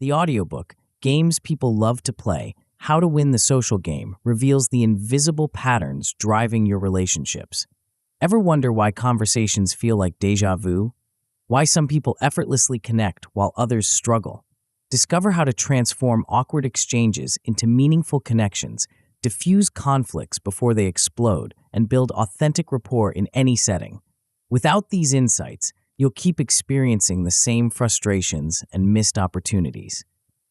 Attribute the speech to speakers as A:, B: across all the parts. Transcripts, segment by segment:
A: The audiobook, Games People Love to Play, How to Win the Social Game, reveals the invisible patterns driving your relationships. Ever wonder why conversations feel like déjà vu? Why some people effortlessly connect while others struggle? Discover how to transform awkward exchanges into meaningful connections, diffuse conflicts before they explode, and build authentic rapport in any setting. Without these insights, you'll keep experiencing the same frustrations and missed opportunities.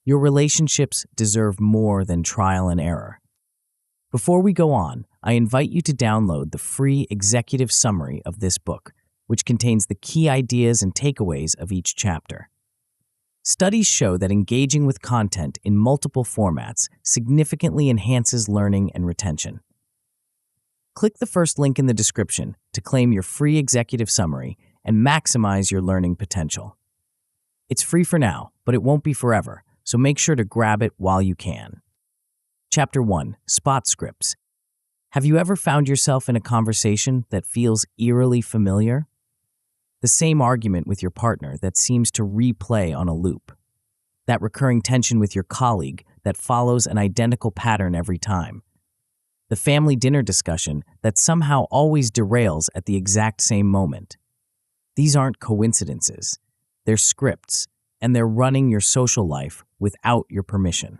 A: Your relationships deserve more than trial and error. Before we go on, I invite you to download the free executive summary of this book, which contains the key ideas and takeaways of each chapter. Studies show that engaging with content in multiple formats significantly enhances learning and retention. Click the first link in the description to claim your free executive summary and maximize your learning potential. It's free for now, but it won't be forever, so make sure to grab it while you can. Chapter 1. Spot Scripts. Have you ever found yourself in a conversation that feels eerily familiar? The same argument with your partner that seems to replay on a loop. That recurring tension with your colleague that follows an identical pattern every time. The family dinner discussion that somehow always derails at the exact same moment. These aren't coincidences. They're scripts, and they're running your social life without your permission.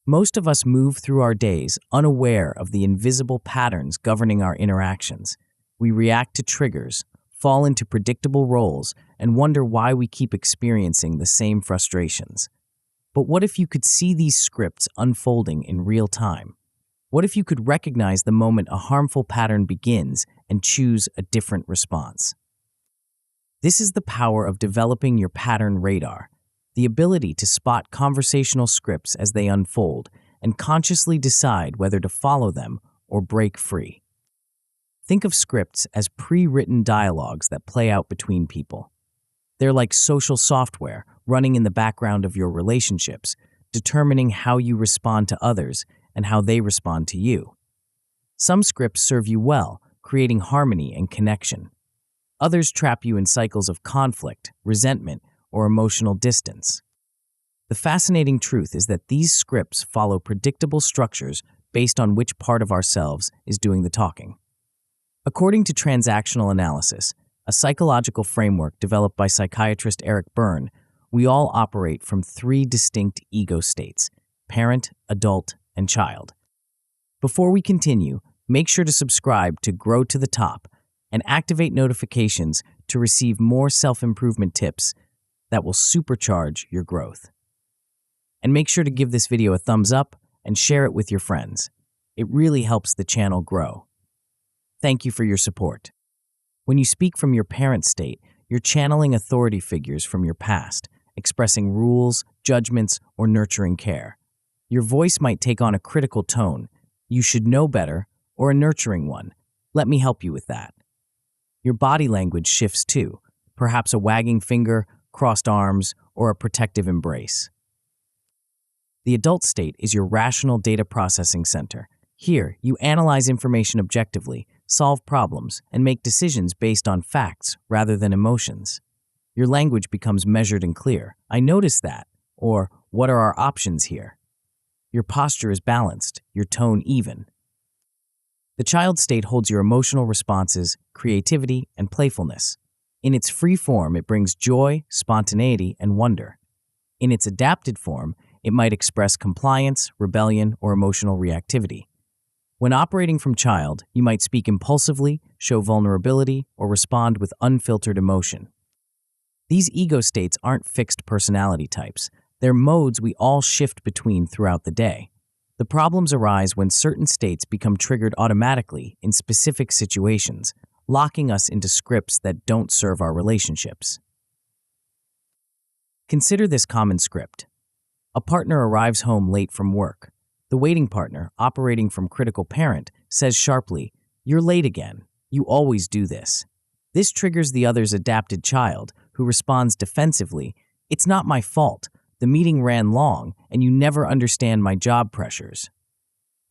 A: Most of us move through our days unaware of the invisible patterns governing our interactions. We react to triggers, fall into predictable roles, and wonder why we keep experiencing the same frustrations. But what if you could see these scripts unfolding in real time? What if you could recognize the moment a harmful pattern begins and choose a different response? This is the power of developing your pattern radar, the ability to spot conversational scripts as they unfold and consciously decide whether to follow them or break free. Think of scripts as pre-written dialogues that play out between people. They're like social software running in the background of your relationships, determining how you respond to others and how they respond to you. Some scripts serve you well, creating harmony and connection. Others trap you in cycles of conflict, resentment, or emotional distance. The fascinating truth is that these scripts follow predictable structures based on which part of ourselves is doing the talking. According to transactional analysis, a psychological framework developed by psychiatrist Eric Berne, we all operate from 3 distinct ego states: parent, adult, and child. Before we continue, make sure to subscribe to Grow to the Top and activate notifications to receive more self-improvement tips that will supercharge your growth. And make sure to give this video a thumbs up and share it with your friends. It really helps the channel grow. Thank you for your support. When you speak from your parent state, you're channeling authority figures from your past, expressing rules, judgments, or nurturing care. Your voice might take on a critical tone, "you should know better," or a nurturing one, "let me help you with that." Your body language shifts too, perhaps a wagging finger, crossed arms, or a protective embrace. The adult state is your rational data processing center. Here, you analyze information objectively, solve problems, and make decisions based on facts rather than emotions. Your language becomes measured and clear. "I noticed that," or "what are our options here?" Your posture is balanced, your tone even. The child state holds your emotional responses, creativity, and playfulness. In its free form, it brings joy, spontaneity, and wonder. In its adapted form, it might express compliance, rebellion, or emotional reactivity. When operating from child, you might speak impulsively, show vulnerability, or respond with unfiltered emotion. These ego states aren't fixed personality types. They're modes we all shift between throughout the day. The problems arise when certain states become triggered automatically in specific situations, locking us into scripts that don't serve our relationships. Consider this common script. A partner arrives home late from work. The waiting partner, operating from critical parent, says sharply, "You're late again. You always do this." This triggers the other's adapted child, who responds defensively, "It's not my fault. The meeting ran long, and you never understand my job pressures."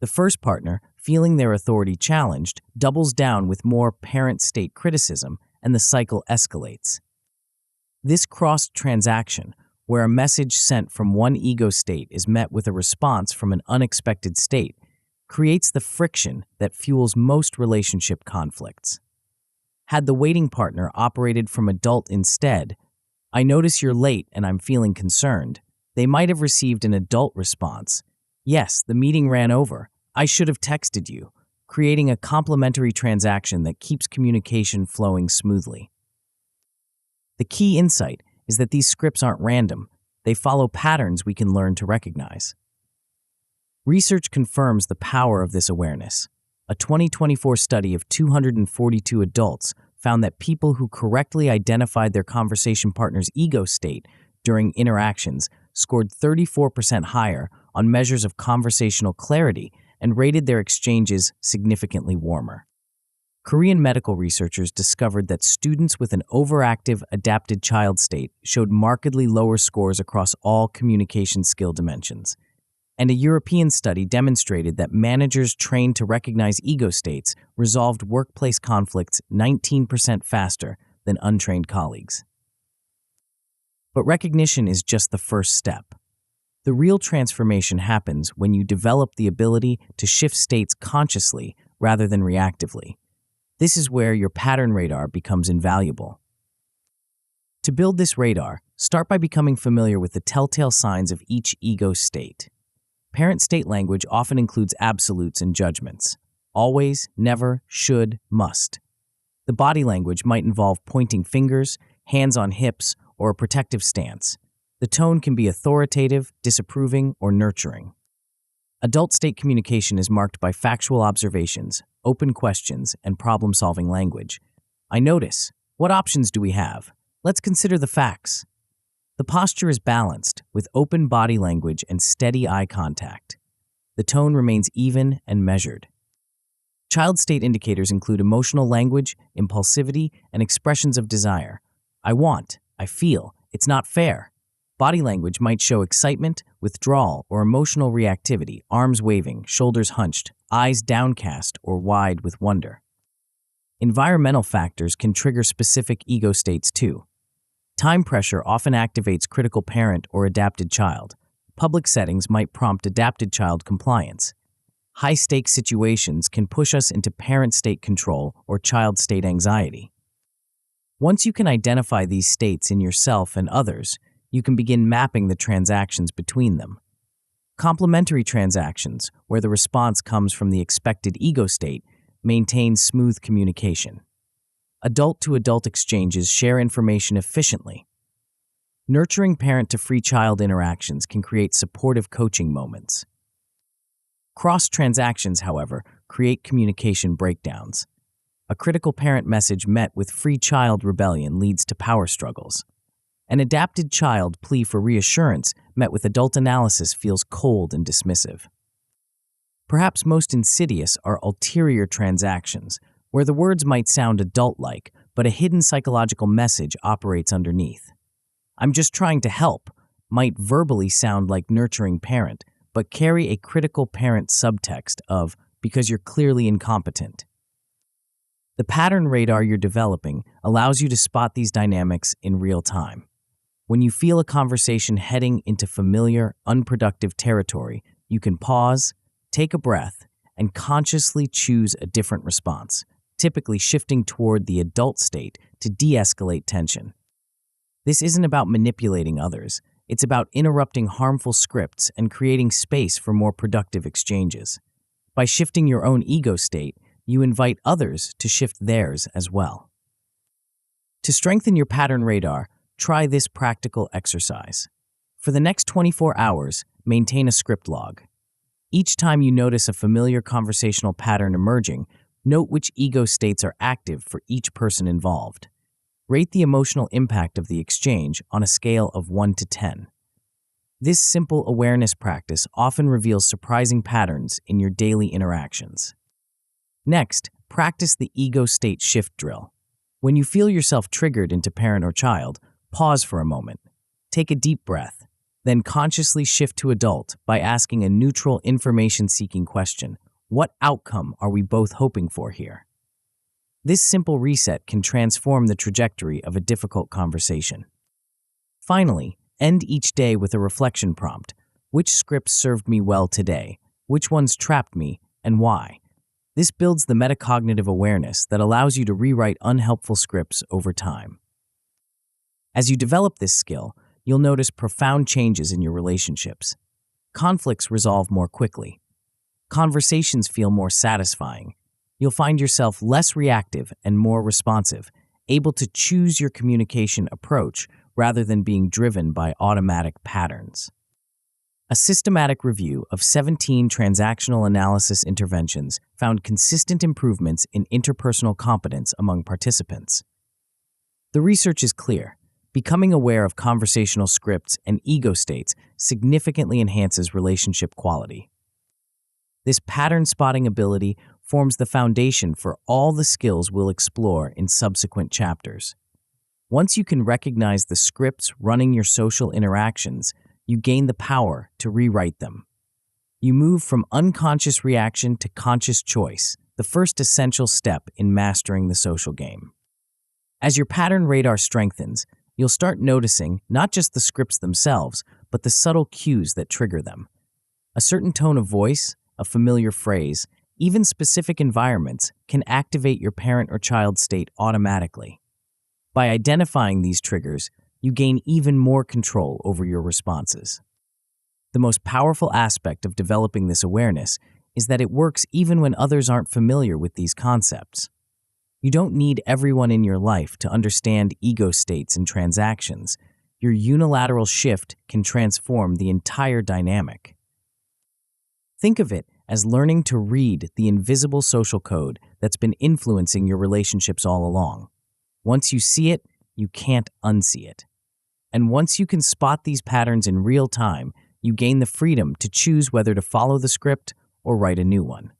A: The first partner, feeling their authority challenged, doubles down with more parent state criticism, and the cycle escalates. This cross transaction, where a message sent from one ego state is met with a response from an unexpected state, creates the friction that fuels most relationship conflicts. Had the waiting partner operated from adult instead, "I notice you're late and I'm feeling concerned," they might have received an adult response, "Yes, the meeting ran over. I should have texted you," creating a complementary transaction that keeps communication flowing smoothly. The key insight is that these scripts aren't random. They follow patterns we can learn to recognize. Research confirms the power of this awareness. A 2024 study of 242 adults found that people who correctly identified their conversation partner's ego state during interactions scored 34% higher on measures of conversational clarity and rated their exchanges significantly warmer. Korean medical researchers discovered that students with an overactive adapted child state showed markedly lower scores across all communication skill dimensions. And a European study demonstrated that managers trained to recognize ego states resolved workplace conflicts 19% faster than untrained colleagues. But recognition is just the first step. The real transformation happens when you develop the ability to shift states consciously rather than reactively. This is where your pattern radar becomes invaluable. To build this radar, start by becoming familiar with the telltale signs of each ego state. Parent state language often includes absolutes and judgments. Always, never, should, must. The body language might involve pointing fingers, hands on hips, or a protective stance. The tone can be authoritative, disapproving, or nurturing. Adult state communication is marked by factual observations, open questions, and problem-solving language. "I notice. What options do we have? Let's consider the facts." The posture is balanced, with open body language and steady eye contact. The tone remains even and measured. Child state indicators include emotional language, impulsivity, and expressions of desire. "I want," "I feel," "it's not fair." Body language might show excitement, withdrawal, or emotional reactivity, arms waving, shoulders hunched, eyes downcast or wide with wonder. Environmental factors can trigger specific ego states too. Time pressure often activates critical parent or adapted child. Public settings might prompt adapted child compliance. High-stakes situations can push us into parent state control or child state anxiety. Once you can identify these states in yourself and others, you can begin mapping the transactions between them. Complementary transactions, where the response comes from the expected ego state, maintain smooth communication. Adult-to-adult exchanges share information efficiently. Nurturing parent-to-free child interactions can create supportive coaching moments. Cross-transactions, however, create communication breakdowns. A critical parent message met with free child rebellion leads to power struggles. An adapted child plea for reassurance met with adult analysis feels cold and dismissive. Perhaps most insidious are ulterior transactions, where the words might sound adult-like, but a hidden psychological message operates underneath. "I'm just trying to help" might verbally sound like nurturing parent, but carry a critical parent subtext of "because you're clearly incompetent." The pattern radar you're developing allows you to spot these dynamics in real time. When you feel a conversation heading into familiar, unproductive territory, you can pause, take a breath, and consciously choose a different response, typically shifting toward the adult state to de-escalate tension. This isn't about manipulating others. It's about interrupting harmful scripts and creating space for more productive exchanges. By shifting your own ego state, you invite others to shift theirs as well. To strengthen your pattern radar, try this practical exercise. For the next 24 hours, maintain a script log. Each time you notice a familiar conversational pattern emerging, note which ego states are active for each person involved. Rate the emotional impact of the exchange on a scale of 1 to 10. This simple awareness practice often reveals surprising patterns in your daily interactions. Next, practice the ego state shift drill. When you feel yourself triggered into parent or child, pause for a moment. Take a deep breath, then consciously shift to adult by asking a neutral information-seeking question. What outcome are we both hoping for here? This simple reset can transform the trajectory of a difficult conversation. Finally, End each day with a reflection prompt. Which scripts served me well today? Which ones trapped me, and why? This builds the metacognitive awareness that allows you to rewrite unhelpful scripts over time. As you develop this skill, you'll notice profound changes in your relationships. Conflicts resolve more quickly. Conversations feel more satisfying. You'll find yourself less reactive and more responsive, able to choose your communication approach rather than being driven by automatic patterns. A systematic review of 17 transactional analysis interventions found consistent improvements in interpersonal competence among participants. The research is clear. Becoming aware of conversational scripts and ego states significantly enhances relationship quality. This pattern-spotting ability forms the foundation for all the skills we'll explore in subsequent chapters. Once you can recognize the scripts running your social interactions, you gain the power to rewrite them. You move from unconscious reaction to conscious choice, the first essential step in mastering the social game. As your pattern radar strengthens, you'll start noticing not just the scripts themselves, but the subtle cues that trigger them. A certain tone of voice, a familiar phrase, even specific environments can activate your parent or child state automatically. By identifying these triggers, you gain even more control over your responses. The most powerful aspect of developing this awareness is that it works even when others aren't familiar with these concepts. You don't need everyone in your life to understand ego states and transactions. Your unilateral shift can transform the entire dynamic. Think of it as learning to read the invisible social code that's been influencing your relationships all along. Once you see it, you can't unsee it. And once you can spot these patterns in real time, you gain the freedom to choose whether to follow the script or write a new one.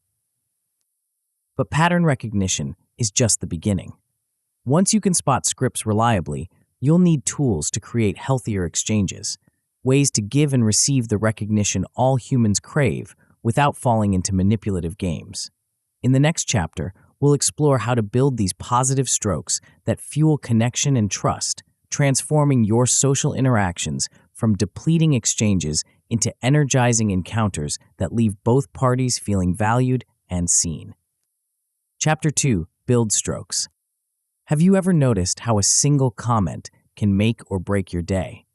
A: But pattern recognition is just the beginning. Once you can spot scripts reliably, you'll need tools to create healthier exchanges, ways to give and receive the recognition all humans crave without falling into manipulative games. In the next chapter, we'll explore how to build these positive strokes that fuel connection and trust, transforming your social interactions from depleting exchanges into energizing encounters that leave both parties feeling valued and seen. Chapter 2. Build strokes. Have you ever noticed how a single comment can make or break your day?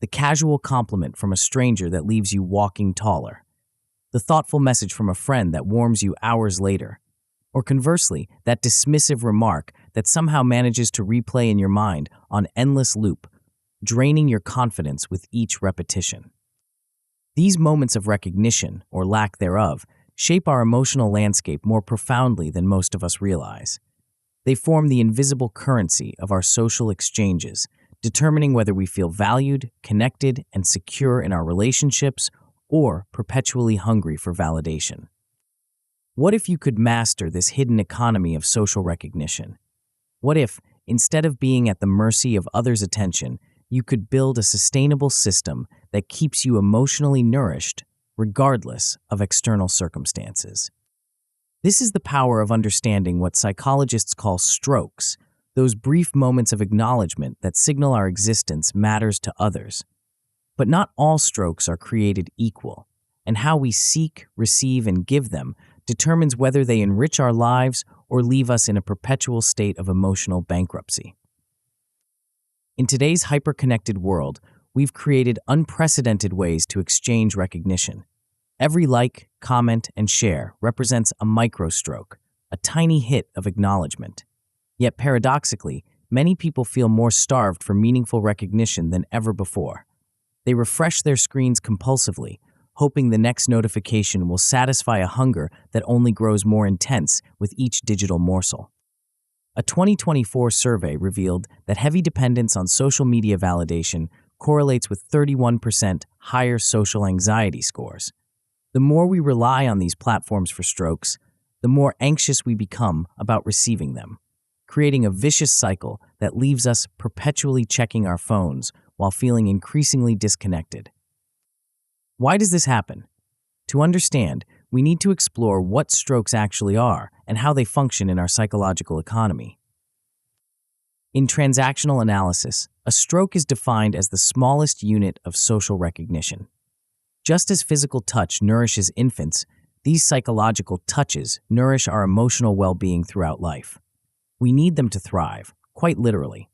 A: The casual compliment from a stranger that leaves you walking taller. The thoughtful message from a friend that warms you hours later. Or conversely, that dismissive remark that somehow manages to replay in your mind on endless loop, draining your confidence with each repetition. These moments of recognition, or lack thereof, shape our emotional landscape more profoundly than most of us realize. They form the invisible currency of our social exchanges, determining whether we feel valued, connected, and secure in our relationships, or perpetually hungry for validation. What if you could master this hidden economy of social recognition? What if, instead of being at the mercy of others' attention, you could build a sustainable system that keeps you emotionally nourished, regardless of external circumstances? This is the power of understanding what psychologists call strokes, those brief moments of acknowledgement that signal our existence matters to others. But not all strokes are created equal, and how we seek, receive, and give them determines whether they enrich our lives or leave us in a perpetual state of emotional bankruptcy. In today's hyper-connected world, we've created unprecedented ways to exchange recognition. Every like, comment, and share represents a microstroke, a tiny hit of acknowledgement. Yet paradoxically, many people feel more starved for meaningful recognition than ever before. They refresh their screens compulsively, hoping the next notification will satisfy a hunger that only grows more intense with each digital morsel. A 2024 survey revealed that heavy dependence on social media validation correlates with 31% higher social anxiety scores. The more we rely on these platforms for strokes, the more anxious we become about receiving them, creating a vicious cycle that leaves us perpetually checking our phones while feeling increasingly disconnected. Why does this happen? To understand, we need to explore what strokes actually are and how they function in our psychological economy. In transactional analysis, a stroke is defined as the smallest unit of social recognition. Just as physical touch nourishes infants, these psychological touches nourish our emotional well-being throughout life. We need them to thrive, quite literally.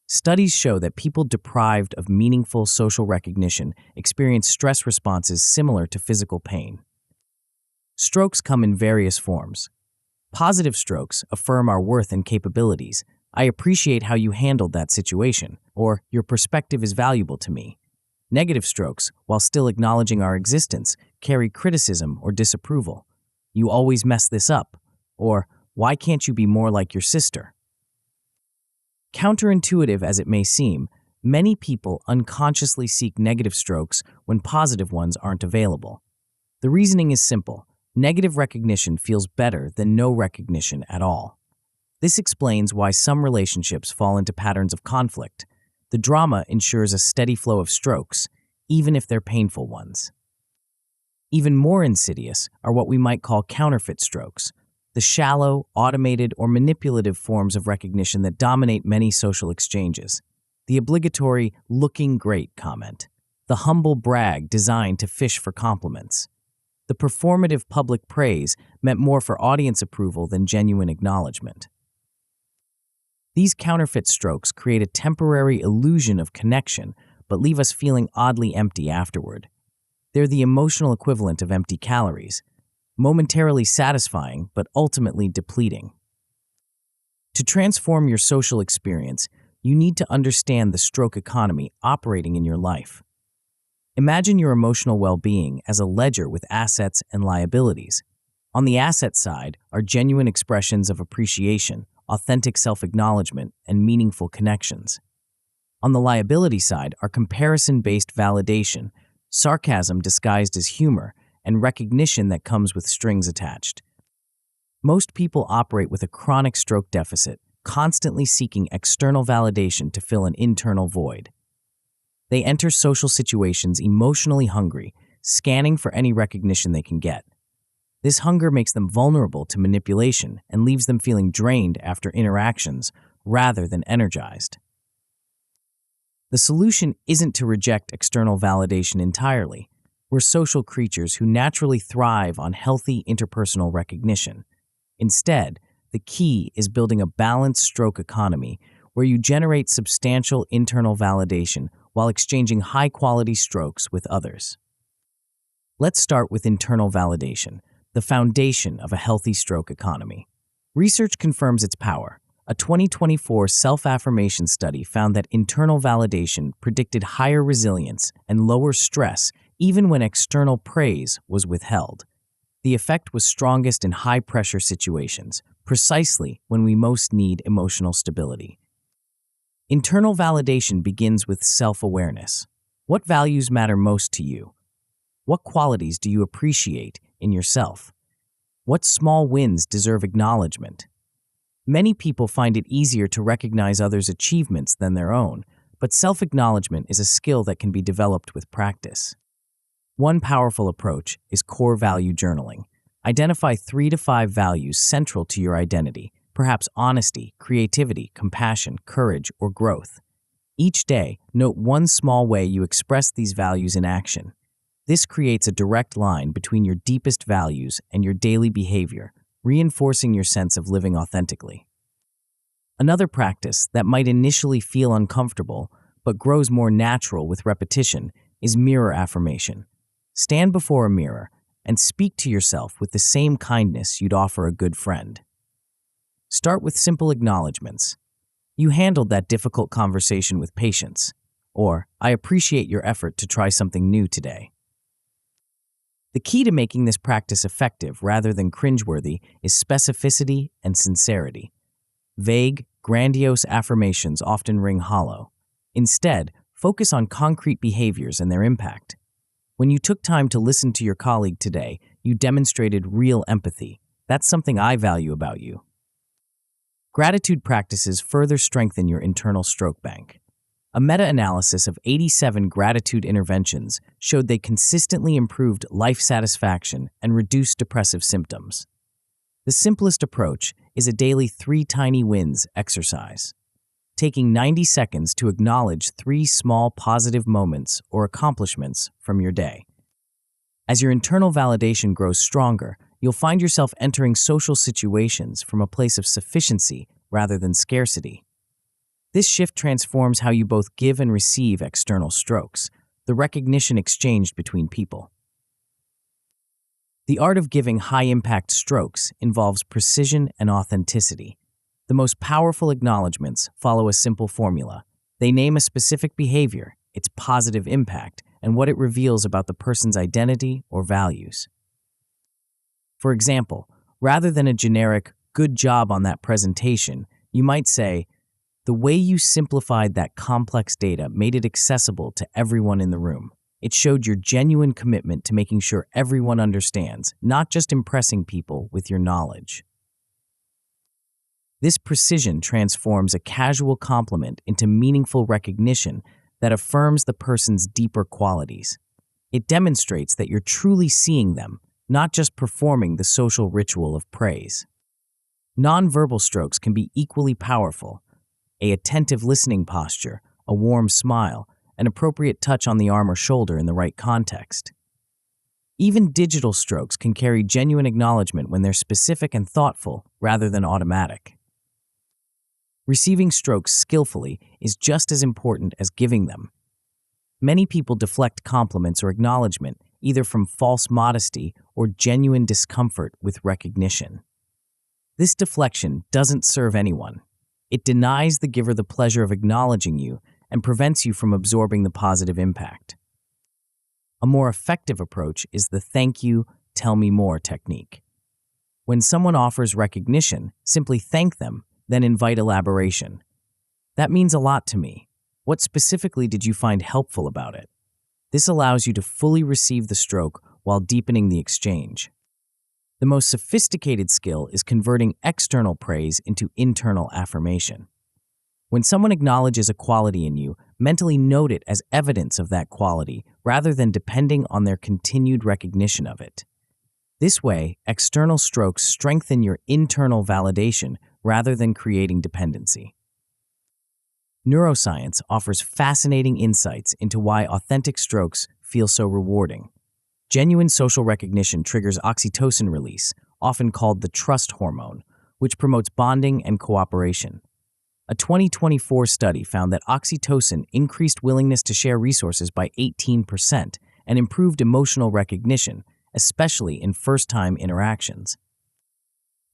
A: Studies show that people deprived of meaningful social recognition experience stress responses similar to physical pain. Strokes come in various forms. Positive strokes affirm our worth and capabilities. I appreciate how you handled that situation, or your perspective is valuable to me. Negative strokes, while still acknowledging our existence, carry criticism or disapproval. You always mess this up, or why can't you be more like your sister? Counterintuitive as it may seem, many people unconsciously seek negative strokes when positive ones aren't available. The reasoning is simple. Negative recognition feels better than no recognition at all. This explains why some relationships fall into patterns of conflict. The drama ensures a steady flow of strokes, even if they're painful ones. Even more insidious are what we might call counterfeit strokes, the shallow, automated, or manipulative forms of recognition that dominate many social exchanges. The obligatory "looking great" comment, the humble brag designed to fish for compliments. The performative public praise meant more for audience approval than genuine acknowledgement. These counterfeit strokes create a temporary illusion of connection, but leave us feeling oddly empty afterward. They're the emotional equivalent of empty calories, momentarily satisfying but ultimately depleting. To transform your social experience, you need to understand the stroke economy operating in your life. Imagine your emotional well-being as a ledger with assets and liabilities. On the asset side are genuine expressions of appreciation, authentic self-acknowledgement, and meaningful connections. On the liability side are comparison-based validation, sarcasm disguised as humor, and recognition that comes with strings attached. Most people operate with a chronic stroke deficit, constantly seeking external validation to fill an internal void. They enter social situations emotionally hungry, scanning for any recognition they can get. This hunger makes them vulnerable to manipulation and leaves them feeling drained after interactions rather than energized. The solution isn't to reject external validation entirely. We're social creatures who naturally thrive on healthy interpersonal recognition. Instead, the key is building a balanced stroke economy where you generate substantial internal validation while exchanging high-quality strokes with others. Let's start with internal validation, the foundation of a healthy stroke economy. Research confirms its power. A 2024 self-affirmation study found that internal validation predicted higher resilience and lower stress even when external praise was withheld. The effect was strongest in high-pressure situations, precisely when we most need emotional stability. Internal validation begins with self-awareness. What values matter most to you? What qualities do you appreciate in yourself? What small wins deserve acknowledgement? Many people find it easier to recognize others' achievements than their own, but self-acknowledgement is a skill that can be developed with practice. One powerful approach is core value journaling. Identify 3 to 5 values central to your identity, perhaps honesty, creativity, compassion, courage, or growth. Each day, note one small way you express these values in action. This creates a direct line between your deepest values and your daily behavior, reinforcing your sense of living authentically. Another practice that might initially feel uncomfortable but grows more natural with repetition is mirror affirmation. Stand before a mirror and speak to yourself with the same kindness you'd offer a good friend. Start with simple acknowledgments. You handled that difficult conversation with patience, or I appreciate your effort to try something new today. The key to making this practice effective rather than cringeworthy is specificity and sincerity. Vague, grandiose affirmations often ring hollow. Instead, focus on concrete behaviors and their impact. When you took time to listen to your colleague today, you demonstrated real empathy. That's something I value about you. Gratitude practices further strengthen your internal stroke bank. A meta-analysis of 87 gratitude interventions showed they consistently improved life satisfaction and reduced depressive symptoms. The simplest approach is a daily 3 tiny wins exercise. taking 90 seconds to acknowledge 3 small positive moments or accomplishments from your day. As your internal validation grows stronger, you'll find yourself entering social situations from a place of sufficiency rather than scarcity. This shift transforms how you both give and receive external strokes, the recognition exchanged between people. The art of giving high-impact strokes involves precision and authenticity. The most powerful acknowledgments follow a simple formula. They name a specific behavior, its positive impact, and what it reveals about the person's identity or values. For example, rather than a generic, "good job on that presentation," you might say, "The way you simplified that complex data made it accessible to everyone in the room. It showed your genuine commitment to making sure everyone understands, not just impressing people with your knowledge." This precision transforms a casual compliment into meaningful recognition that affirms the person's deeper qualities. It demonstrates that you're truly seeing them, not just performing the social ritual of praise. Nonverbal strokes can be equally powerful. An attentive listening posture, a warm smile, an appropriate touch on the arm or shoulder in the right context. Even digital strokes can carry genuine acknowledgement when they're specific and thoughtful rather than automatic. Receiving strokes skillfully is just as important as giving them. Many people deflect compliments or acknowledgement either from false modesty or genuine discomfort with recognition. This deflection doesn't serve anyone. It denies the giver the pleasure of acknowledging you and prevents you from absorbing the positive impact. A more effective approach is the "thank you, tell me more" technique. When someone offers recognition, simply thank them, then invite elaboration. "That means a lot to me. What specifically did you find helpful about it?" This allows you to fully receive the stroke while deepening the exchange. The most sophisticated skill is converting external praise into internal affirmation. When someone acknowledges a quality in you, mentally note it as evidence of that quality rather than depending on their continued recognition of it. This way, external strokes strengthen your internal validation rather than creating dependency. Neuroscience offers fascinating insights into why authentic strokes feel so rewarding. Genuine social recognition triggers oxytocin release, often called the trust hormone, which promotes bonding and cooperation. A 2024 study found that oxytocin increased willingness to share resources by 18% and improved emotional recognition, especially in first-time interactions.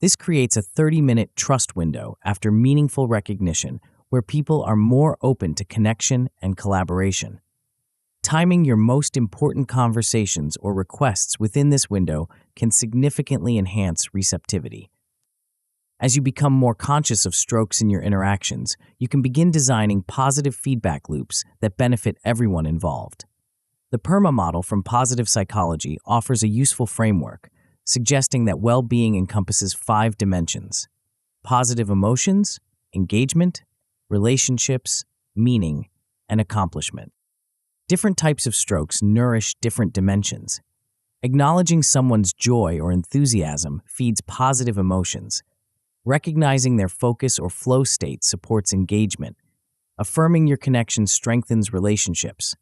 A: This creates a 30-minute trust window after meaningful recognition where people are more open to connection and collaboration. Timing your most important conversations or requests within this window can significantly enhance receptivity. As you become more conscious of strokes in your interactions, you can begin designing positive feedback loops that benefit everyone involved. The PERMA model from positive psychology offers a useful framework, suggesting that well-being encompasses 5 dimensions: positive emotions, engagement, relationships, meaning, and accomplishment. Different types of strokes nourish different dimensions. Acknowledging someone's joy or enthusiasm feeds positive emotions. Recognizing their focus or flow state supports engagement. Affirming your connection strengthens relationships.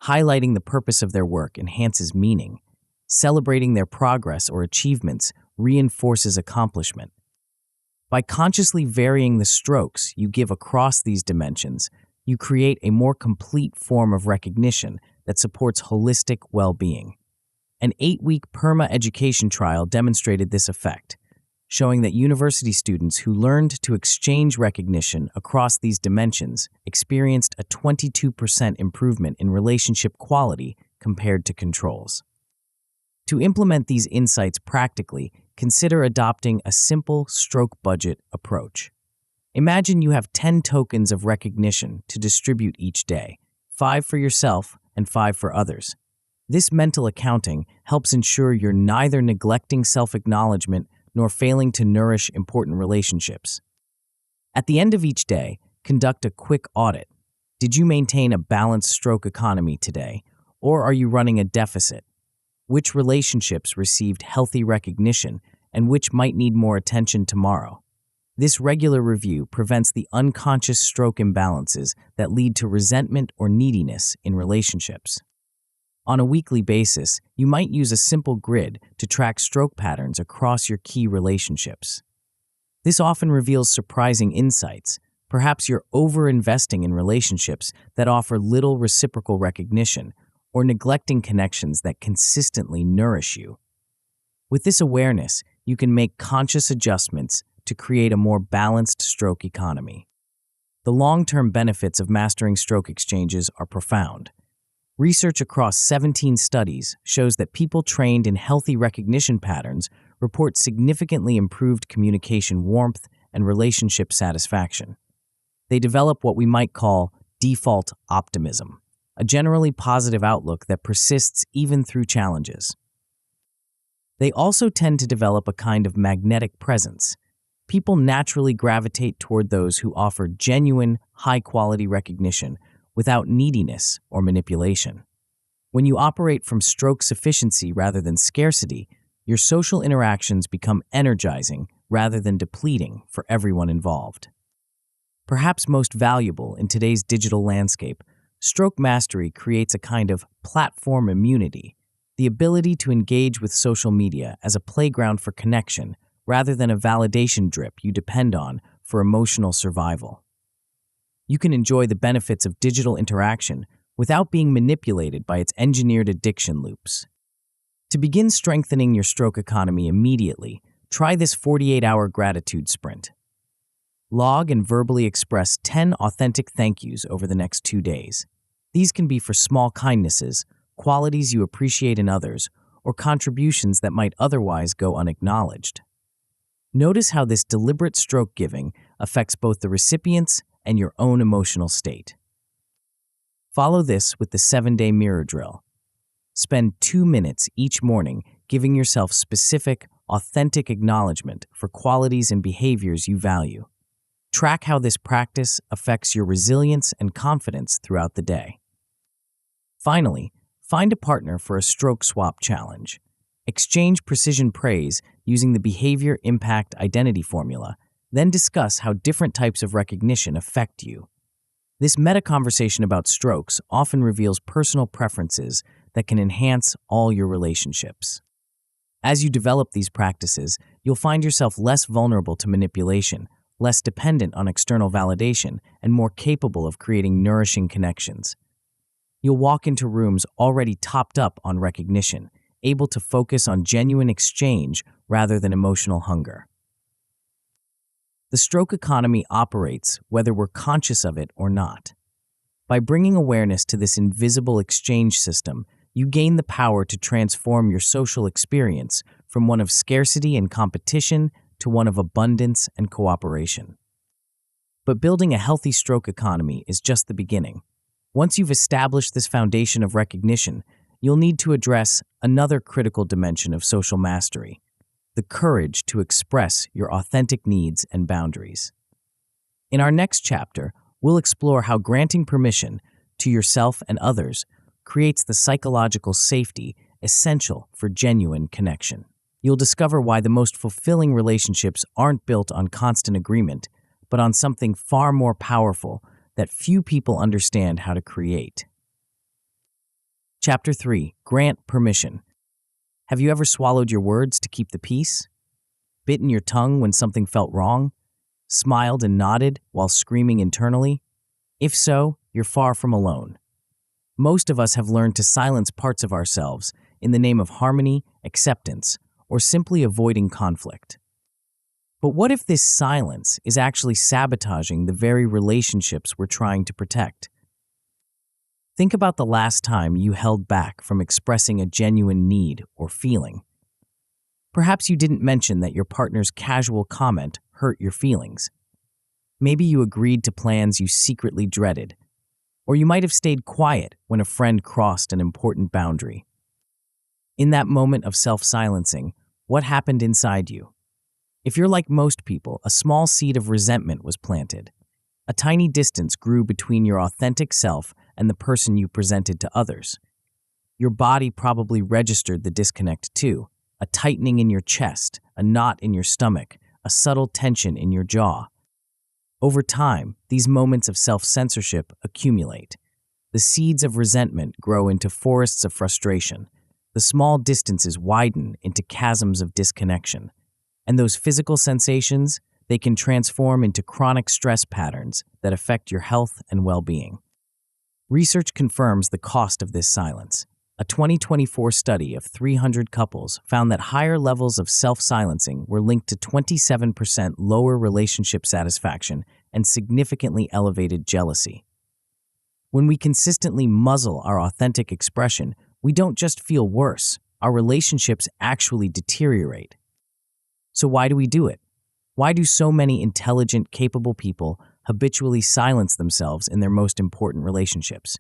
A: Highlighting the purpose of their work enhances meaning. Celebrating their progress or achievements reinforces accomplishment. By consciously varying the strokes you give across these dimensions, you create a more complete form of recognition that supports holistic well-being. An 8-week PERMA education trial demonstrated this effect, showing that university students who learned to exchange recognition across these dimensions experienced a 22% improvement in relationship quality compared to controls. To implement these insights practically, consider adopting a simple stroke budget approach. Imagine you have 10 tokens of recognition to distribute each day, 5 for yourself and 5 for others. This mental accounting helps ensure you're neither neglecting self-acknowledgement nor failing to nourish important relationships. At the end of each day, conduct a quick audit. Did you maintain a balanced stroke economy today, or are you running a deficit? Which relationships received healthy recognition and which might need more attention tomorrow? This regular review prevents the unconscious stroke imbalances that lead to resentment or neediness in relationships. On a weekly basis, you might use a simple grid to track stroke patterns across your key relationships. This often reveals surprising insights. Perhaps you're over-investing in relationships that offer little reciprocal recognition or neglecting connections that consistently nourish you. With this awareness, you can make conscious adjustments to create a more balanced stroke economy. The long-term benefits of mastering stroke exchanges are profound. Research across 17 studies shows that people trained in healthy recognition patterns report significantly improved communication warmth and relationship satisfaction. They develop what we might call default optimism, a generally positive outlook that persists even through challenges. They also tend to develop a kind of magnetic presence. People naturally gravitate toward those who offer genuine, high-quality recognition without neediness or manipulation. When you operate from stroke sufficiency rather than scarcity, your social interactions become energizing rather than depleting for everyone involved. Perhaps most valuable in today's digital landscape, stroke mastery creates a kind of platform immunity, the ability to engage with social media as a playground for connection rather than a validation drip you depend on for emotional survival. You can enjoy the benefits of digital interaction without being manipulated by its engineered addiction loops. To begin strengthening your stroke economy immediately, try this 48-hour gratitude sprint. Log and verbally express 10 authentic thank yous over the next 2 days. These can be for small kindnesses, qualities you appreciate in others, or contributions that might otherwise go unacknowledged. Notice how this deliberate stroke giving affects both the recipients and your own emotional state. Follow this with the 7-day mirror drill. Spend 2 minutes each morning giving yourself specific, authentic acknowledgement for qualities and behaviors you value. Track how this practice affects your resilience and confidence throughout the day. Finally, find a partner for a stroke swap challenge. Exchange precision praise using the Behavior Impact Identity Formula, then discuss how different types of recognition affect you. This meta-conversation about strokes often reveals personal preferences that can enhance all your relationships. As you develop these practices, you'll find yourself less vulnerable to manipulation, less dependent on external validation, and more capable of creating nourishing connections. You'll walk into rooms already topped up on recognition, able to focus on genuine exchange rather than emotional hunger. The stroke economy operates whether we're conscious of it or not. By bringing awareness to this invisible exchange system, you gain the power to transform your social experience from one of scarcity and competition to one of abundance and cooperation. But building a healthy stroke economy is just the beginning. Once you've established this foundation of recognition, you'll need to address another critical dimension of social mastery: the courage to express your authentic needs and boundaries. In our next chapter, we'll explore how granting permission to yourself and others creates the psychological safety essential for genuine connection. You'll discover why the most fulfilling relationships aren't built on constant agreement, but on something far more powerful that few people understand how to create. Chapter 3. Grant permission. Have you ever swallowed your words to keep the peace? Bitten your tongue when something felt wrong? Smiled and nodded while screaming internally? If so, you're far from alone. Most of us have learned to silence parts of ourselves in the name of harmony, acceptance, or simply avoiding conflict. But what if this silence is actually sabotaging the very relationships we're trying to protect? Think about the last time you held back from expressing a genuine need or feeling. Perhaps you didn't mention that your partner's casual comment hurt your feelings. Maybe you agreed to plans you secretly dreaded, or you might have stayed quiet when a friend crossed an important boundary. In that moment of self-silencing, what happened inside you? If you're like most people, a small seed of resentment was planted. A tiny distance grew between your authentic self and the person you presented to others. Your body probably registered the disconnect too: a tightening in your chest, a knot in your stomach, a subtle tension in your jaw. Over time, these moments of self-censorship accumulate. The seeds of resentment grow into forests of frustration. The small distances widen into chasms of disconnection. And those physical sensations, they can transform into chronic stress patterns that affect your health and well-being. Research confirms the cost of this silence. A 2024 study of 300 couples found that higher levels of self-silencing were linked to 27% lower relationship satisfaction and significantly elevated jealousy. When we consistently muzzle our authentic expression, we don't just feel worse, our relationships actually deteriorate. So why do we do it? Why do so many intelligent, capable people habitually silence themselves in their most important relationships?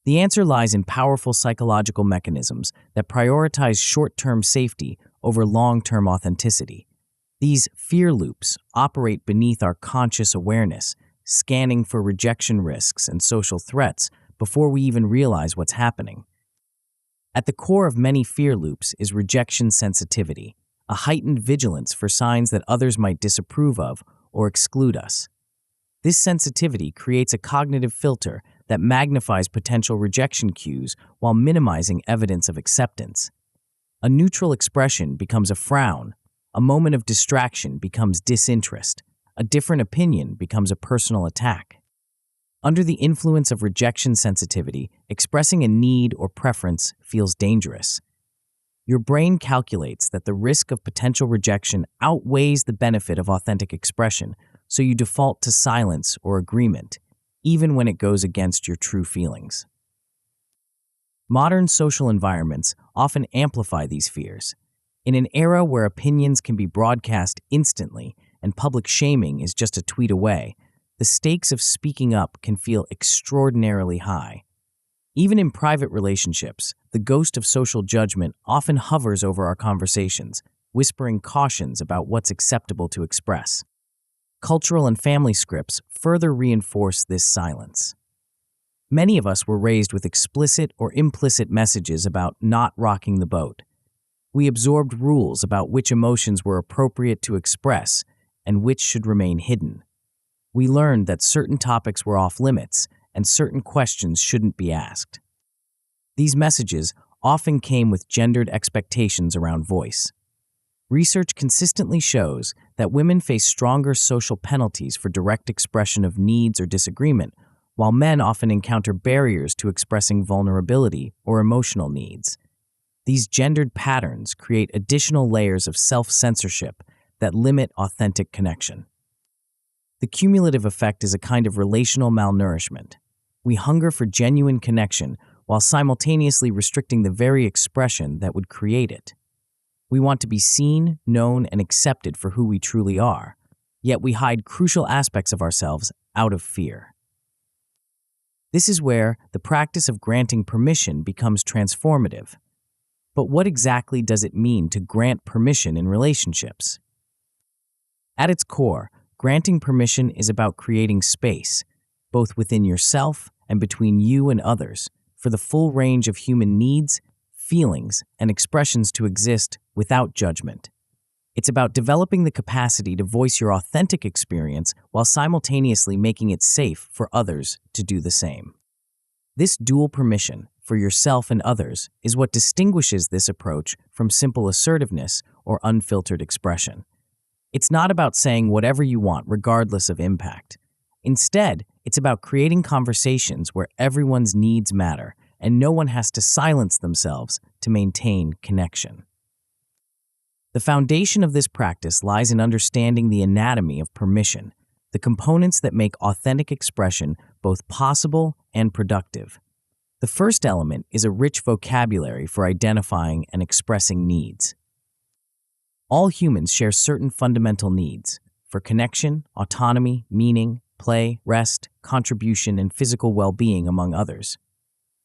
A: The answer lies in powerful psychological mechanisms that prioritize short-term safety over long-term authenticity. These fear loops operate beneath our conscious awareness, scanning for rejection risks and social threats before we even realize what's happening. At the core of many fear loops is rejection sensitivity, a heightened vigilance for signs that others might disapprove of or exclude us. This sensitivity creates a cognitive filter that magnifies potential rejection cues while minimizing evidence of acceptance. A neutral expression becomes a frown, a moment of distraction becomes disinterest, a different opinion becomes a personal attack. Under the influence of rejection sensitivity, expressing a need or preference feels dangerous. Your brain calculates that the risk of potential rejection outweighs the benefit of authentic expression, so you default to silence or agreement, even when it goes against your true feelings. Modern social environments often amplify these fears. In an era where opinions can be broadcast instantly and public shaming is just a tweet away, the stakes of speaking up can feel extraordinarily high. Even in private relationships, the ghost of social judgment often hovers over our conversations, whispering cautions about what's acceptable to express. Cultural and family scripts further reinforce this silence. Many of us were raised with explicit or implicit messages about not rocking the boat. We absorbed rules about which emotions were appropriate to express and which should remain hidden. We learned that certain topics were off limits and certain questions shouldn't be asked. These messages often came with gendered expectations around voice. Research consistently shows that women face stronger social penalties for direct expression of needs or disagreement, while men often encounter barriers to expressing vulnerability or emotional needs. These gendered patterns create additional layers of self-censorship that limit authentic connection. The cumulative effect is a kind of relational malnourishment. We hunger for genuine connection while simultaneously restricting the very expression that would create it. We want to be seen, known, and accepted for who we truly are, yet we hide crucial aspects of ourselves out of fear. This is where the practice of granting permission becomes transformative. But what exactly does it mean to grant permission in relationships? At its core, granting permission is about creating space, both within yourself and between you and others, for the full range of human needs, feelings, and expressions to exist without judgment. It's about developing the capacity to voice your authentic experience while simultaneously making it safe for others to do the same. This dual permission, for yourself and others, is what distinguishes this approach from simple assertiveness or unfiltered expression. It's not about saying whatever you want regardless of impact. Instead, it's about creating conversations where everyone's needs matter and no one has to silence themselves to maintain connection. The foundation of this practice lies in understanding the anatomy of permission, the components that make authentic expression both possible and productive. The first element is a rich vocabulary for identifying and expressing needs. All humans share certain fundamental needs for connection, autonomy, meaning, play, rest, contribution, and physical well-being, among others.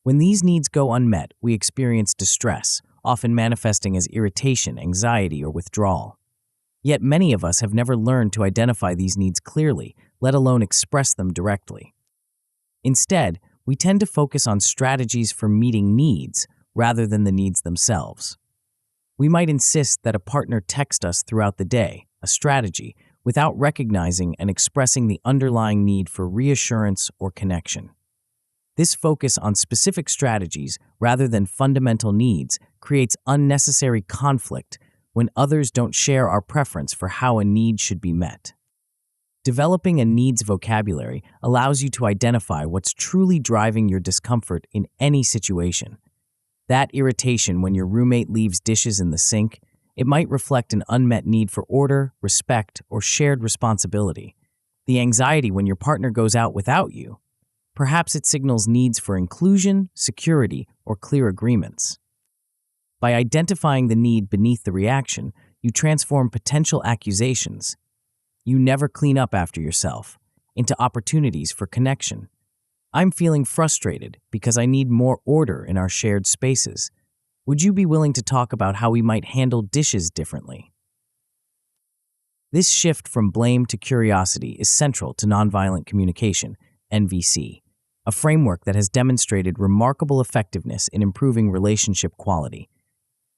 A: When these needs go unmet, we experience distress, often manifesting as irritation, anxiety, or withdrawal. Yet many of us have never learned to identify these needs clearly, let alone express them directly. Instead, we tend to focus on strategies for meeting needs rather than the needs themselves. We might insist that a partner text us throughout the day, a strategy, without recognizing and expressing the underlying need for reassurance or connection. This focus on specific strategies rather than fundamental needs creates unnecessary conflict when others don't share our preference for how a need should be met. Developing a needs vocabulary allows you to identify what's truly driving your discomfort in any situation. That irritation when your roommate leaves dishes in the sink, it might reflect an unmet need for order, respect, or shared responsibility. The anxiety when your partner goes out without you, perhaps it signals needs for inclusion, security, or clear agreements. By identifying the need beneath the reaction, you transform potential accusations, "You never clean up after yourself," into opportunities for connection. "I'm feeling frustrated because I need more order in our shared spaces. Would you be willing to talk about how we might handle dishes differently?" This shift from blame to curiosity is central to nonviolent communication, NVC, a framework that has demonstrated remarkable effectiveness in improving relationship quality.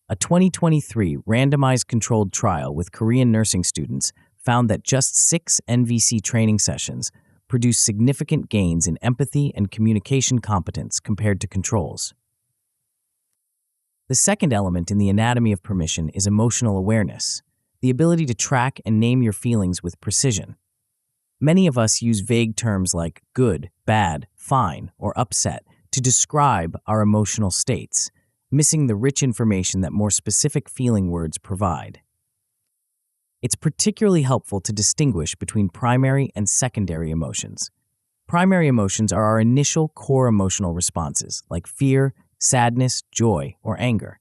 A: A 2023 randomized controlled trial with Korean nursing students found that just 6 NVC training sessions produced significant gains in empathy and communication competence compared to controls. The second element in the anatomy of permission is emotional awareness, the ability to track and name your feelings with precision. Many of us use vague terms like good, bad, fine, or upset to describe our emotional states, missing the rich information that more specific feeling words provide. It's particularly helpful to distinguish between primary and secondary emotions. Primary emotions are our initial core emotional responses, like fear, sadness, joy, or anger.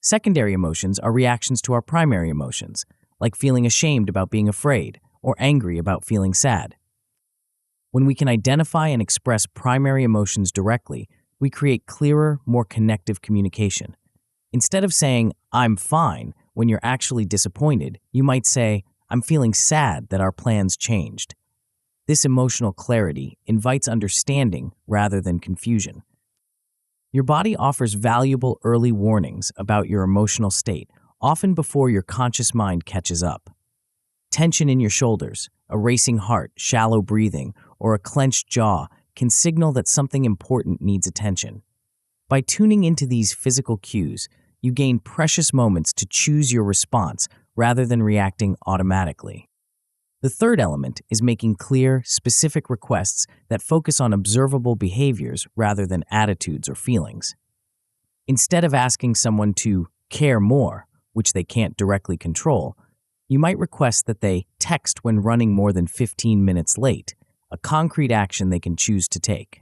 A: Secondary emotions are reactions to our primary emotions, like feeling ashamed about being afraid, or angry about feeling sad. When we can identify and express primary emotions directly, we create clearer, more connective communication. Instead of saying, "I'm fine," when you're actually disappointed, you might say, "I'm feeling sad that our plans changed." This emotional clarity invites understanding rather than confusion. Your body offers valuable early warnings about your emotional state, often before your conscious mind catches up. Tension in your shoulders, a racing heart, shallow breathing, or a clenched jaw can signal that something important needs attention. By tuning into these physical cues, you gain precious moments to choose your response rather than reacting automatically. The third element is making clear, specific requests that focus on observable behaviors rather than attitudes or feelings. Instead of asking someone to care more, which they can't directly control, you might request that they text when running more than 15 minutes late, a concrete action they can choose to take.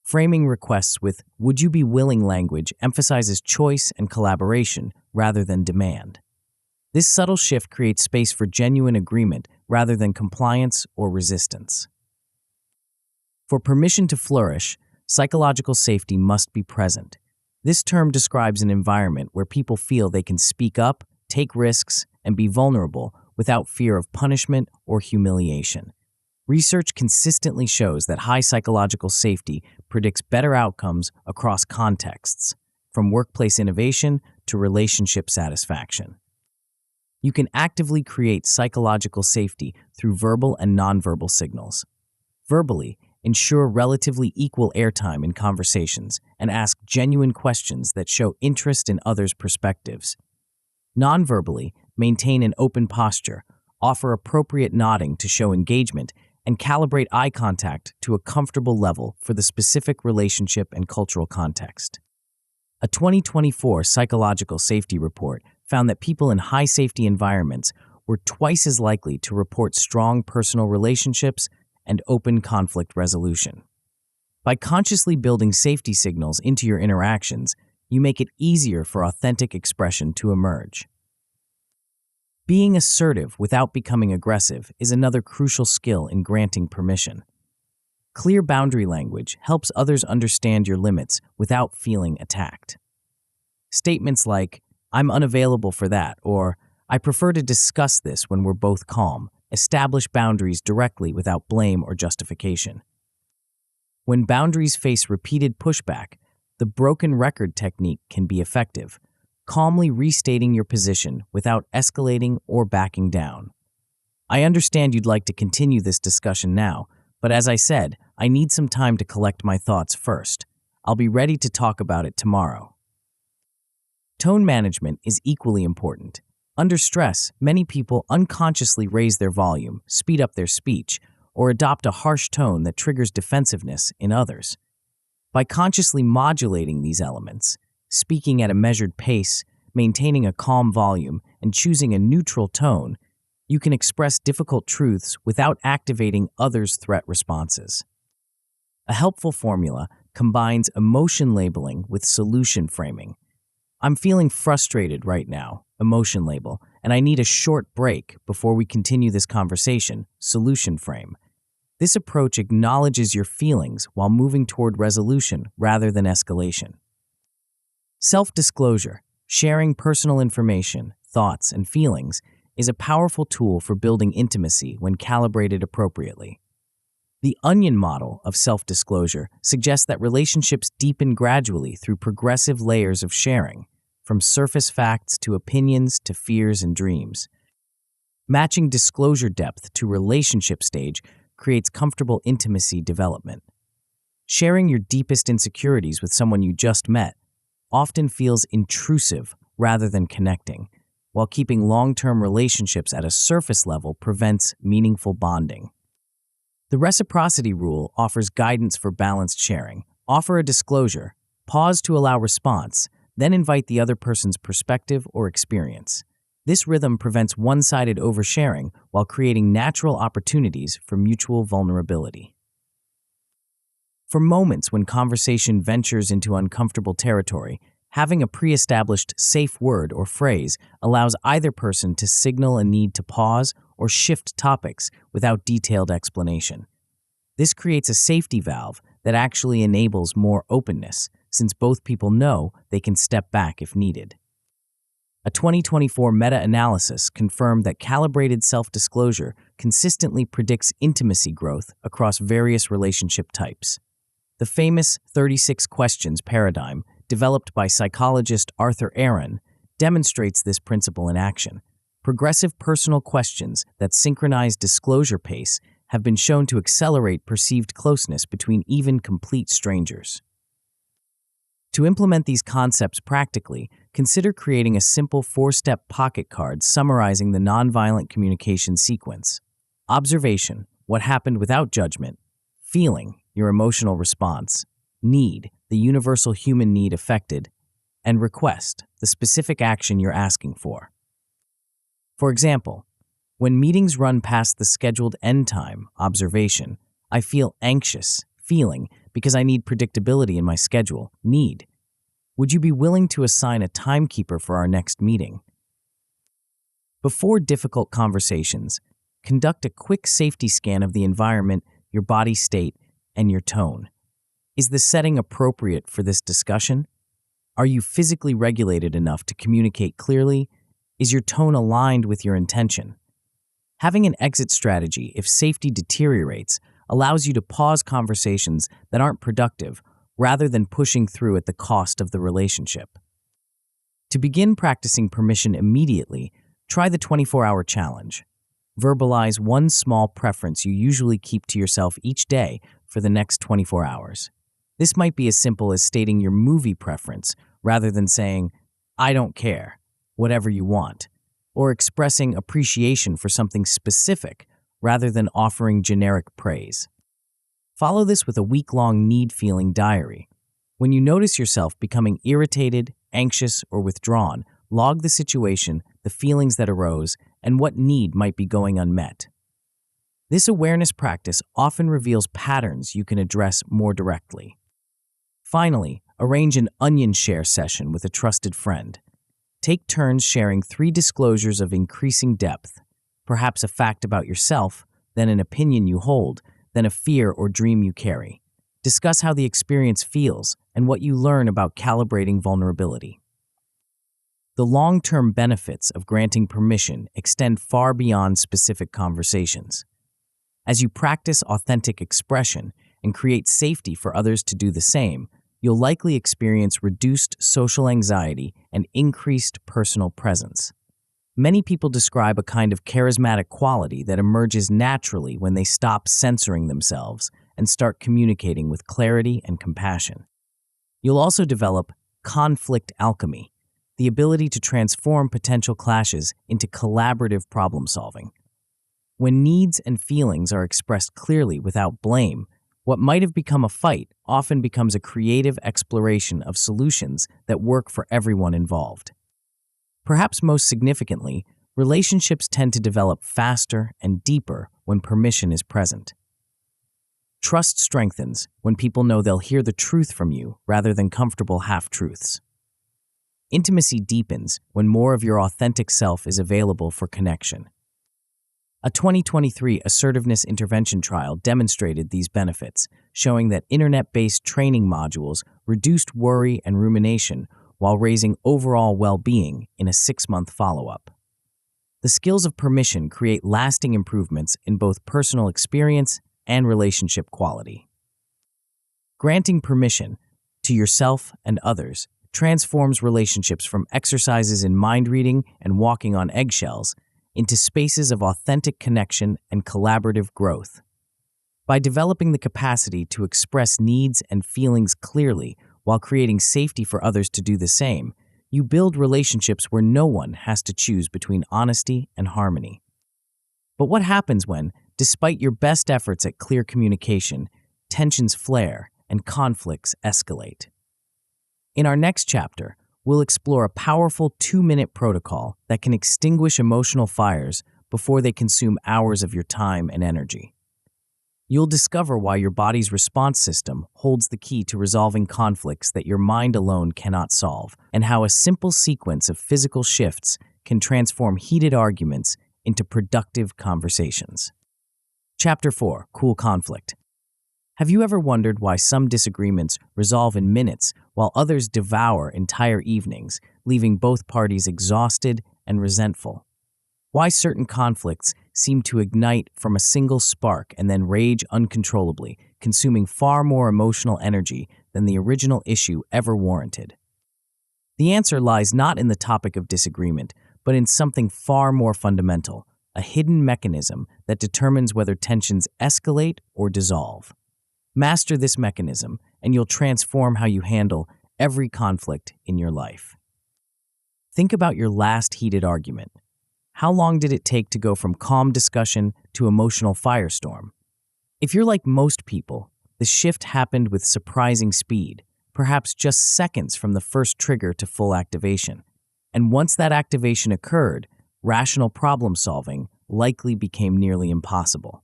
A: Framing requests with "would you be willing" language emphasizes choice and collaboration rather than demand. This subtle shift creates space for genuine agreement rather than compliance or resistance. For permission to flourish, psychological safety must be present. This term describes an environment where people feel they can speak up, take risks, and be vulnerable without fear of punishment or humiliation. Research consistently shows that high psychological safety predicts better outcomes across contexts, from workplace innovation to relationship satisfaction. You can actively create psychological safety through verbal and nonverbal signals. Verbally, ensure relatively equal airtime in conversations and ask genuine questions that show interest in others' perspectives. Nonverbally, maintain an open posture, offer appropriate nodding to show engagement, and calibrate eye contact to a comfortable level for the specific relationship and cultural context. A 2024 psychological safety report found that people in high-safety environments were twice as likely to report strong personal relationships and open conflict resolution. By consciously building safety signals into your interactions, you make it easier for authentic expression to emerge. Being assertive without becoming aggressive is another crucial skill in granting permission. Clear boundary language helps others understand your limits without feeling attacked. Statements like, "I'm unavailable for that," or "I prefer to discuss this when we're both calm," establish boundaries directly without blame or justification. When boundaries face repeated pushback, the broken record technique can be effective. calmly restating your position without escalating or backing down. I understand you'd like to continue this discussion now, but as I said, I need some time to collect my thoughts first. I'll be ready to talk about it tomorrow. Tone management is equally important. Under stress, many people unconsciously raise their volume, speed up their speech, or adopt a harsh tone that triggers defensiveness in others. By consciously modulating these elements, speaking at a measured pace, maintaining a calm volume, and choosing a neutral tone, you can express difficult truths without activating others' threat responses. A helpful formula combines emotion labeling with solution framing. I'm feeling frustrated right now, emotion label, and I need a short break before we continue this conversation, solution frame. This approach acknowledges your feelings while moving toward resolution rather than escalation. Self-disclosure, sharing personal information, thoughts, and feelings, is a powerful tool for building intimacy when calibrated appropriately. The onion model of self-disclosure suggests that relationships deepen gradually through progressive layers of sharing, from surface facts to opinions to fears and dreams. Matching disclosure depth to relationship stage creates comfortable intimacy development. Sharing your deepest insecurities with someone you just met often feels intrusive rather than connecting, while keeping long-term relationships at a surface level prevents meaningful bonding. The reciprocity rule offers guidance for balanced sharing. Offer a disclosure, pause to allow response, then invite the other person's perspective or experience. This rhythm prevents one-sided oversharing while creating natural opportunities for mutual vulnerability. For moments when conversation ventures into uncomfortable territory, having a pre-established safe word or phrase allows either person to signal a need to pause or shift topics without detailed explanation. This creates a safety valve that actually enables more openness, since both people know they can step back if needed. A 2024 meta-analysis confirmed that calibrated self-disclosure consistently predicts intimacy growth across various relationship types. The famous 36 questions paradigm, developed by psychologist Arthur Aaron, demonstrates this principle in action. Progressive personal questions that synchronize disclosure pace have been shown to accelerate perceived closeness between even complete strangers. To implement these concepts practically, consider creating a simple 4-step pocket card summarizing the nonviolent communication sequence. Observation, what happened without judgment. Feeling, your emotional response. Need, the universal human need affected. And request, the specific action you're asking for. For example, when meetings run past the scheduled end time, observation, I feel anxious, feeling, because I need predictability in my schedule, need. Would you be willing to assign a timekeeper for our next meeting? Before difficult conversations, conduct a quick safety scan of the environment, your body state, and your tone. Is the setting appropriate for this discussion? Are you physically regulated enough to communicate clearly? Is your tone aligned with your intention? Having an exit strategy if safety deteriorates allows you to pause conversations that aren't productive rather than pushing through at the cost of the relationship. To begin practicing permission immediately, try the 24-hour challenge. Verbalize one small preference you usually keep to yourself each day for the next 24 hours. This might be as simple as stating your movie preference rather than saying, I don't care, whatever you want, or expressing appreciation for something specific rather than offering generic praise. Follow this with a week-long need-feeling diary. When you notice yourself becoming irritated, anxious, or withdrawn, log the situation, the feelings that arose, and what need might be going unmet. This awareness practice often reveals patterns you can address more directly. Finally, arrange an onion share session with a trusted friend. Take turns sharing 3 disclosures of increasing depth, perhaps a fact about yourself, then an opinion you hold, then a fear or dream you carry. Discuss how the experience feels and what you learn about calibrating vulnerability. The long-term benefits of granting permission extend far beyond specific conversations. As you practice authentic expression and create safety for others to do the same, you'll likely experience reduced social anxiety and increased personal presence. Many people describe a kind of charismatic quality that emerges naturally when they stop censoring themselves and start communicating with clarity and compassion. You'll also develop conflict alchemy, the ability to transform potential clashes into collaborative problem solving. When needs and feelings are expressed clearly without blame, what might have become a fight often becomes a creative exploration of solutions that work for everyone involved. Perhaps most significantly, relationships tend to develop faster and deeper when permission is present. Trust strengthens when people know they'll hear the truth from you rather than comfortable half-truths. Intimacy deepens when more of your authentic self is available for connection. A 2023 assertiveness intervention trial demonstrated these benefits, showing that internet-based training modules reduced worry and rumination while raising overall well-being in a 6-month follow-up. The skills of permission create lasting improvements in both personal experience and relationship quality. Granting permission to yourself and others transforms relationships from exercises in mind reading and walking on eggshells into spaces of authentic connection and collaborative growth. By developing the capacity to express needs and feelings clearly while creating safety for others to do the same, you build relationships where no one has to choose between honesty and harmony. But what happens when, despite your best efforts at clear communication, tensions flare and conflicts escalate? In our next chapter, we'll explore a powerful 2-minute protocol that can extinguish emotional fires before they consume hours of your time and energy. You'll discover why your body's response system holds the key to resolving conflicts that your mind alone cannot solve, and how a simple sequence of physical shifts can transform heated arguments into productive conversations. Chapter 4: Cool Conflict. Have you ever wondered why some disagreements resolve in minutes while others devour entire evenings, leaving both parties exhausted and resentful? Why certain conflicts seem to ignite from a single spark and then rage uncontrollably, consuming far more emotional energy than the original issue ever warranted? The answer lies not in the topic of disagreement, but in something far more fundamental, a hidden mechanism that determines whether tensions escalate or dissolve. Master this mechanism, and you'll transform how you handle every conflict in your life. Think about your last heated argument. How long did it take to go from calm discussion to emotional firestorm? If you're like most people, the shift happened with surprising speed, perhaps just seconds from the first trigger to full activation. And once that activation occurred, rational problem solving likely became nearly impossible.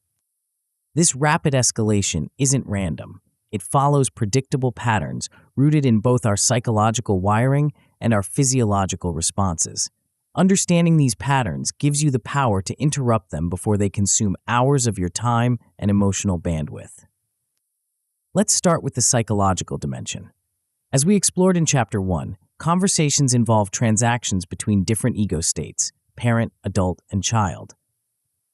A: This rapid escalation isn't random. It follows predictable patterns rooted in both our psychological wiring and our physiological responses. Understanding these patterns gives you the power to interrupt them before they consume hours of your time and emotional bandwidth. Let's start with the psychological dimension. As we explored in Chapter 1, conversations involve transactions between different ego states, parent, adult, and child.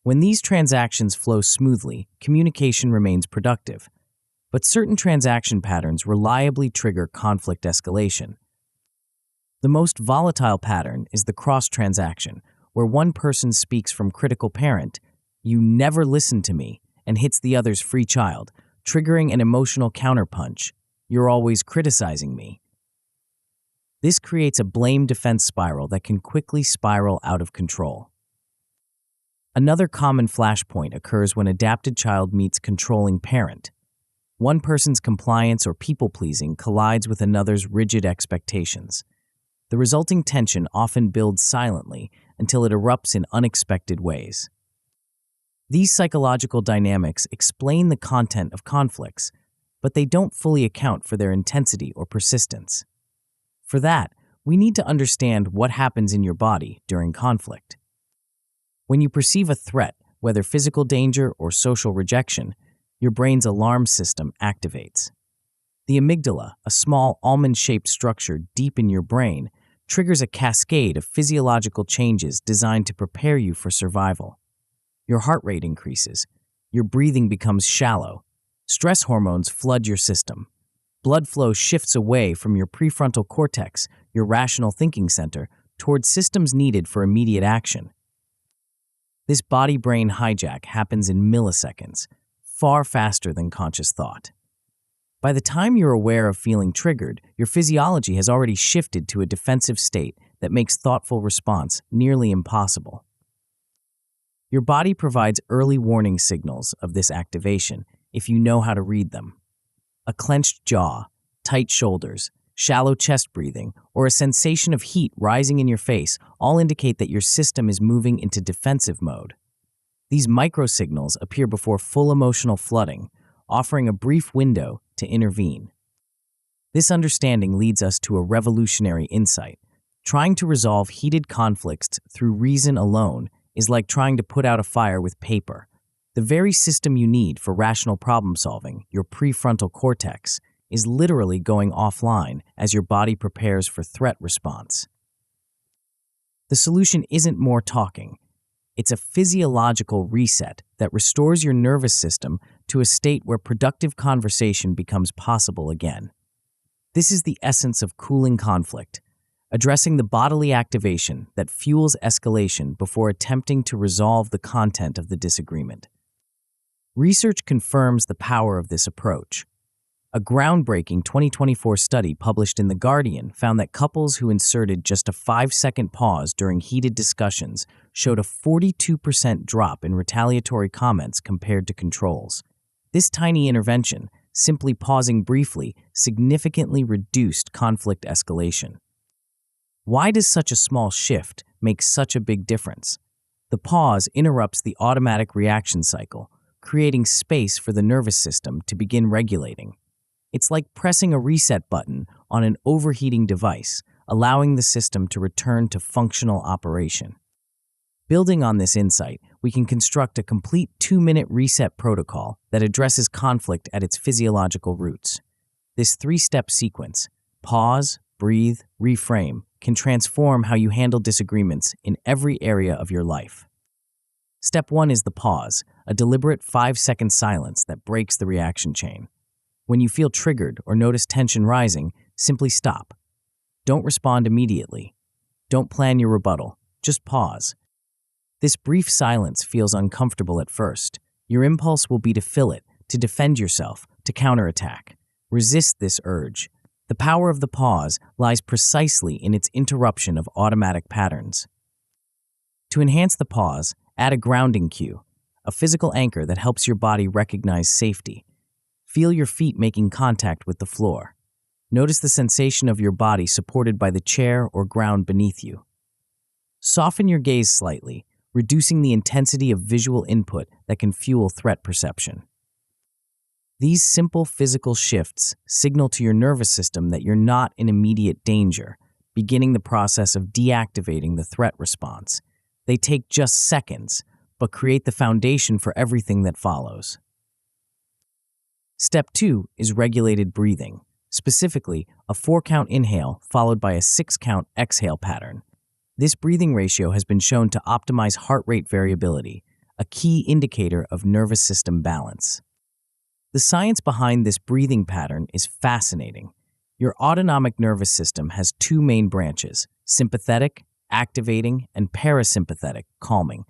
A: When these transactions flow smoothly, communication remains productive. But certain transaction patterns reliably trigger conflict escalation. The most volatile pattern is the cross-transaction, where one person speaks from critical parent, "You never listen to me," and hits the other's free child, triggering an emotional counterpunch, "You're always criticizing me." This creates a blame-defense spiral that can quickly spiral out of control. Another common flashpoint occurs when adapted child meets controlling parent. One person's compliance or people-pleasing collides with another's rigid expectations. The resulting tension often builds silently until it erupts in unexpected ways. These psychological dynamics explain the content of conflicts, but they don't fully account for their intensity or persistence. For that, we need to understand what happens in your body during conflict. When you perceive a threat, whether physical danger or social rejection, your brain's alarm system activates. The amygdala, a small almond-shaped structure deep in your brain, triggers a cascade of physiological changes designed to prepare you for survival. Your heart rate increases, your breathing becomes shallow, stress hormones flood your system, Blood flow shifts away from your prefrontal cortex, your rational thinking center, towards systems needed for immediate action. This body-brain hijack happens in milliseconds, far faster than conscious thought. By the time you're aware of feeling triggered, your physiology has already shifted to a defensive state that makes thoughtful response nearly impossible. Your body provides early warning signals of this activation if you know how to read them. A clenched jaw, tight shoulders, shallow chest breathing, or a sensation of heat rising in your face all indicate that your system is moving into defensive mode. These microsignals appear before full emotional flooding, offering a brief window to intervene. This understanding leads us to a revolutionary insight. Trying to resolve heated conflicts through reason alone is like trying to put out a fire with paper. The very system you need for rational problem solving, your prefrontal cortex, is literally going offline as your body prepares for threat response. The solution isn't more talking. It's a physiological reset that restores your nervous system to a state where productive conversation becomes possible again. This is the essence of cooling conflict, addressing the bodily activation that fuels escalation before attempting to resolve the content of the disagreement. Research confirms the power of this approach. A groundbreaking 2024 study published in The Guardian found that couples who inserted just a 5-second pause during heated discussions showed a 42% drop in retaliatory comments compared to controls. This tiny intervention, simply pausing briefly, significantly reduced conflict escalation. Why does such a small shift make such a big difference? The pause interrupts the automatic reaction cycle, creating space for the nervous system to begin regulating. It's like pressing a reset button on an overheating device, allowing the system to return to functional operation. Building on this insight, we can construct a complete 2-minute reset protocol that addresses conflict at its physiological roots. This 3-step sequence, pause, breathe, reframe, can transform how you handle disagreements in every area of your life. Step 1 is the pause, a deliberate 5-second silence that breaks the reaction chain. When you feel triggered or notice tension rising, simply stop. Don't respond immediately. Don't plan your rebuttal. Just pause. This brief silence feels uncomfortable at first. Your impulse will be to fill it, to defend yourself, to counterattack. Resist this urge. The power of the pause lies precisely in its interruption of automatic patterns. To enhance the pause, add a grounding cue, a physical anchor that helps your body recognize safety. Feel your feet making contact with the floor. Notice the sensation of your body supported by the chair or ground beneath you. Soften your gaze slightly, reducing the intensity of visual input that can fuel threat perception. These simple physical shifts signal to your nervous system that you're not in immediate danger, beginning the process of deactivating the threat response. They take just seconds, but create the foundation for everything that follows. Step 2 is regulated breathing, specifically a 4-count inhale followed by a 6-count exhale pattern. This breathing ratio has been shown to optimize heart rate variability, a key indicator of nervous system balance. The science behind this breathing pattern is fascinating. Your autonomic nervous system has 2 main branches: sympathetic, activating, and parasympathetic, calming.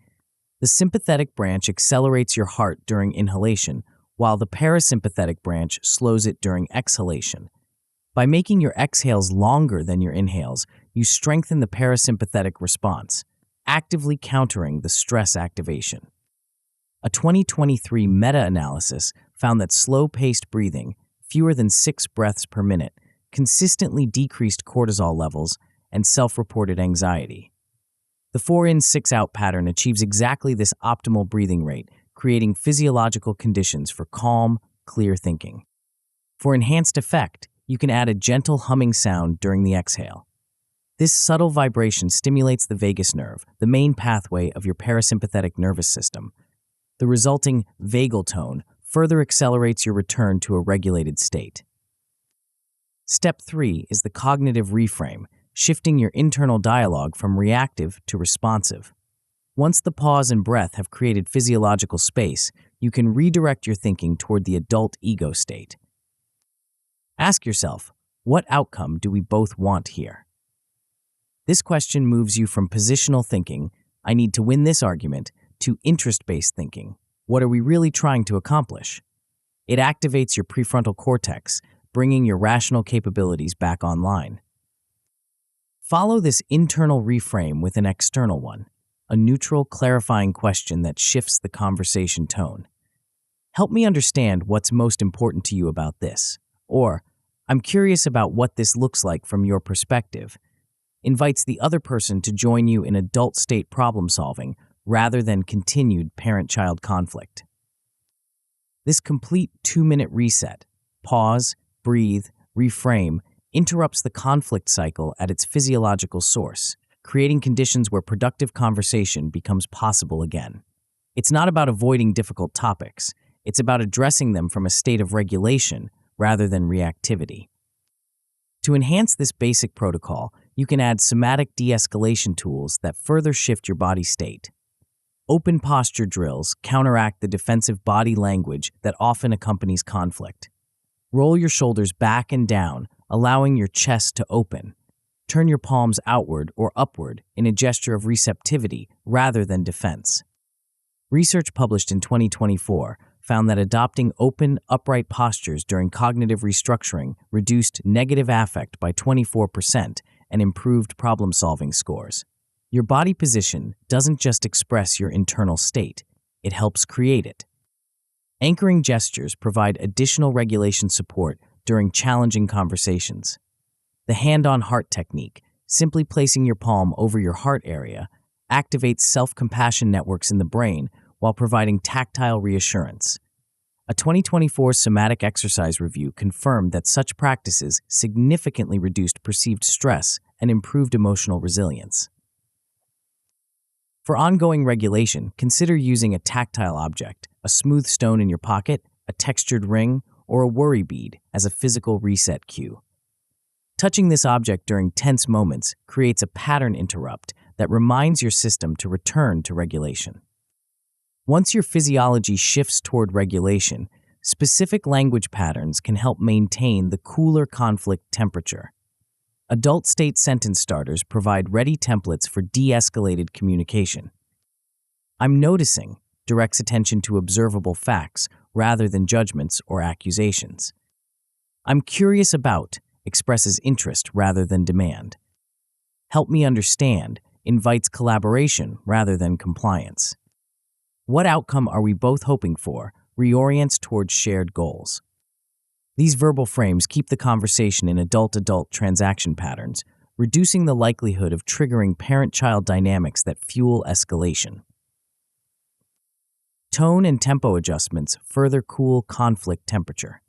A: The sympathetic branch accelerates your heart during inhalation, while the parasympathetic branch slows it during exhalation. By making your exhales longer than your inhales, you strengthen the parasympathetic response, actively countering the stress activation. A 2023 meta-analysis found that slow-paced breathing, fewer than 6 breaths per minute, consistently decreased cortisol levels and self-reported anxiety. The 4-in, 6-out pattern achieves exactly this optimal breathing rate, creating physiological conditions for calm, clear thinking. For enhanced effect, you can add a gentle humming sound during the exhale. This subtle vibration stimulates the vagus nerve, the main pathway of your parasympathetic nervous system. The resulting vagal tone further accelerates your return to a regulated state. Step 3 is the cognitive reframe, shifting your internal dialogue from reactive to responsive. Once the pause and breath have created physiological space, you can redirect your thinking toward the adult ego state. Ask yourself, what outcome do we both want here? This question moves you from positional thinking, I need to win this argument, to interest-based thinking, what are we really trying to accomplish? It activates your prefrontal cortex, bringing your rational capabilities back online. Follow this internal reframe with an external one, a neutral, clarifying question that shifts the conversation tone. Help me understand what's most important to you about this. Or, I'm curious about what this looks like from your perspective. Invites the other person to join you in adult state problem solving rather than continued parent-child conflict. This complete 2-minute reset, pause, breathe, reframe, interrupts the conflict cycle at its physiological source, creating conditions where productive conversation becomes possible again. It's not about avoiding difficult topics. It's about addressing them from a state of regulation rather than reactivity. To enhance this basic protocol, you can add somatic de-escalation tools that further shift your body state. Open posture drills counteract the defensive body language that often accompanies conflict. Roll your shoulders back and down, allowing your chest to open. Turn your palms outward or upward in a gesture of receptivity rather than defense. Research published in 2024 found that adopting open, upright postures during cognitive restructuring reduced negative affect by 24% and improved problem-solving scores. Your body position doesn't just express your internal state, it helps create it. Anchoring gestures provide additional regulation support during challenging conversations. The hand-on-heart technique, simply placing your palm over your heart area, activates self-compassion networks in the brain while providing tactile reassurance. A 2024 somatic exercise review confirmed that such practices significantly reduced perceived stress and improved emotional resilience. For ongoing regulation, consider using a tactile object, a smooth stone in your pocket, a textured ring, or a worry bead as a physical reset cue. Touching this object during tense moments creates a pattern interrupt that reminds your system to return to regulation. Once your physiology shifts toward regulation, specific language patterns can help maintain the cooler conflict temperature. Adult state sentence starters provide ready templates for de-escalated communication. I'm noticing directs attention to observable facts rather than judgments or accusations. I'm curious about expresses interest rather than demand. Help me understand invites collaboration rather than compliance. What outcome are we both hoping for reorients towards shared goals. These verbal frames keep the conversation in adult-adult transaction patterns, reducing the likelihood of triggering parent-child dynamics that fuel escalation. Tone and tempo adjustments further cool conflict temperature.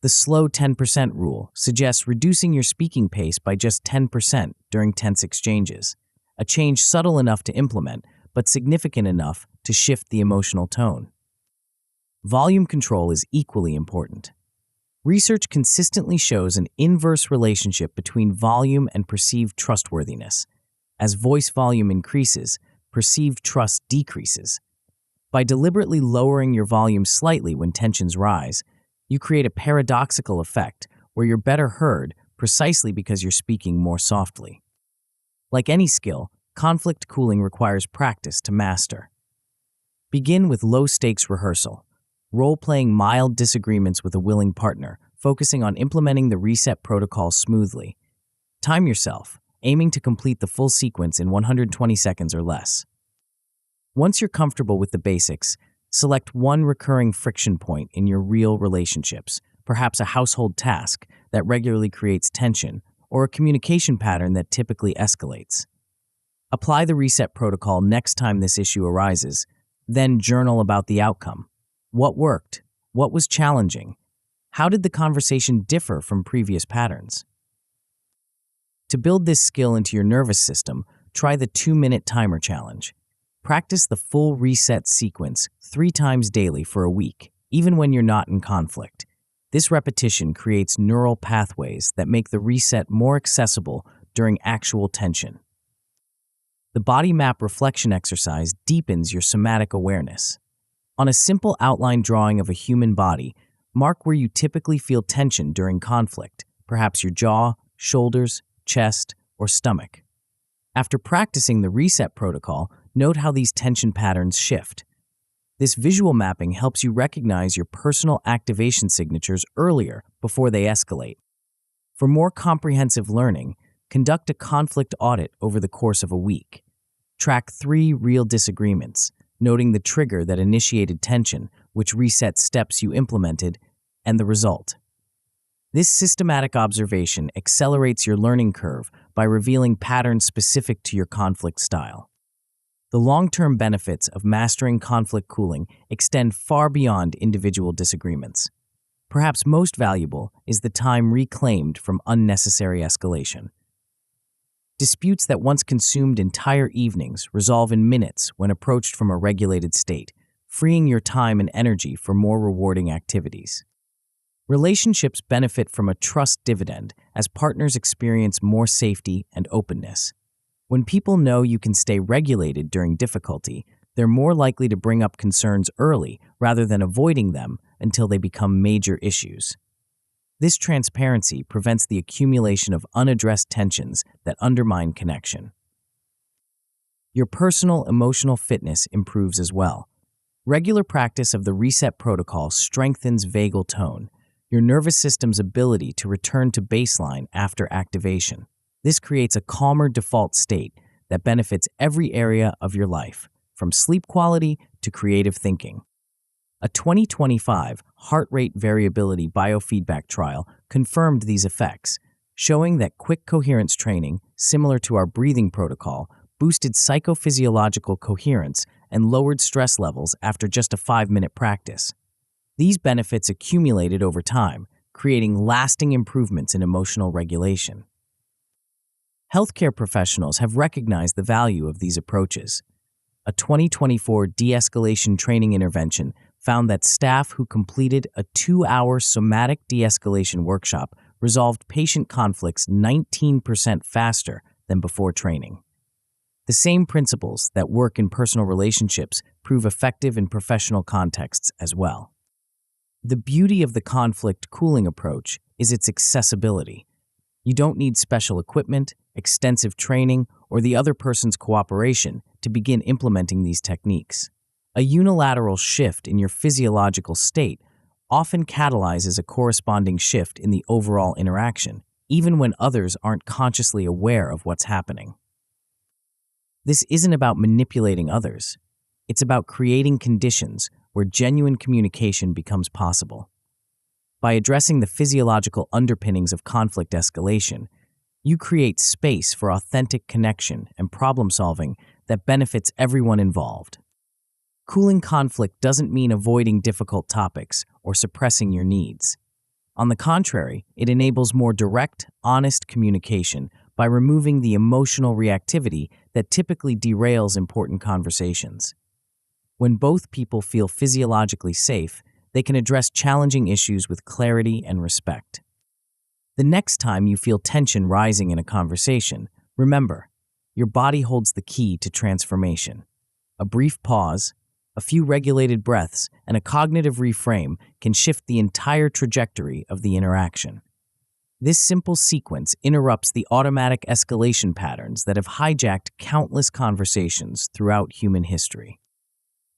A: The slow 10% rule suggests reducing your speaking pace by just 10% during tense exchanges, a change subtle enough to implement, but significant enough to shift the emotional tone. Volume control is equally important. Research consistently shows an inverse relationship between volume and perceived trustworthiness. As voice volume increases, perceived trust decreases. By deliberately lowering your volume slightly when tensions rise, you create a paradoxical effect where you're better heard precisely because you're speaking more softly. Like any skill, conflict cooling requires practice to master. Begin with low-stakes rehearsal. Role-playing mild disagreements with a willing partner, focusing on implementing the reset protocol smoothly. Time yourself, aiming to complete the full sequence in 120 seconds or less. Once you're comfortable with the basics, select one recurring friction point in your real relationships, perhaps a household task that regularly creates tension, or a communication pattern that typically escalates. Apply the reset protocol next time this issue arises, then journal about the outcome. What worked? What was challenging? How did the conversation differ from previous patterns? To build this skill into your nervous system, try the 2-minute timer challenge. Practice the full reset sequence 3 times daily for a week, even when you're not in conflict. This repetition creates neural pathways that make the reset more accessible during actual tension. The body map reflection exercise deepens your somatic awareness. On a simple outline drawing of a human body, Mark where you typically feel tension during conflict, perhaps your jaw, shoulders, chest, or stomach. After practicing the reset protocol, note how these tension patterns shift. This visual mapping helps you recognize your personal activation signatures earlier before they escalate. For more comprehensive learning, conduct a conflict audit over the course of a week. Track 3 real disagreements, noting the trigger that initiated tension, which reset steps you implemented, and the result. This systematic observation accelerates your learning curve by revealing patterns specific to your conflict style. The long-term benefits of mastering conflict cooling extend far beyond individual disagreements. Perhaps most valuable is the time reclaimed from unnecessary escalation. Disputes that once consumed entire evenings resolve in minutes when approached from a regulated state, freeing your time and energy for more rewarding activities. Relationships benefit from a trust dividend as partners experience more safety and openness. When people know you can stay regulated during difficulty, they're more likely to bring up concerns early rather than avoiding them until they become major issues. This transparency prevents the accumulation of unaddressed tensions that undermine connection. Your personal emotional fitness improves as well. Regular practice of the reset protocol strengthens vagal tone, your nervous system's ability to return to baseline after activation. This creates a calmer default state that benefits every area of your life, from sleep quality to creative thinking. A 2025 heart rate variability biofeedback trial confirmed these effects, showing that quick coherence training, similar to our breathing protocol, boosted psychophysiological coherence and lowered stress levels after just a 5-minute practice. These benefits accumulated over time, creating lasting improvements in emotional regulation. Healthcare professionals have recognized the value of these approaches. A 2024 de-escalation training intervention found that staff who completed a 2-hour somatic de-escalation workshop resolved patient conflicts 19% faster than before training. The same principles that work in personal relationships prove effective in professional contexts as well. The beauty of the conflict cooling approach is its accessibility. You don't need special equipment, extensive training, or the other person's cooperation to begin implementing these techniques. A unilateral shift in your physiological state often catalyzes a corresponding shift in the overall interaction, even when others aren't consciously aware of what's happening. This isn't about manipulating others. It's about creating conditions where genuine communication becomes possible. By addressing the physiological underpinnings of conflict escalation, you create space for authentic connection and problem-solving that benefits everyone involved. Cooling conflict doesn't mean avoiding difficult topics or suppressing your needs. On the contrary, it enables more direct, honest communication by removing the emotional reactivity that typically derails important conversations. When both people feel physiologically safe, they can address challenging issues with clarity and respect. The next time you feel tension rising in a conversation, remember, your body holds the key to transformation. A brief pause, a few regulated breaths, and a cognitive reframe can shift the entire trajectory of the interaction. This simple sequence interrupts the automatic escalation patterns that have hijacked countless conversations throughout human history.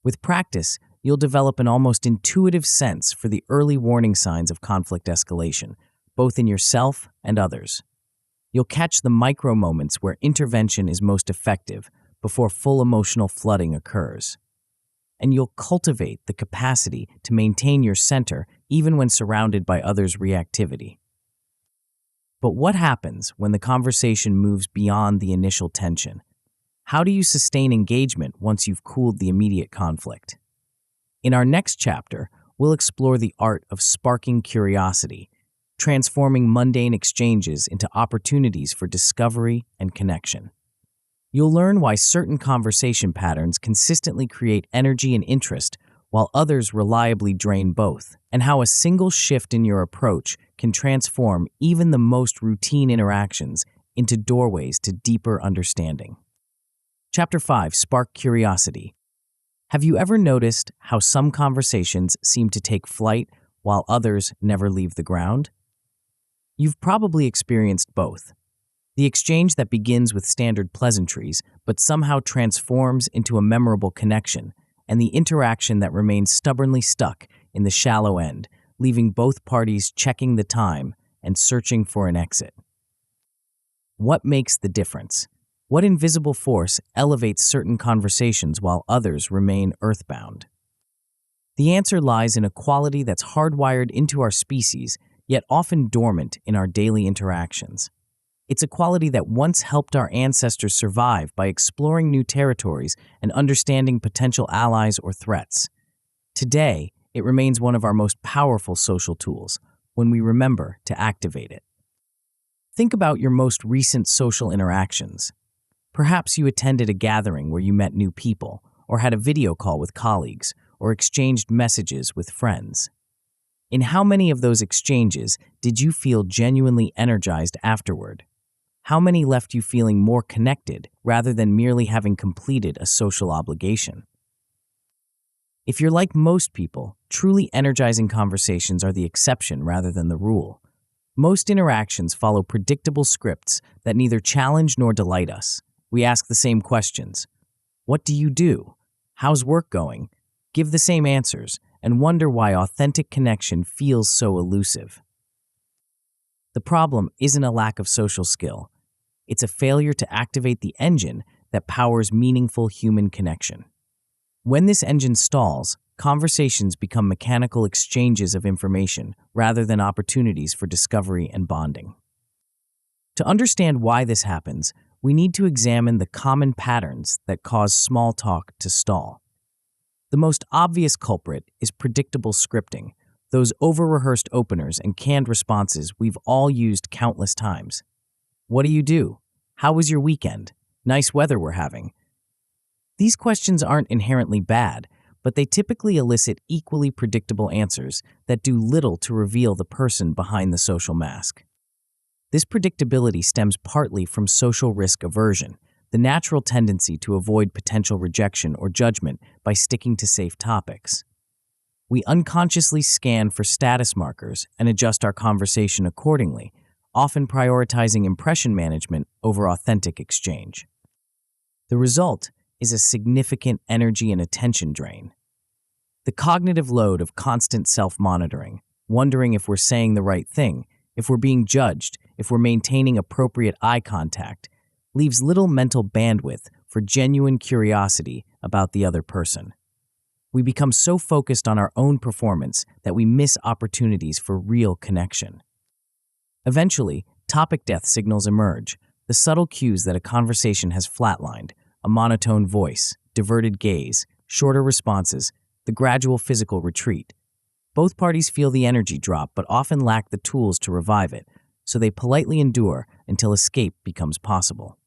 A: With practice, you'll develop an almost intuitive sense for the early warning signs of conflict escalation, both in yourself and others. You'll catch the micro moments where intervention is most effective before full emotional flooding occurs. And you'll cultivate the capacity to maintain your center even when surrounded by others' reactivity. But what happens when the conversation moves beyond the initial tension? How do you sustain engagement once you've cooled the immediate conflict? In our next chapter, we'll explore the art of sparking curiosity, transforming mundane exchanges into opportunities for discovery and connection. You'll learn why certain conversation patterns consistently create energy and interest while others reliably drain both, and how a single shift in your approach can transform even the most routine interactions into doorways to deeper understanding. Chapter 5, Spark Curiosity. Have you ever noticed how some conversations seem to take flight while others never leave the ground? You've probably experienced both. The exchange that begins with standard pleasantries but somehow transforms into a memorable connection, and the interaction that remains stubbornly stuck in the shallow end, leaving both parties checking the time and searching for an exit. What makes the difference? What invisible force elevates certain conversations while others remain earthbound? The answer lies in a quality that's hardwired into our species, yet often dormant in our daily interactions. It's a quality that once helped our ancestors survive by exploring new territories and understanding potential allies or threats. Today, it remains one of our most powerful social tools when we remember to activate it. Think about your most recent social interactions. Perhaps you attended a gathering where you met new people, or had a video call with colleagues, or exchanged messages with friends. In how many of those exchanges did you feel genuinely energized afterward? How many left you feeling more connected rather than merely having completed a social obligation? If you're like most people, truly energizing conversations are the exception rather than the rule. Most interactions follow predictable scripts that neither challenge nor delight us. We ask the same questions. What do you do? How's work going? Give the same answers, and wonder why authentic connection feels so elusive. The problem isn't a lack of social skill. It's a failure to activate the engine that powers meaningful human connection. When this engine stalls, conversations become mechanical exchanges of information rather than opportunities for discovery and bonding. To understand why this happens, we need to examine the common patterns that cause small talk to stall. The most obvious culprit is predictable scripting, those over-rehearsed openers and canned responses we've all used countless times. What do you do? How was your weekend? Nice weather we're having. These questions aren't inherently bad, but they typically elicit equally predictable answers that do little to reveal the person behind the social mask. This predictability stems partly from social risk aversion, the natural tendency to avoid potential rejection or judgment by sticking to safe topics. We unconsciously scan for status markers and adjust our conversation accordingly, often prioritizing impression management over authentic exchange. The result is a significant energy and attention drain. The cognitive load of constant self-monitoring, wondering if we're saying the right thing, if we're being judged, if we're maintaining appropriate eye contact, leaves little mental bandwidth for genuine curiosity about the other person. We become so focused on our own performance that we miss opportunities for real connection. Eventually, topic death signals emerge, the subtle cues that a conversation has flatlined, a monotone voice, diverted gaze, shorter responses, the gradual physical retreat. Both parties feel the energy drop but often lack the tools to revive it, so they politely endure until escape becomes possible.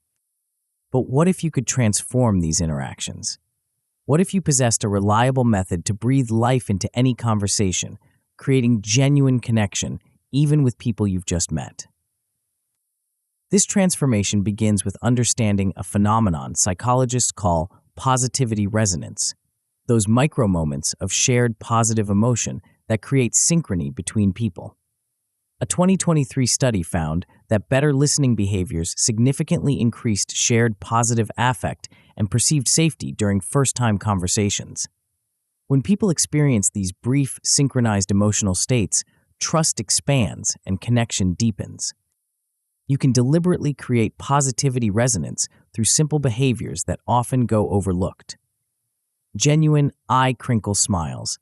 A: But what if you could transform these interactions? What if you possessed a reliable method to breathe life into any conversation, creating genuine connection even with people you've just met? This transformation begins with understanding a phenomenon psychologists call positivity resonance, those micro moments of shared positive emotion that create synchrony between people. A 2023 study found that better listening behaviors significantly increased shared positive affect and perceived safety during first-time conversations. When people experience these brief, synchronized emotional states, trust expands and connection deepens. You can deliberately create positivity resonance through simple behaviors that often go overlooked. Genuine eye-crinkle smiles,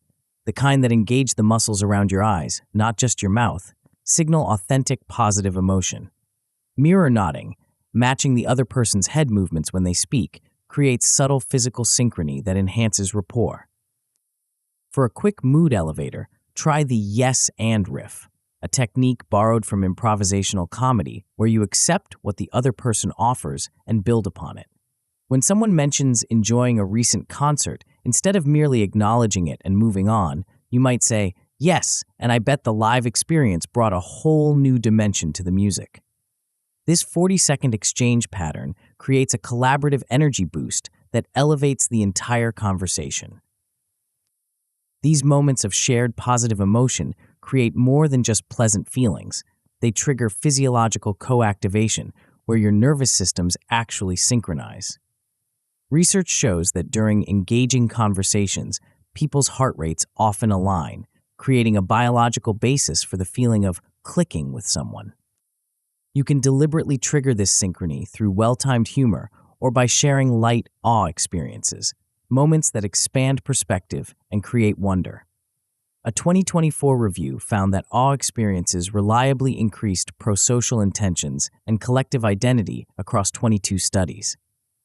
A: the kind that engage the muscles around your eyes, not just your mouth, signal authentic positive emotion. Mirror nodding, matching the other person's head movements when they speak, creates subtle physical synchrony that enhances rapport. For a quick mood elevator, try the yes and riff, a technique borrowed from improvisational comedy where you accept what the other person offers and build upon it. When someone mentions enjoying a recent concert, instead of merely acknowledging it and moving on, you might say, "Yes, and I bet the live experience brought a whole new dimension to the music." This 40-second exchange pattern creates a collaborative energy boost that elevates the entire conversation. These moments of shared positive emotion create more than just pleasant feelings. They trigger physiological co-activation, where your nervous systems actually synchronize. Research shows that during engaging conversations, people's heart rates often align, creating a biological basis for the feeling of clicking with someone. You can deliberately trigger this synchrony through well-timed humor or by sharing light awe experiences, moments that expand perspective and create wonder. A 2024 review found that awe experiences reliably increased prosocial intentions and collective identity across 22 studies.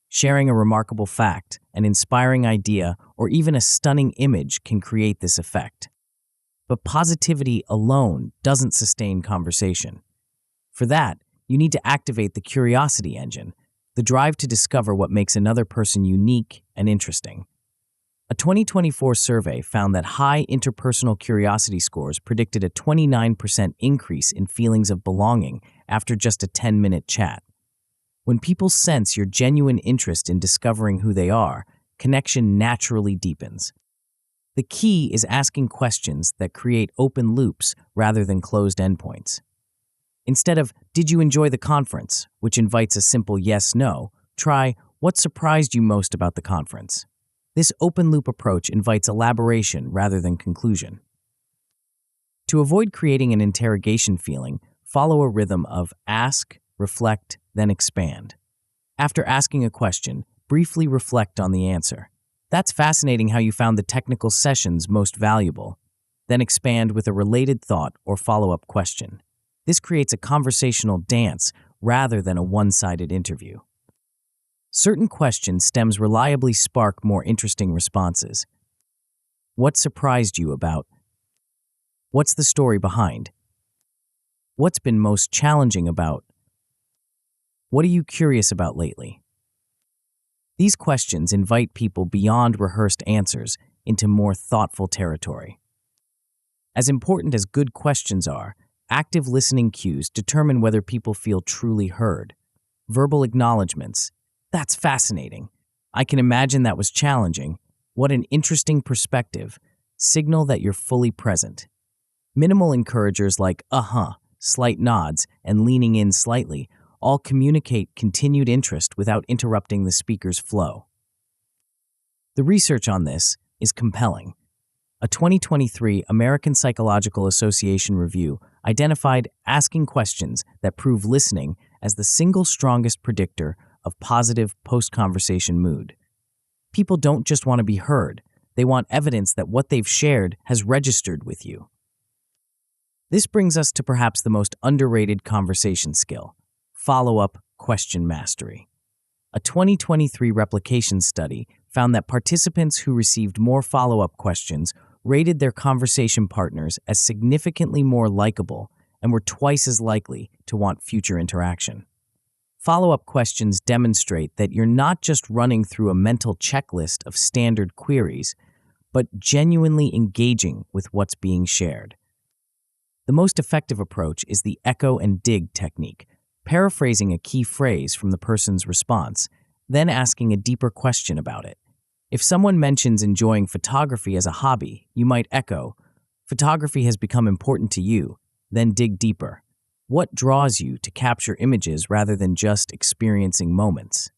A: Sharing a remarkable fact, an inspiring idea, or even a stunning image can create this effect. But positivity alone doesn't sustain conversation. For that, you need to activate the curiosity engine, the drive to discover what makes another person unique and interesting. A 2024 survey found that high interpersonal curiosity scores predicted a 29% increase in feelings of belonging after just a 10-minute chat. When people sense your genuine interest in discovering who they are, connection naturally deepens. The key is asking questions that create open loops rather than closed endpoints. Instead of, "Did you enjoy the conference?" which invites a simple yes/no, try, "What surprised you most about the conference?" This open-loop approach invites elaboration rather than conclusion. To avoid creating an interrogation feeling, follow a rhythm of ask, reflect, then expand. After asking a question, briefly reflect on the answer. "That's fascinating how you found the technical sessions most valuable." Then expand with a related thought or follow-up question. This creates a conversational dance rather than a one-sided interview. Certain question stems reliably spark more interesting responses. What surprised you about? What's the story behind? What's been most challenging about? What are you curious about lately? These questions invite people beyond rehearsed answers into more thoughtful territory. As important as good questions are, active listening cues determine whether people feel truly heard. Verbal acknowledgments. "That's fascinating. I can imagine that was challenging. What an interesting perspective," signal that you're fully present. Minimal encouragers like slight nods, and leaning in slightly all communicate continued interest without interrupting the speaker's flow. The research on this is compelling. A 2023 American Psychological Association review identified asking questions that prove listening as the single strongest predictor of positive post-conversation mood. People don't just want to be heard, they want evidence that what they've shared has registered with you. This brings us to perhaps the most underrated conversation skill: follow-up question mastery. A 2023 replication study found that participants who received more follow-up questions rated their conversation partners as significantly more likable and were twice as likely to want future interaction. Follow-up questions demonstrate that you're not just running through a mental checklist of standard queries, but genuinely engaging with what's being shared. The most effective approach is the echo and dig technique, paraphrasing a key phrase from the person's response, then asking a deeper question about it. If someone mentions enjoying photography as a hobby, you might echo, "Photography has become important to you," then dig deeper. What draws you to capture images rather than just experiencing moments?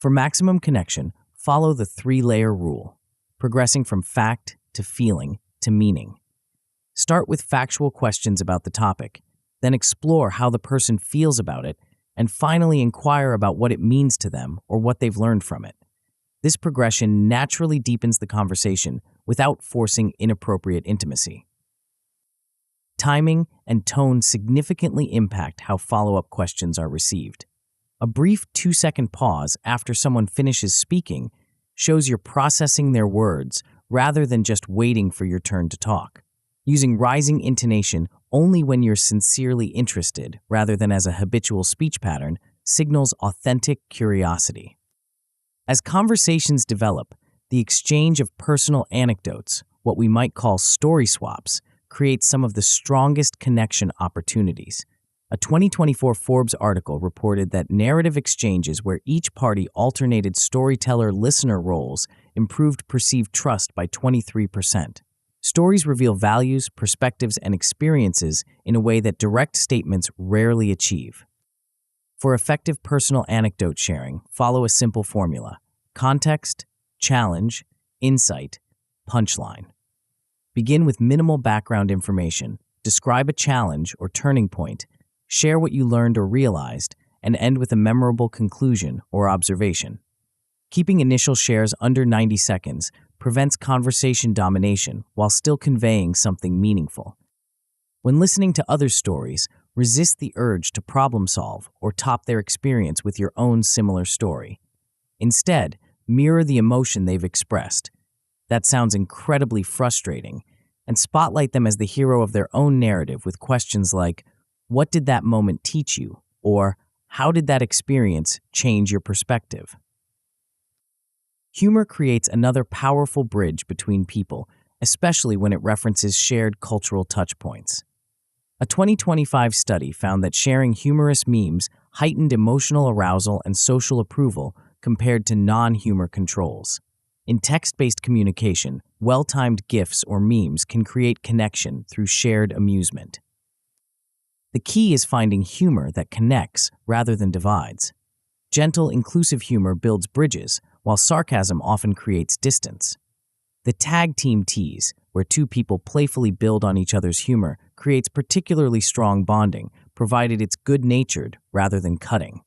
A: For maximum connection, follow the 3-layer rule, progressing from fact to feeling to meaning. Start with factual questions about the topic, then explore how the person feels about it, and finally inquire about what it means to them or what they've learned from it. This progression naturally deepens the conversation without forcing inappropriate intimacy. Timing and tone significantly impact how follow-up questions are received. A brief 2-second pause after someone finishes speaking shows you're processing their words rather than just waiting for your turn to talk. Using rising intonation only when you're sincerely interested rather than as a habitual speech pattern signals authentic curiosity. As conversations develop, the exchange of personal anecdotes, what we might call story swaps, creates some of the strongest connection opportunities. A 2024 Forbes article reported that narrative exchanges where each party alternated storyteller-listener roles improved perceived trust by 23%. Stories reveal values, perspectives, and experiences in a way that direct statements rarely achieve. For effective personal anecdote sharing, follow a simple formula: context, challenge, insight, punchline. Begin with minimal background information, describe a challenge or turning point, share what you learned or realized, and end with a memorable conclusion or observation. Keeping initial shares under 90 seconds prevents conversation domination while still conveying something meaningful. When listening to others' stories, resist the urge to problem solve or top their experience with your own similar story. Instead, mirror the emotion they've expressed. That sounds incredibly frustrating, and spotlight them as the hero of their own narrative with questions like, "What did that moment teach you?" or "How did that experience change your perspective?" Humor creates another powerful bridge between people, especially when it references shared cultural touchpoints. A 2025 study found that sharing humorous memes heightened emotional arousal and social approval compared to non-humor controls. In text-based communication, well-timed GIFs or memes can create connection through shared amusement. The key is finding humor that connects rather than divides. Gentle, inclusive humor builds bridges, while sarcasm often creates distance. The tag team tease, where two people playfully build on each other's humor, creates particularly strong bonding, provided it's good-natured rather than cutting.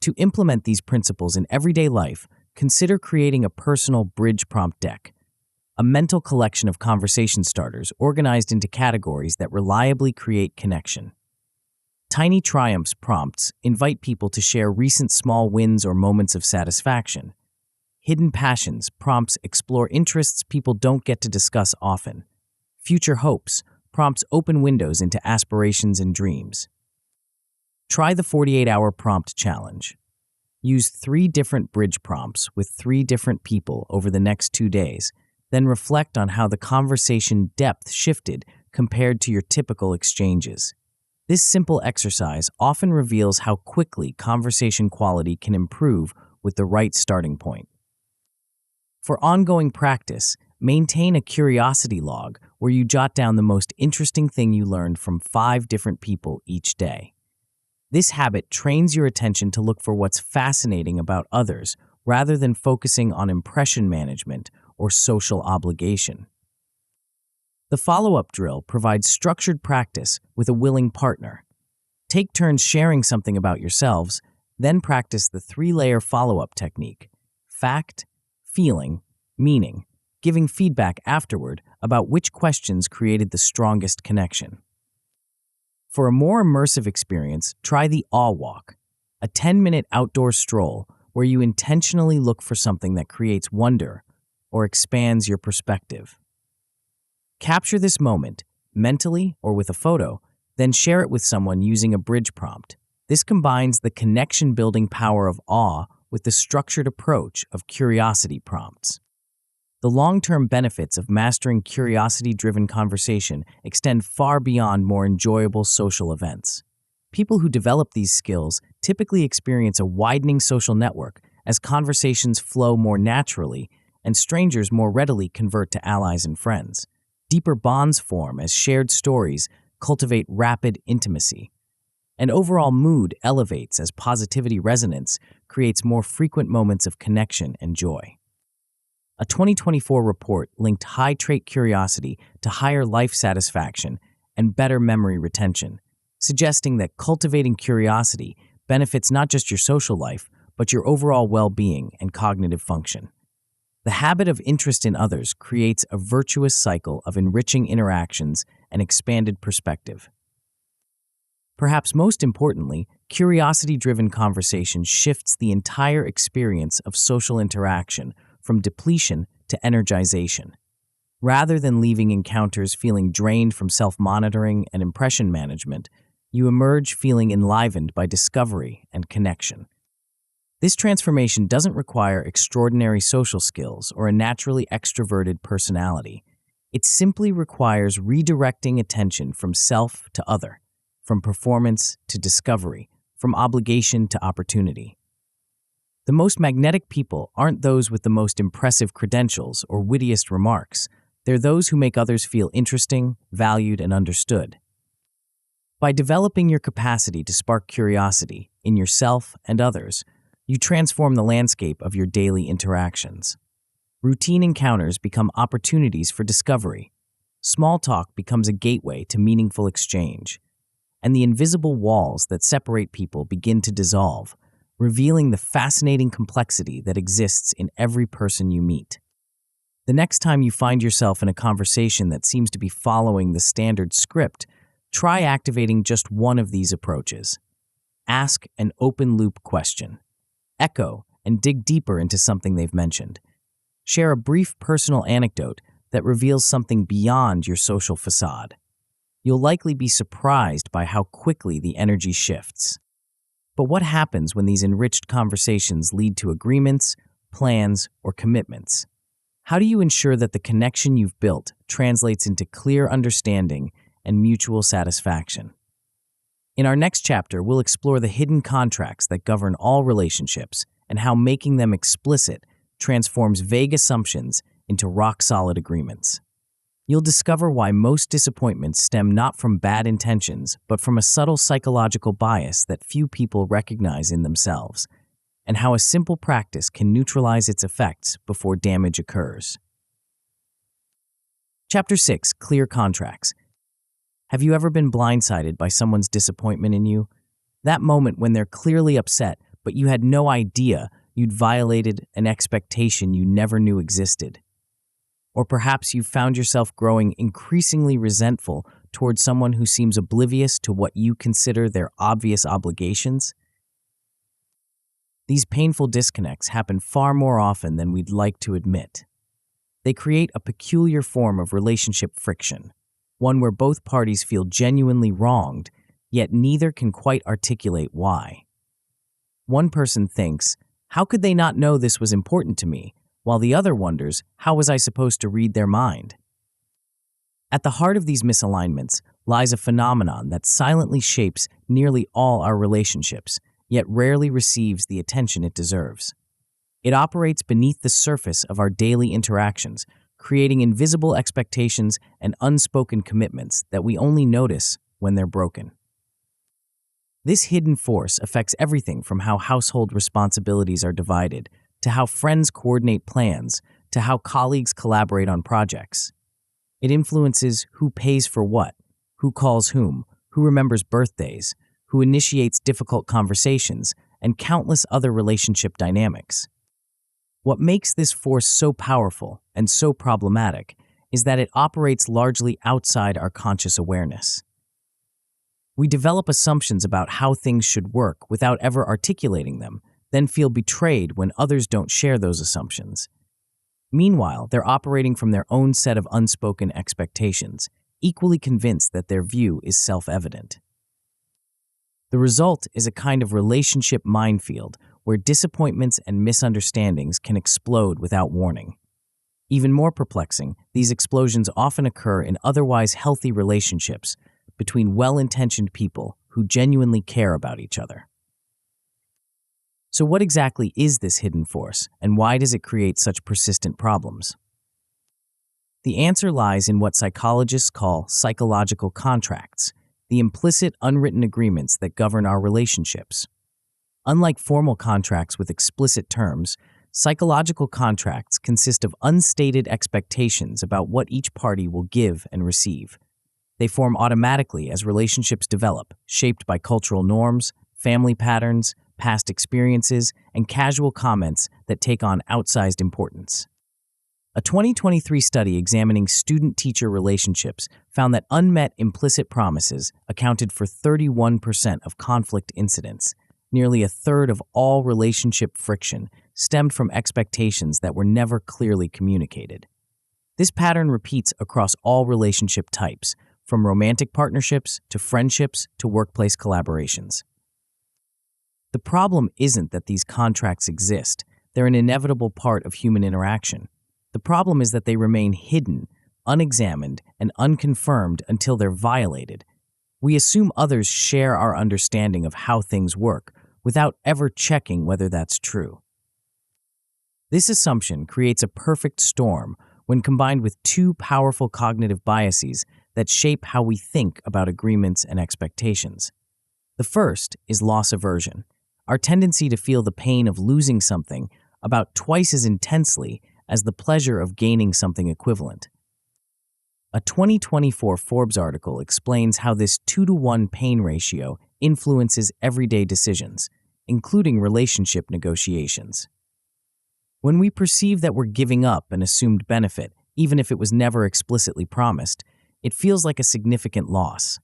A: To implement these principles in everyday life, consider creating a personal bridge prompt deck, a mental collection of conversation starters organized into categories that reliably create connection. Tiny Triumphs prompts invite people to share recent small wins or moments of satisfaction. Hidden Passions prompts explore interests people don't get to discuss often. Future Hopes prompts open windows into aspirations and dreams. Try the 48-hour prompt challenge. Use 3 different bridge prompts with 3 different people over the next 2 days, then reflect on how the conversation depth shifted compared to your typical exchanges. This simple exercise often reveals how quickly conversation quality can improve with the right starting point. For ongoing practice, maintain a curiosity log where you jot down the most interesting thing you learned from 5 different people each day. This habit trains your attention to look for what's fascinating about others rather than focusing on impression management or social obligation. The follow-up drill provides structured practice with a willing partner. Take turns sharing something about yourselves, then practice the 3-layer follow-up technique: fact, feeling, meaning, giving feedback afterward about which questions created the strongest connection. For a more immersive experience, try the Awe Walk, a 10-minute outdoor stroll where you intentionally look for something that creates wonder or expands your perspective. Capture this moment, mentally or with a photo, then share it with someone using a bridge prompt. This combines the connection-building power of awe with the structured approach of curiosity prompts. The long-term benefits of mastering curiosity-driven conversation extend far beyond more enjoyable social events. People who develop these skills typically experience a widening social network as conversations flow more naturally and strangers more readily convert to allies and friends. Deeper bonds form as shared stories cultivate rapid intimacy. And overall mood elevates as positivity resonance creates more frequent moments of connection and joy. A 2024 report linked high-trait curiosity to higher life satisfaction and better memory retention, suggesting that cultivating curiosity benefits not just your social life, but your overall well-being and cognitive function. The habit of interest in others creates a virtuous cycle of enriching interactions and expanded perspective. Perhaps most importantly, curiosity-driven conversation shifts the entire experience of social interaction from depletion to energization. Rather than leaving encounters feeling drained from self-monitoring and impression management, you emerge feeling enlivened by discovery and connection. This transformation doesn't require extraordinary social skills or a naturally extroverted personality. It simply requires redirecting attention from self to other, from performance to discovery, from obligation to opportunity. The most magnetic people aren't those with the most impressive credentials or wittiest remarks. They're those who make others feel interesting, valued, and understood. By developing your capacity to spark curiosity in yourself and others, you transform the landscape of your daily interactions. Routine encounters become opportunities for discovery. Small talk becomes a gateway to meaningful exchange. And the invisible walls that separate people begin to dissolve, revealing the fascinating complexity that exists in every person you meet. The next time you find yourself in a conversation that seems to be following the standard script, try activating just one of these approaches. Ask an open-loop question. Echo and dig deeper into something they've mentioned. Share a brief personal anecdote that reveals something beyond your social facade. You'll likely be surprised by how quickly the energy shifts. But what happens when these enriched conversations lead to agreements, plans, or commitments? How do you ensure that the connection you've built translates into clear understanding and mutual satisfaction? In our next chapter, we'll explore the hidden contracts that govern all relationships and how making them explicit transforms vague assumptions into rock-solid agreements. You'll discover why most disappointments stem not from bad intentions, but from a subtle psychological bias that few people recognize in themselves, and how a simple practice can neutralize its effects before damage occurs. Chapter 6: Clear Contracts. Have you ever been blindsided by someone's disappointment in you? That moment when they're clearly upset, but you had no idea you'd violated an expectation you never knew existed. Or perhaps you've found yourself growing increasingly resentful towards someone who seems oblivious to what you consider their obvious obligations. These painful disconnects happen far more often than we'd like to admit. They create a peculiar form of relationship friction, one where both parties feel genuinely wronged, yet neither can quite articulate why. One person thinks, "How could they not know this was important to me?" while the other wonders, "How was I supposed to read their mind?" At the heart of these misalignments lies a phenomenon that silently shapes nearly all our relationships, yet rarely receives the attention it deserves. It operates beneath the surface of our daily interactions, creating invisible expectations and unspoken commitments that we only notice when they're broken. This hidden force affects everything from how household responsibilities are divided, to how friends coordinate plans, to how colleagues collaborate on projects. It influences who pays for what, who calls whom, who remembers birthdays, who initiates difficult conversations, and countless other relationship dynamics. What makes this force so powerful and so problematic is that it operates largely outside our conscious awareness. We develop assumptions about how things should work without ever articulating them, then feel betrayed when others don't share those assumptions. Meanwhile, they're operating from their own set of unspoken expectations, equally convinced that their view is self-evident. The result is a kind of relationship minefield where disappointments and misunderstandings can explode without warning. Even more perplexing, these explosions often occur in otherwise healthy relationships between well-intentioned people who genuinely care about each other. So what exactly is this hidden force, and why does it create such persistent problems? The answer lies in what psychologists call psychological contracts, the implicit, unwritten agreements that govern our relationships. Unlike formal contracts with explicit terms, psychological contracts consist of unstated expectations about what each party will give and receive. They form automatically as relationships develop, shaped by cultural norms, family patterns, past experiences, and casual comments that take on outsized importance. A 2023 study examining student-teacher relationships found that unmet implicit promises accounted for 31% of conflict incidents. Nearly a third of all relationship friction stemmed from expectations that were never clearly communicated. This pattern repeats across all relationship types, from romantic partnerships to friendships to workplace collaborations. The problem isn't that these contracts exist. They're an inevitable part of human interaction. The problem is that they remain hidden, unexamined, and unconfirmed until they're violated. We assume others share our understanding of how things work without ever checking whether that's true. This assumption creates a perfect storm when combined with two powerful cognitive biases that shape how we think about agreements and expectations. The first is loss aversion, our tendency to feel the pain of losing something about twice as intensely as the pleasure of gaining something equivalent. A 2024 Forbes article explains how this 2-to-1 pain ratio influences everyday decisions, including relationship negotiations. When we perceive that we're giving up an assumed benefit, even if it was never explicitly promised, it feels like a significant loss.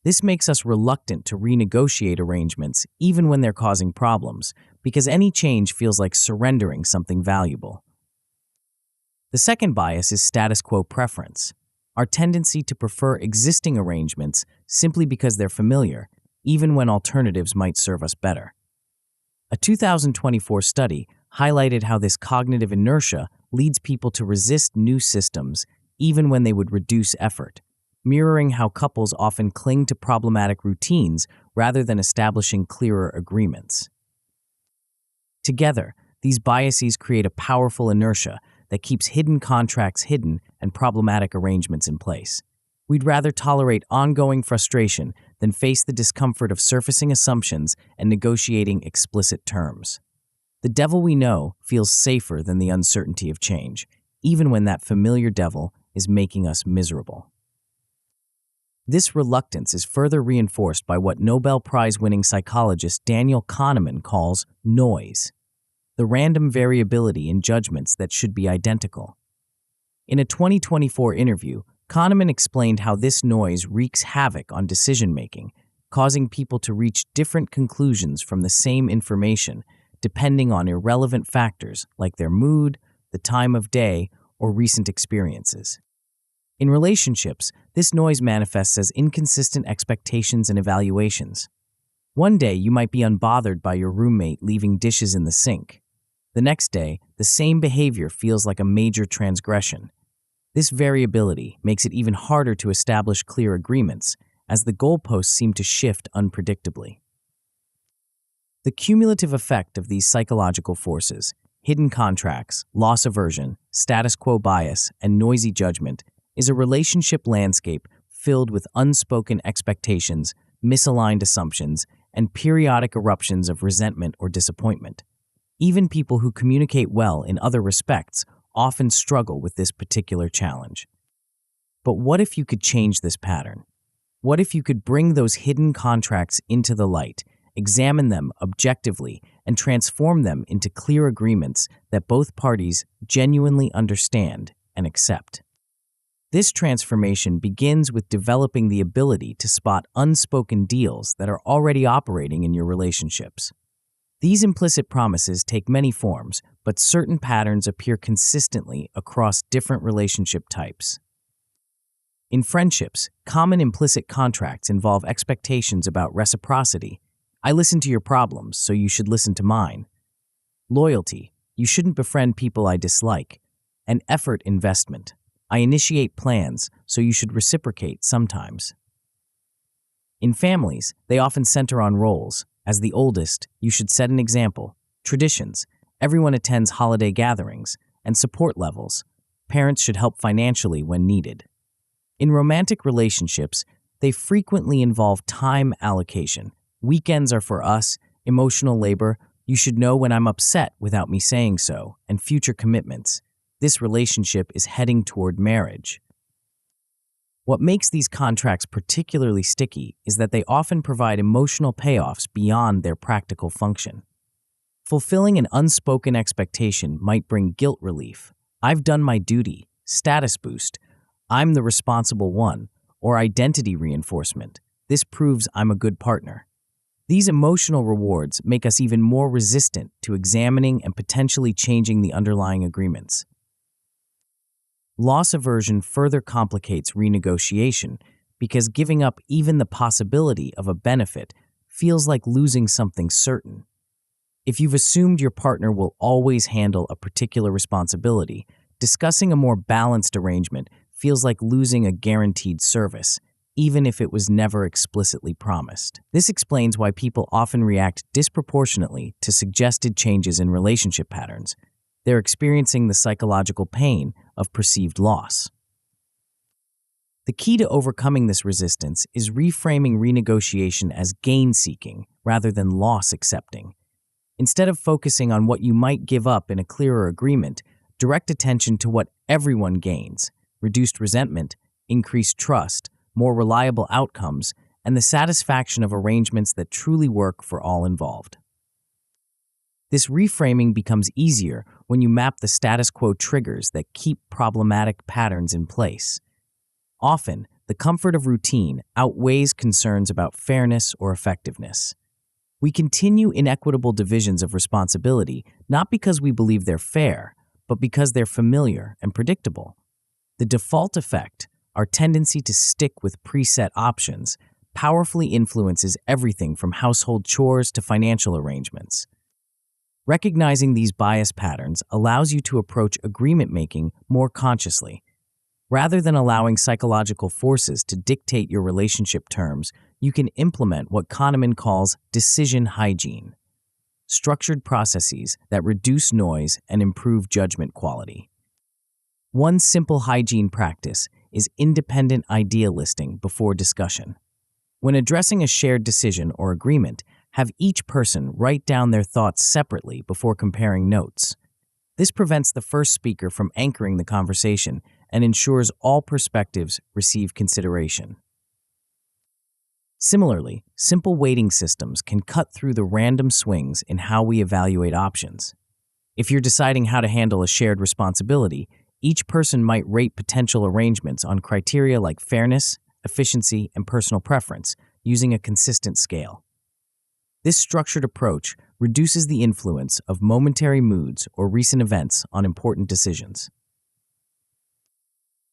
A: This makes us reluctant to renegotiate arrangements even when they're causing problems, because any change feels like surrendering something valuable. The second bias is status quo preference, our tendency to prefer existing arrangements simply because they're familiar, even when alternatives might serve us better. A 2024 study highlighted how this cognitive inertia leads people to resist new systems even when they would reduce effort, mirroring how couples often cling to problematic routines rather than establishing clearer agreements. Together, these biases create a powerful inertia that keeps hidden contracts hidden and problematic arrangements in place. We'd rather tolerate ongoing frustration than face the discomfort of surfacing assumptions and negotiating explicit terms. The devil we know feels safer than the uncertainty of change, even when that familiar devil is making us miserable. This reluctance is further reinforced by what Nobel Prize-winning psychologist Daniel Kahneman calls noise, the random variability in judgments that should be identical. In a 2024 interview, Kahneman explained how this noise wreaks havoc on decision-making, causing people to reach different conclusions from the same information, depending on irrelevant factors like their mood, the time of day, or recent experiences. In relationships, this noise manifests as inconsistent expectations and evaluations. One day, you might be unbothered by your roommate leaving dishes in the sink. The next day, the same behavior feels like a major transgression. This variability makes it even harder to establish clear agreements, as the goalposts seem to shift unpredictably. The cumulative effect of these psychological forces, hidden contracts, loss aversion, status quo bias, and noisy judgment, is a relationship landscape filled with unspoken expectations, misaligned assumptions, and periodic eruptions of resentment or disappointment. Even people who communicate well in other respects often struggle with this particular challenge. But what if you could change this pattern? What if you could bring those hidden contracts into the light, examine them objectively, and transform them into clear agreements that both parties genuinely understand and accept? This transformation begins with developing the ability to spot unspoken deals that are already operating in your relationships. These implicit promises take many forms, but certain patterns appear consistently across different relationship types. In friendships, common implicit contracts involve expectations about reciprocity. I listen to your problems, so you should listen to mine. Loyalty. You shouldn't befriend people I dislike. And effort investment. I initiate plans, so you should reciprocate sometimes. In families, they often center on roles. As the oldest, you should set an example. Traditions. Everyone attends holiday gatherings. And support levels. Parents should help financially when needed. In romantic relationships, they frequently involve time allocation. Weekends are for us, emotional labor, you should know when I'm upset without me saying so, and future commitments. This relationship is heading toward marriage. What makes these contracts particularly sticky is that they often provide emotional payoffs beyond their practical function. Fulfilling an unspoken expectation might bring guilt relief. I've done my duty, status boost, I'm the responsible one, or identity reinforcement. This proves I'm a good partner. These emotional rewards make us even more resistant to examining and potentially changing the underlying agreements. Loss aversion further complicates renegotiation because giving up even the possibility of a benefit feels like losing something certain. If you've assumed your partner will always handle a particular responsibility, discussing a more balanced arrangement feels like losing a guaranteed service, even if it was never explicitly promised. This explains why people often react disproportionately to suggested changes in relationship patterns. They're experiencing the psychological pain of perceived loss. The key to overcoming this resistance is reframing renegotiation as gain-seeking rather than loss-accepting. Instead of focusing on what you might give up in a clearer agreement, direct attention to what everyone gains: reduced resentment, increased trust, more reliable outcomes, and the satisfaction of arrangements that truly work for all involved. This reframing becomes easier when you map the status quo triggers that keep problematic patterns in place. Often, the comfort of routine outweighs concerns about fairness or effectiveness. We continue inequitable divisions of responsibility not because we believe they're fair, but because they're familiar and predictable. The default effect, our tendency to stick with preset options, powerfully influences everything from household chores to financial arrangements. Recognizing these bias patterns allows you to approach agreement making more consciously. Rather than allowing psychological forces to dictate your relationship terms, you can implement what Kahneman calls decision hygiene, structured processes that reduce noise and improve judgment quality. One simple hygiene practice is independent idea listing before discussion. When addressing a shared decision or agreement, have each person write down their thoughts separately before comparing notes. This prevents the first speaker from anchoring the conversation and ensures all perspectives receive consideration. Similarly, simple weighting systems can cut through the random swings in how we evaluate options. If you're deciding how to handle a shared responsibility, each person might rate potential arrangements on criteria like fairness, efficiency, and personal preference, using a consistent scale. This structured approach reduces the influence of momentary moods or recent events on important decisions.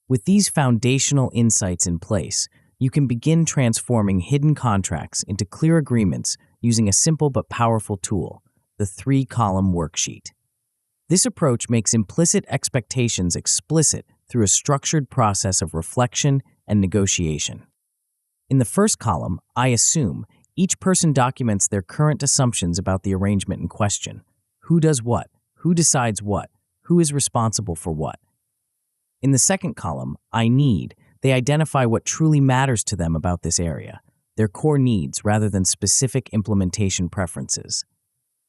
A: With these foundational insights in place, you can begin transforming hidden contracts into clear agreements using a simple but powerful tool, the 3-column worksheet. This approach makes implicit expectations explicit through a structured process of reflection and negotiation. In the first column, I assume, each person documents their current assumptions about the arrangement in question. Who does what? Who decides what? Who is responsible for what? In the second column, I need, they identify what truly matters to them about this area, their core needs rather than specific implementation preferences.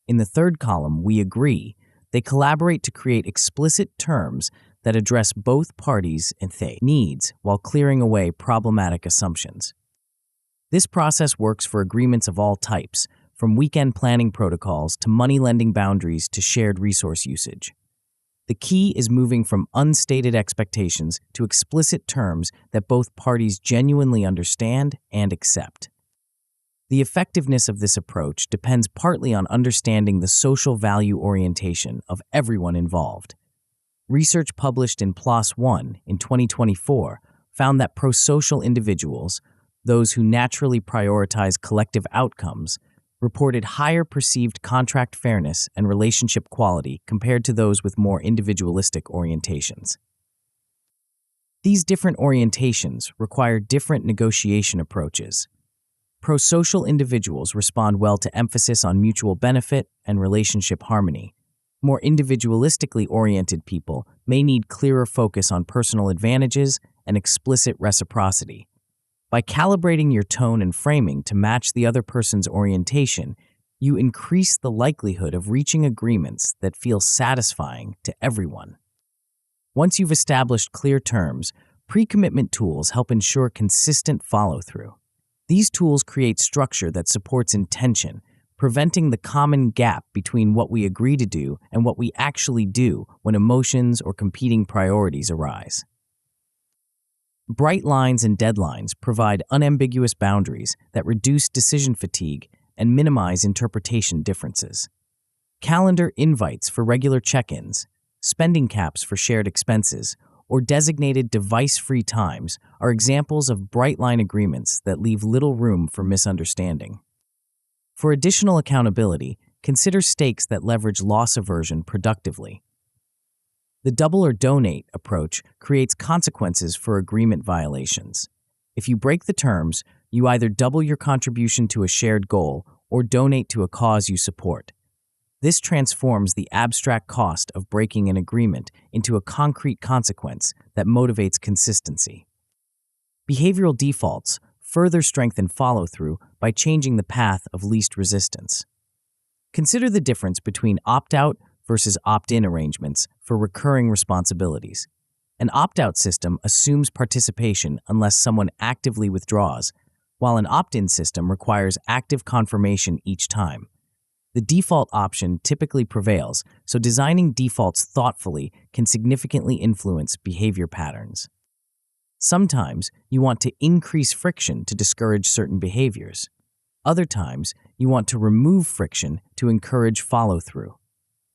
A: In the third column, we agree, they collaborate to create explicit terms that address both parties' and their needs while clearing away problematic assumptions. This process works for agreements of all types, from weekend planning protocols to money lending boundaries to shared resource usage. The key is moving from unstated expectations to explicit terms that both parties genuinely understand and accept. The effectiveness of this approach depends partly on understanding the social value orientation of everyone involved. Research published in PLOS ONE in 2024 found that prosocial individuals, those who naturally prioritize collective outcomes, reported higher perceived contract fairness and relationship quality compared to those with more individualistic orientations. These different orientations require different negotiation approaches. Prosocial individuals respond well to emphasis on mutual benefit and relationship harmony. More individualistically oriented people may need clearer focus on personal advantages and explicit reciprocity. By calibrating your tone and framing to match the other person's orientation, you increase the likelihood of reaching agreements that feel satisfying to everyone. Once you've established clear terms, pre-commitment tools help ensure consistent follow-through. These tools create structure that supports intention, preventing the common gap between what we agree to do and what we actually do when emotions or competing priorities arise. Bright lines and deadlines provide unambiguous boundaries that reduce decision fatigue and minimize interpretation differences. Calendar invites for regular check-ins, spending caps for shared expenses, or designated device-free times are examples of bright line agreements that leave little room for misunderstanding. For additional accountability, consider stakes that leverage loss aversion productively. The double or donate approach creates consequences for agreement violations. If you break the terms, you either double your contribution to a shared goal or donate to a cause you support. This transforms the abstract cost of breaking an agreement into a concrete consequence that motivates consistency. Behavioral defaults further strengthen follow-through by changing the path of least resistance. Consider the difference between opt-out versus opt-in arrangements for recurring responsibilities. An opt-out system assumes participation unless someone actively withdraws, while an opt-in system requires active confirmation each time. The default option typically prevails, so designing defaults thoughtfully can significantly influence behavior patterns. Sometimes you want to increase friction to discourage certain behaviors. Other times, you want to remove friction to encourage follow-through.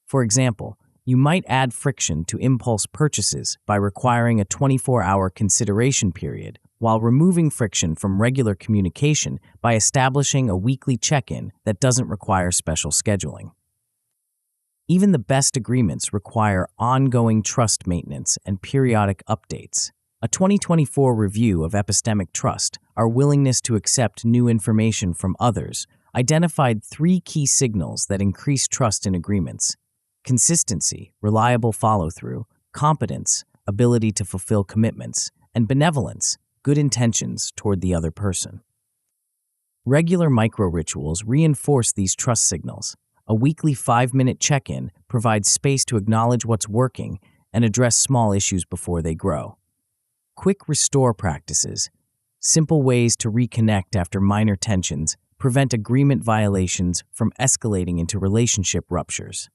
A: For example, you might add friction to impulse purchases by requiring a 24-hour consideration period, while removing friction from regular communication by establishing a weekly check-in that doesn't require special scheduling. Even the best agreements require ongoing trust maintenance and periodic updates. A 2024 review of epistemic trust, our willingness to accept new information from others, identified 3 key signals that increase trust in agreements: consistency, reliable follow-through; competence, ability to fulfill commitments; and benevolence, good intentions toward the other person. Regular micro-rituals reinforce these trust signals. A weekly 5-minute check-in provides space to acknowledge what's working and address small issues before they grow. Quick restore practices, simple ways to reconnect after minor tensions, prevent agreement violations from escalating into relationship ruptures.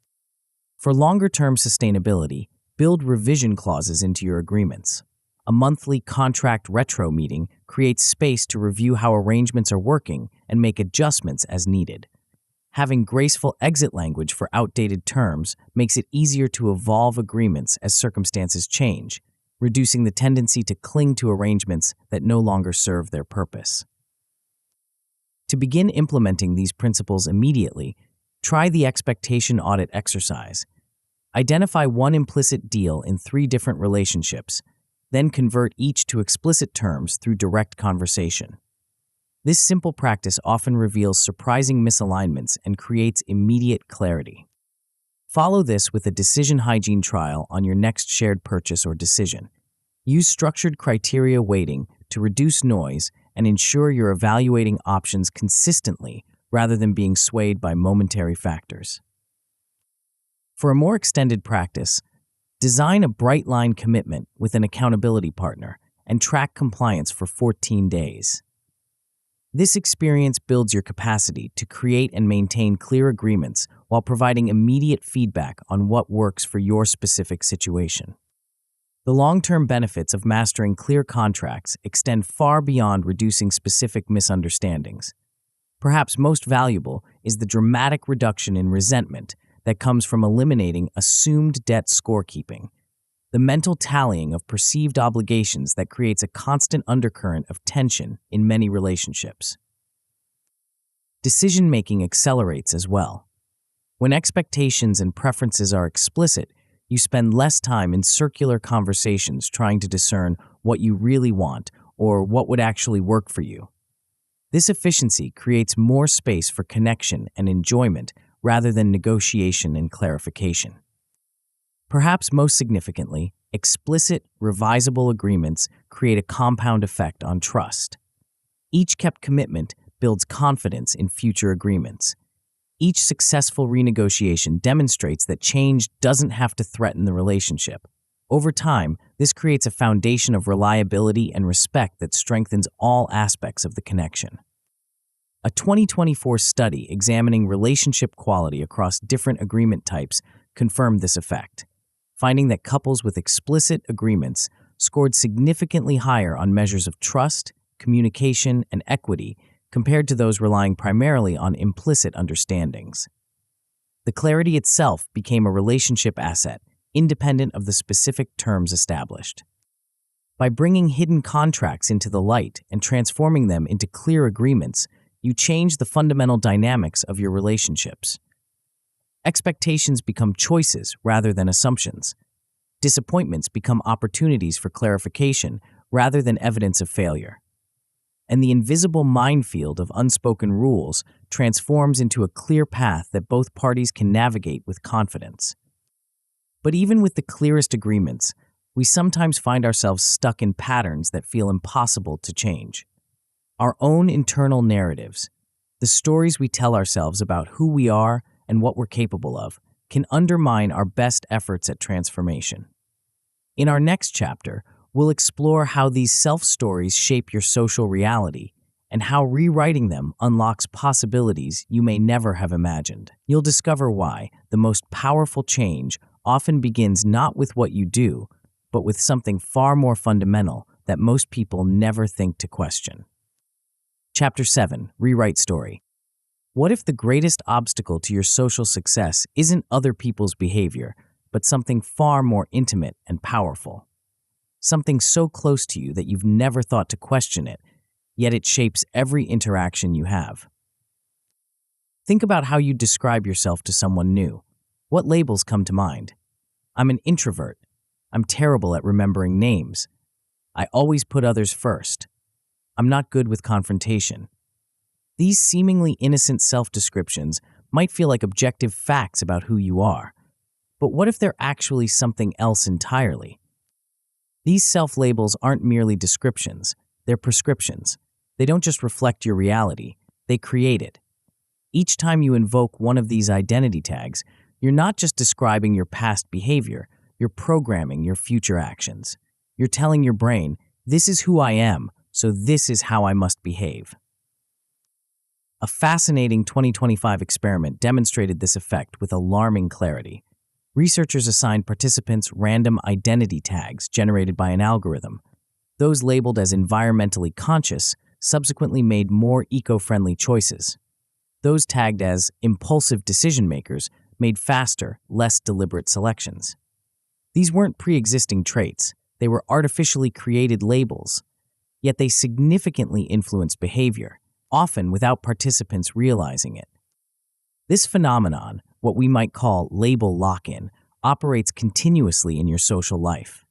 A: For longer-term sustainability, build revision clauses into your agreements. A monthly contract retro meeting creates space to review how arrangements are working and make adjustments as needed. Having graceful exit language for outdated terms makes it easier to evolve agreements as circumstances change, reducing the tendency to cling to arrangements that no longer serve their purpose. To begin implementing these principles immediately, try the expectation audit exercise. Identify one implicit deal in 3 different relationships, then convert each to explicit terms through direct conversation. This simple practice often reveals surprising misalignments and creates immediate clarity. Follow this with a decision hygiene trial on your next shared purchase or decision. Use structured criteria weighting to reduce noise and ensure you're evaluating options consistently rather than being swayed by momentary factors. For a more extended practice, design a bright line commitment with an accountability partner and track compliance for 14 days. This experience builds your capacity to create and maintain clear agreements while providing immediate feedback on what works for your specific situation. The long-term benefits of mastering clear contracts extend far beyond reducing specific misunderstandings. Perhaps most valuable is the dramatic reduction in resentment that comes from eliminating assumed debt scorekeeping, the mental tallying of perceived obligations that creates a constant undercurrent of tension in many relationships. Decision-making accelerates as well. When expectations and preferences are explicit, you spend less time in circular conversations trying to discern what you really want or what would actually work for you. This efficiency creates more space for connection and enjoyment rather than negotiation and clarification. Perhaps most significantly, explicit, revisable agreements create a compound effect on trust. Each kept commitment builds confidence in future agreements. Each successful renegotiation demonstrates that change doesn't have to threaten the relationship. Over time, this creates a foundation of reliability and respect that strengthens all aspects of the connection. A 2024 study examining relationship quality across different agreement types confirmed this effect, finding that couples with explicit agreements scored significantly higher on measures of trust, communication, and equity compared to those relying primarily on implicit understandings. The clarity itself became a relationship asset, independent of the specific terms established. By bringing hidden contracts into the light and transforming them into clear agreements, you change the fundamental dynamics of your relationships. Expectations become choices rather than assumptions. Disappointments become opportunities for clarification rather than evidence of failure. and the invisible minefield of unspoken rules transforms into a clear path that both parties can navigate with confidence. But even with the clearest agreements, we sometimes find ourselves stuck in patterns that feel impossible to change. Our own internal narratives, the stories we tell ourselves about who we are and what we're capable of, can undermine our best efforts at transformation. In our next chapter, we'll explore how these self-stories shape your social reality and how rewriting them unlocks possibilities you may never have imagined. You'll discover why the most powerful change often begins not with what you do, but with something far more fundamental that most people never think to question. Chapter 7, Rewrite Story. What if the greatest obstacle to your social success isn't other people's behavior, but something far more intimate and powerful? Something so close to you that you've never thought to question it, yet it shapes every interaction you have. Think about how you describe yourself to someone new. What labels come to mind? I'm an introvert. I'm terrible at remembering names. I always put others first. I'm not good with confrontation. These seemingly innocent self-descriptions might feel like objective facts about who you are. But what if they're actually something else entirely? These self-labels aren't merely descriptions, they're prescriptions. They don't just reflect your reality, they create it. Each time you invoke one of these identity tags, you're not just describing your past behavior, you're programming your future actions. You're telling your brain, this is who I am, so this is how I must behave. A fascinating 2025 experiment demonstrated this effect with alarming clarity. Researchers assigned participants random identity tags generated by an algorithm. Those labeled as environmentally conscious subsequently made more eco-friendly choices. Those tagged as impulsive decision-makers made faster, less deliberate selections. These weren't pre-existing traits, they were artificially created labels, yet they significantly influenced behavior, often without participants realizing it. This phenomenon, what we might call label lock-in, operates continuously in your social life.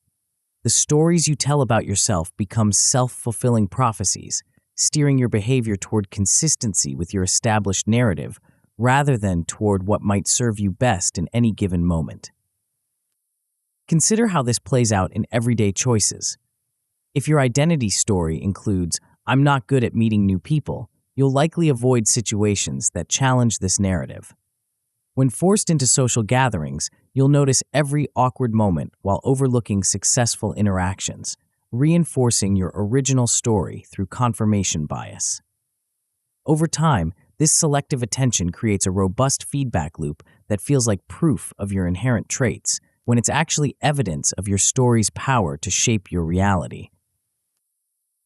A: The stories you tell about yourself become self-fulfilling prophecies, steering your behavior toward consistency with your established narrative rather than toward what might serve you best in any given moment. Consider how this plays out in everyday choices. If your identity story includes, "I'm not good at meeting new people," you'll likely avoid situations that challenge this narrative. When forced into social gatherings, you'll notice every awkward moment while overlooking successful interactions, reinforcing your original story through confirmation bias. Over time, this selective attention creates a robust feedback loop that feels like proof of your inherent traits, when it's actually evidence of your story's power to shape your reality.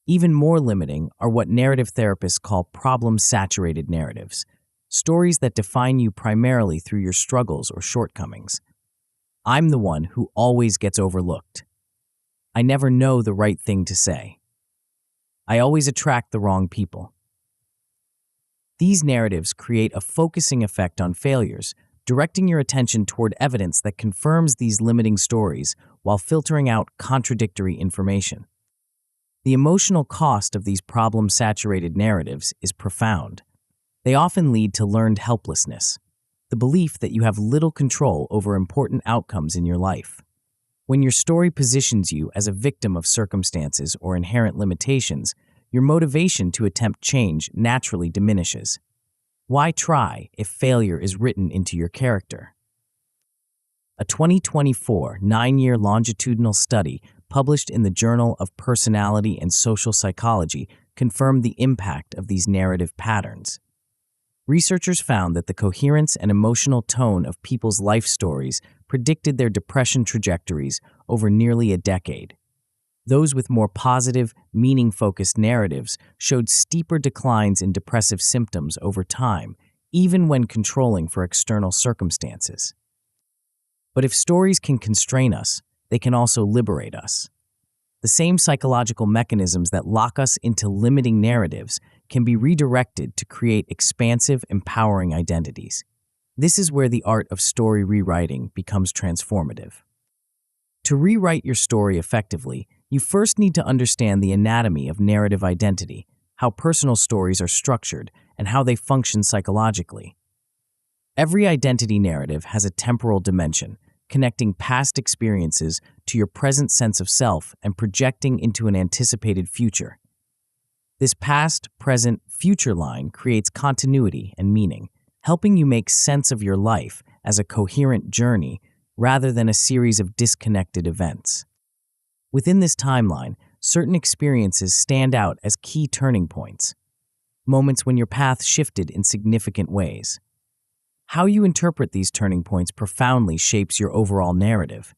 A: Even more limiting are what narrative therapists call problem-saturated narratives, stories that define you primarily through your struggles or shortcomings. I'm the one who always gets overlooked. I never know the right thing to say. I always attract the wrong people. These narratives create a focusing effect on failures, directing your attention toward evidence that confirms these limiting stories while filtering out contradictory information. The emotional cost of these problem-saturated narratives is profound. They often lead to learned helplessness, the belief that you have little control over important outcomes in your life. When your story positions you as a victim of circumstances or inherent limitations, your motivation to attempt change naturally diminishes. Why try if failure is written into your character? A 2024 9-year longitudinal study published in the Journal of Personality and Social Psychology confirmed the impact of these narrative patterns. Researchers found that the coherence and emotional tone of people's life stories predicted their depression trajectories over nearly a decade. Those with more positive, meaning-focused narratives showed steeper declines in depressive symptoms over time, even when controlling for external circumstances. But if stories can constrain us, they can also liberate us. The same psychological mechanisms that lock us into limiting narratives can be redirected to create expansive, empowering identities. This is where the art of story rewriting becomes transformative. To rewrite your story effectively, you first need to understand the anatomy of narrative identity, how personal stories are structured, and how they function psychologically. Every identity narrative has a temporal dimension, connecting past experiences to your present sense of self and projecting into an anticipated future. This past, present, future line creates continuity and meaning, helping you make sense of your life as a coherent journey rather than a series of disconnected events. Within this timeline, certain experiences stand out as key turning points, moments when your path shifted in significant ways. How you interpret these turning points profoundly shapes your overall narrative.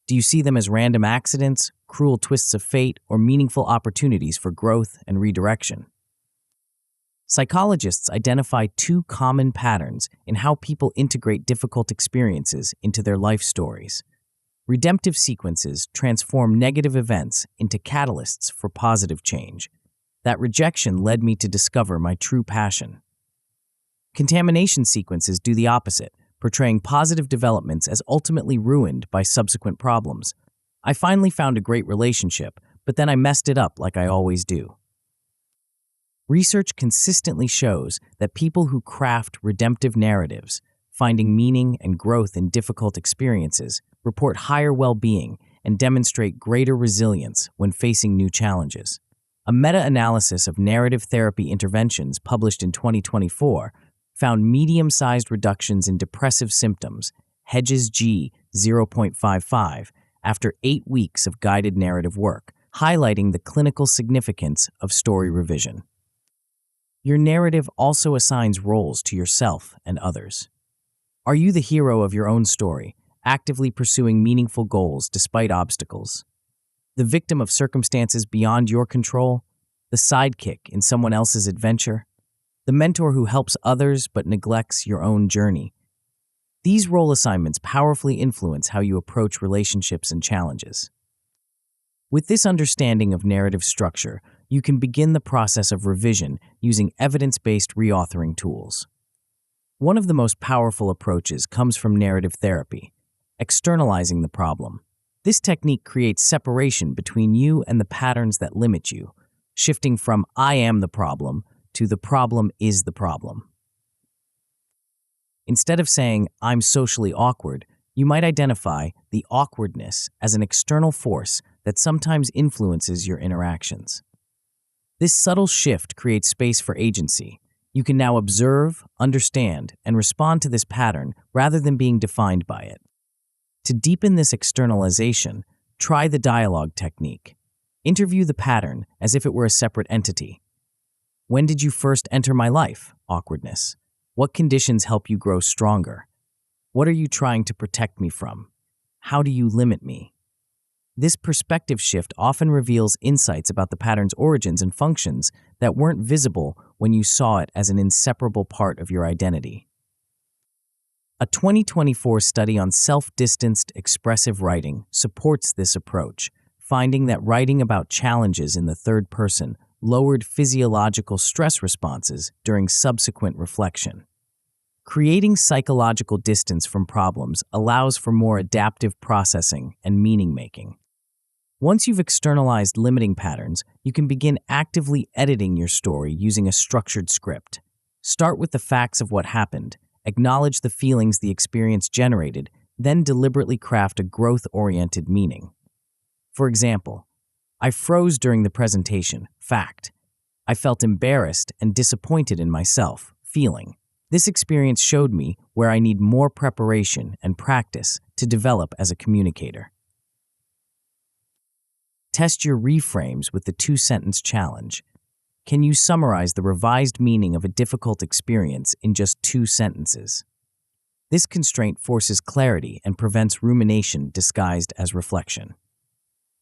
A: Do you see them as random accidents, cruel twists of fate, or meaningful opportunities for growth and redirection? Psychologists identify two common patterns in how people integrate difficult experiences into their life stories. Redemptive sequences transform negative events into catalysts for positive change. That rejection led me to discover my true passion. Contamination sequences do the opposite, portraying positive developments as ultimately ruined by subsequent problems. I finally found a great relationship, but then I messed it up like I always do. Research consistently shows that people who craft redemptive narratives, finding meaning and growth in difficult experiences, report higher well-being and demonstrate greater resilience when facing new challenges. A meta-analysis of narrative therapy interventions published in 2024 found medium-sized reductions in depressive symptoms, Hedges G 0.55, after 8 weeks of guided narrative work, highlighting the clinical significance of story revision. Your narrative also assigns roles to yourself and others. Are you the hero of your own story, actively pursuing meaningful goals despite obstacles? The victim of circumstances beyond your control? The sidekick in someone else's adventure? The mentor who helps others but neglects your own journey? These role assignments powerfully influence how you approach relationships and challenges. With this understanding of narrative structure, you can begin the process of revision using evidence-based reauthoring tools. One of the most powerful approaches comes from narrative therapy, externalizing the problem. This technique creates separation between you and the patterns that limit you, shifting from "I am the problem" to "the problem is the problem." Instead of saying, "I'm socially awkward," you might identify the awkwardness as an external force that sometimes influences your interactions. This subtle shift creates space for agency. You can now observe, understand, and respond to this pattern rather than being defined by it. To deepen this externalization, try the dialogue technique. Interview the pattern as if it were a separate entity. When did you first enter my life? Awkwardness. What conditions help you grow stronger? What are you trying to protect me from? How do you limit me? This perspective shift often reveals insights about the pattern's origins and functions that weren't visible when you saw it as an inseparable part of your identity. A 2024 study on self-distanced expressive writing supports this approach, finding that writing about challenges in the third person lowered physiological stress responses during subsequent reflection. Creating psychological distance from problems allows for more adaptive processing and meaning-making. Once you've externalized limiting patterns, you can begin actively editing your story using a structured script. Start with the facts of what happened, acknowledge the feelings the experience generated, then deliberately craft a growth-oriented meaning. For example, I froze during the presentation, fact. I felt embarrassed and disappointed in myself, feeling. This experience showed me where I need more preparation and practice to develop as a communicator. Test your reframes with the 2-sentence challenge. Can you summarize the revised meaning of a difficult experience in just 2 sentences? This constraint forces clarity and prevents rumination disguised as reflection.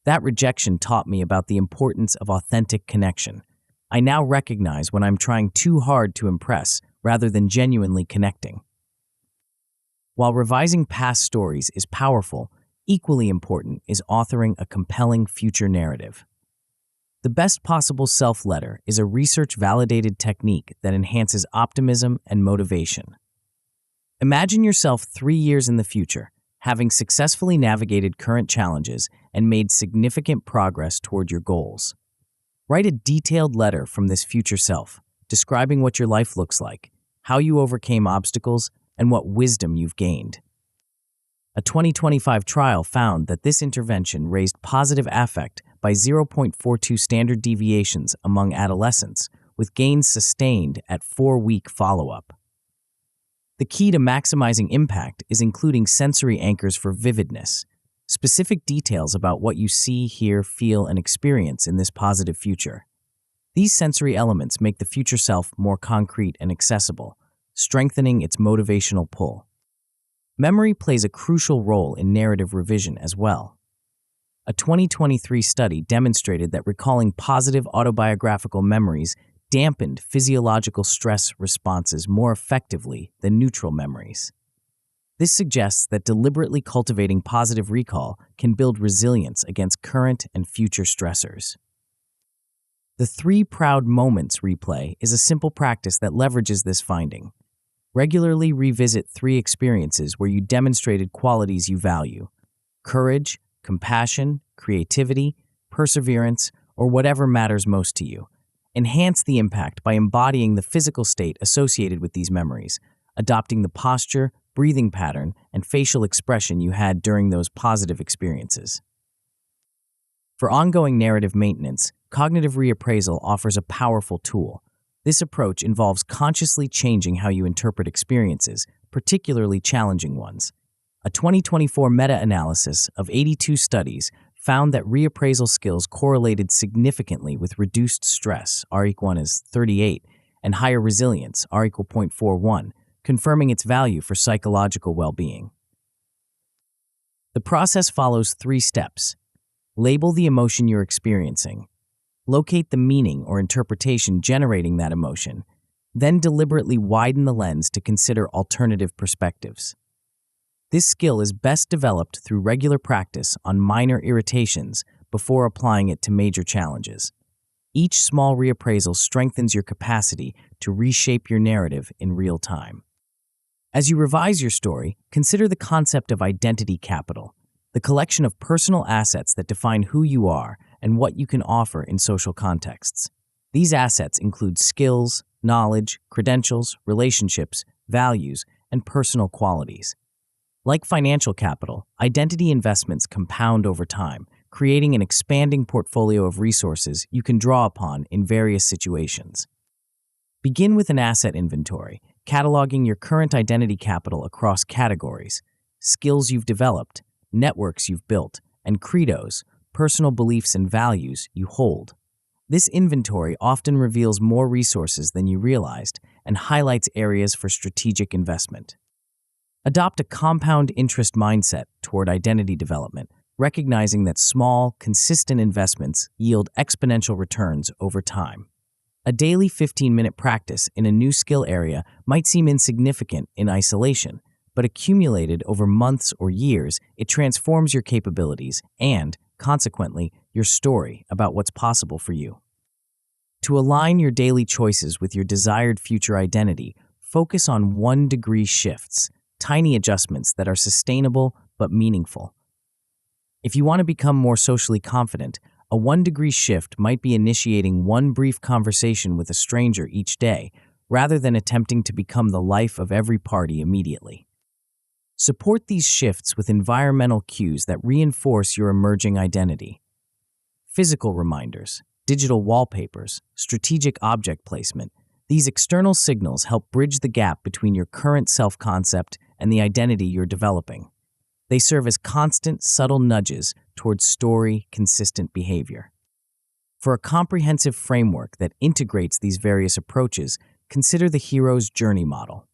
A: That rejection taught me about the importance of authentic connection. I now recognize when I'm trying too hard to impress rather than genuinely connecting. While revising past stories is powerful, equally important is authoring a compelling future narrative. The best possible self-letter is a research-validated technique that enhances optimism and motivation. Imagine yourself 3 years in the future, having successfully navigated current challenges and made significant progress toward your goals. Write a detailed letter from this future self, describing what your life looks like, how you overcame obstacles, and what wisdom you've gained. A 2025 trial found that this intervention raised positive affect by 0.42 standard deviations among adolescents, with gains sustained at 4-week follow-up. The key to maximizing impact is including sensory anchors for vividness, specific details about what you see, hear, feel, and experience in this positive future. These sensory elements make the future self more concrete and accessible, strengthening its motivational pull. Memory plays a crucial role in narrative revision as well. A 2023 study demonstrated that recalling positive autobiographical memories dampened physiological stress responses more effectively than neutral memories. This suggests that deliberately cultivating positive recall can build resilience against current and future stressors. The 3 Proud Moments replay is a simple practice that leverages this finding. Regularly revisit 3 experiences where you demonstrated qualities you value: courage, compassion, creativity, perseverance, or whatever matters most to you. Enhance the impact by embodying the physical state associated with these memories, adopting the posture, breathing pattern, and facial expression you had during those positive experiences. For ongoing narrative maintenance, cognitive reappraisal offers a powerful tool. This approach involves consciously changing how you interpret experiences, particularly challenging ones. A 2024 meta-analysis of 82 studies found that reappraisal skills correlated significantly with reduced stress, R equals 38, and higher resilience, R equals 0.41, confirming its value for psychological well-being. The process follows 3 steps. Label the emotion you're experiencing. Locate the meaning or interpretation generating that emotion. Then deliberately widen the lens to consider alternative perspectives. This skill is best developed through regular practice on minor irritations before applying it to major challenges. Each small reappraisal strengthens your capacity to reshape your narrative in real time. As you revise your story, consider the concept of identity capital, the collection of personal assets that define who you are and what you can offer in social contexts. These assets include skills, knowledge, credentials, relationships, values, and personal qualities. Like financial capital, identity investments compound over time, creating an expanding portfolio of resources you can draw upon in various situations. Begin with an asset inventory, cataloging your current identity capital across categories: skills you've developed, networks you've built, and credos, personal beliefs and values you hold. This inventory often reveals more resources than you realized and highlights areas for strategic investment. Adopt a compound interest mindset toward identity development, recognizing that small, consistent investments yield exponential returns over time. A daily 15-minute practice in a new skill area might seem insignificant in isolation, but accumulated over months or years, it transforms your capabilities and, consequently, your story about what's possible for you. To align your daily choices with your desired future identity, focus on 1-degree shifts, tiny adjustments that are sustainable but meaningful. If you want to become more socially confident, a 1-degree shift might be initiating one brief conversation with a stranger each day, rather than attempting to become the life of every party immediately. Support these shifts with environmental cues that reinforce your emerging identity. Physical reminders, digital wallpapers, strategic object placement. These external signals help bridge the gap between your current self-concept and the identity you're developing. They serve as constant, subtle nudges towards consistent behavior. For a comprehensive framework that integrates these various approaches, consider the hero's journey model.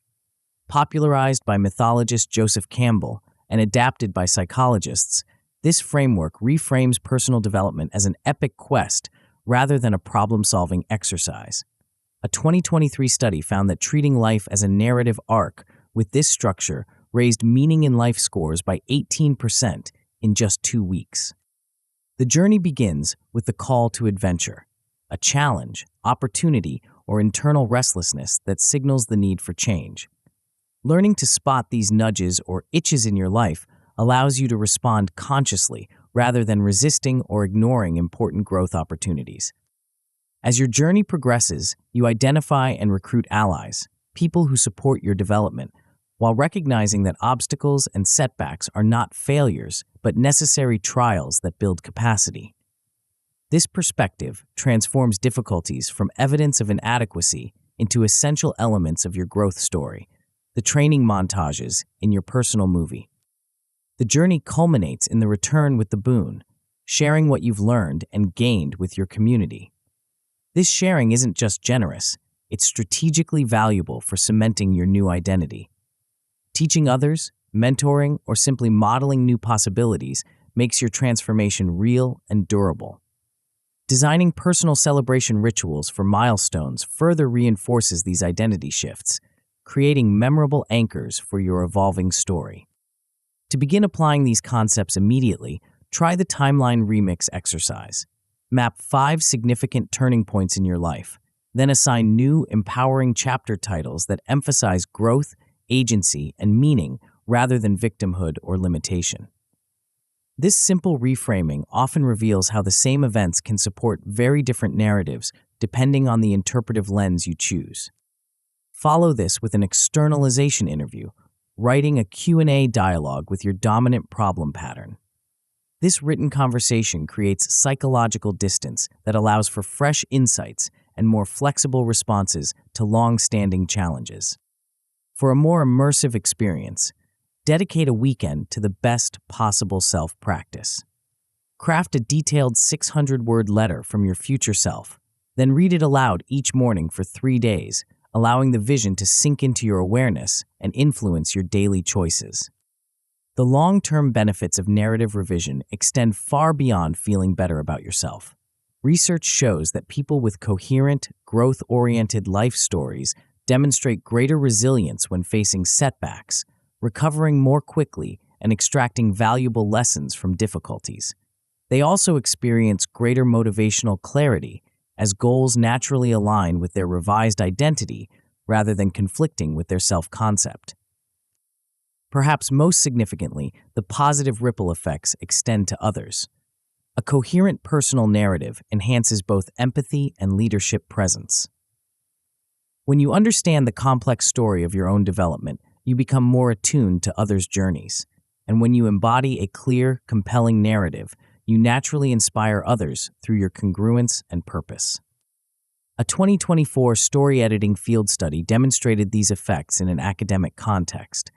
A: Popularized by mythologist Joseph Campbell and adapted by psychologists, this framework reframes personal development as an epic quest rather than a problem-solving exercise. A 2023 study found that treating life as a narrative arc with this structure raised meaning in life scores by 18% in just 2 weeks. The journey begins with the call to adventure, a challenge, opportunity, or internal restlessness that signals the need for change. Learning to spot these nudges or itches in your life allows you to respond consciously rather than resisting or ignoring important growth opportunities. As your journey progresses, you identify and recruit allies, people who support your development, while recognizing that obstacles and setbacks are not failures, but necessary trials that build capacity. This perspective transforms difficulties from evidence of inadequacy into essential elements of your growth story, the training montages in your personal movie. The journey culminates in the return with the boon, sharing what you've learned and gained with your community. This sharing isn't just generous, it's strategically valuable for cementing your new identity. Teaching others, mentoring, or simply modeling new possibilities makes your transformation real and durable. Designing personal celebration rituals for milestones further reinforces these identity shifts, creating memorable anchors for your evolving story. To begin applying these concepts immediately, try the timeline remix exercise. Map 5 significant turning points in your life, then assign new, empowering chapter titles that emphasize growth, agency, and meaning rather than victimhood or limitation. This simple reframing often reveals how the same events can support very different narratives depending on the interpretive lens you choose. Follow this with an externalization interview, writing a Q&A dialogue with your dominant problem pattern. This written conversation creates psychological distance that allows for fresh insights and more flexible responses to long-standing challenges. For a more immersive experience, dedicate a weekend to the best possible self-practice. Craft a detailed 600-word letter from your future self, then read it aloud each morning for 3 days, allowing the vision to sink into your awareness and influence your daily choices. The long-term benefits of narrative revision extend far beyond feeling better about yourself. Research shows that people with coherent, growth-oriented life stories demonstrate greater resilience when facing setbacks, recovering more quickly, and extracting valuable lessons from difficulties. They also experience greater motivational clarity, as goals naturally align with their revised identity rather than conflicting with their self-concept. Perhaps most significantly, the positive ripple effects extend to others. A coherent personal narrative enhances both empathy and leadership presence. When you understand the complex story of your own development, you become more attuned to others' journeys. And when you embody a clear, compelling narrative, you naturally inspire others through your congruence and purpose. A 2024 story editing field study demonstrated these effects in an academic context,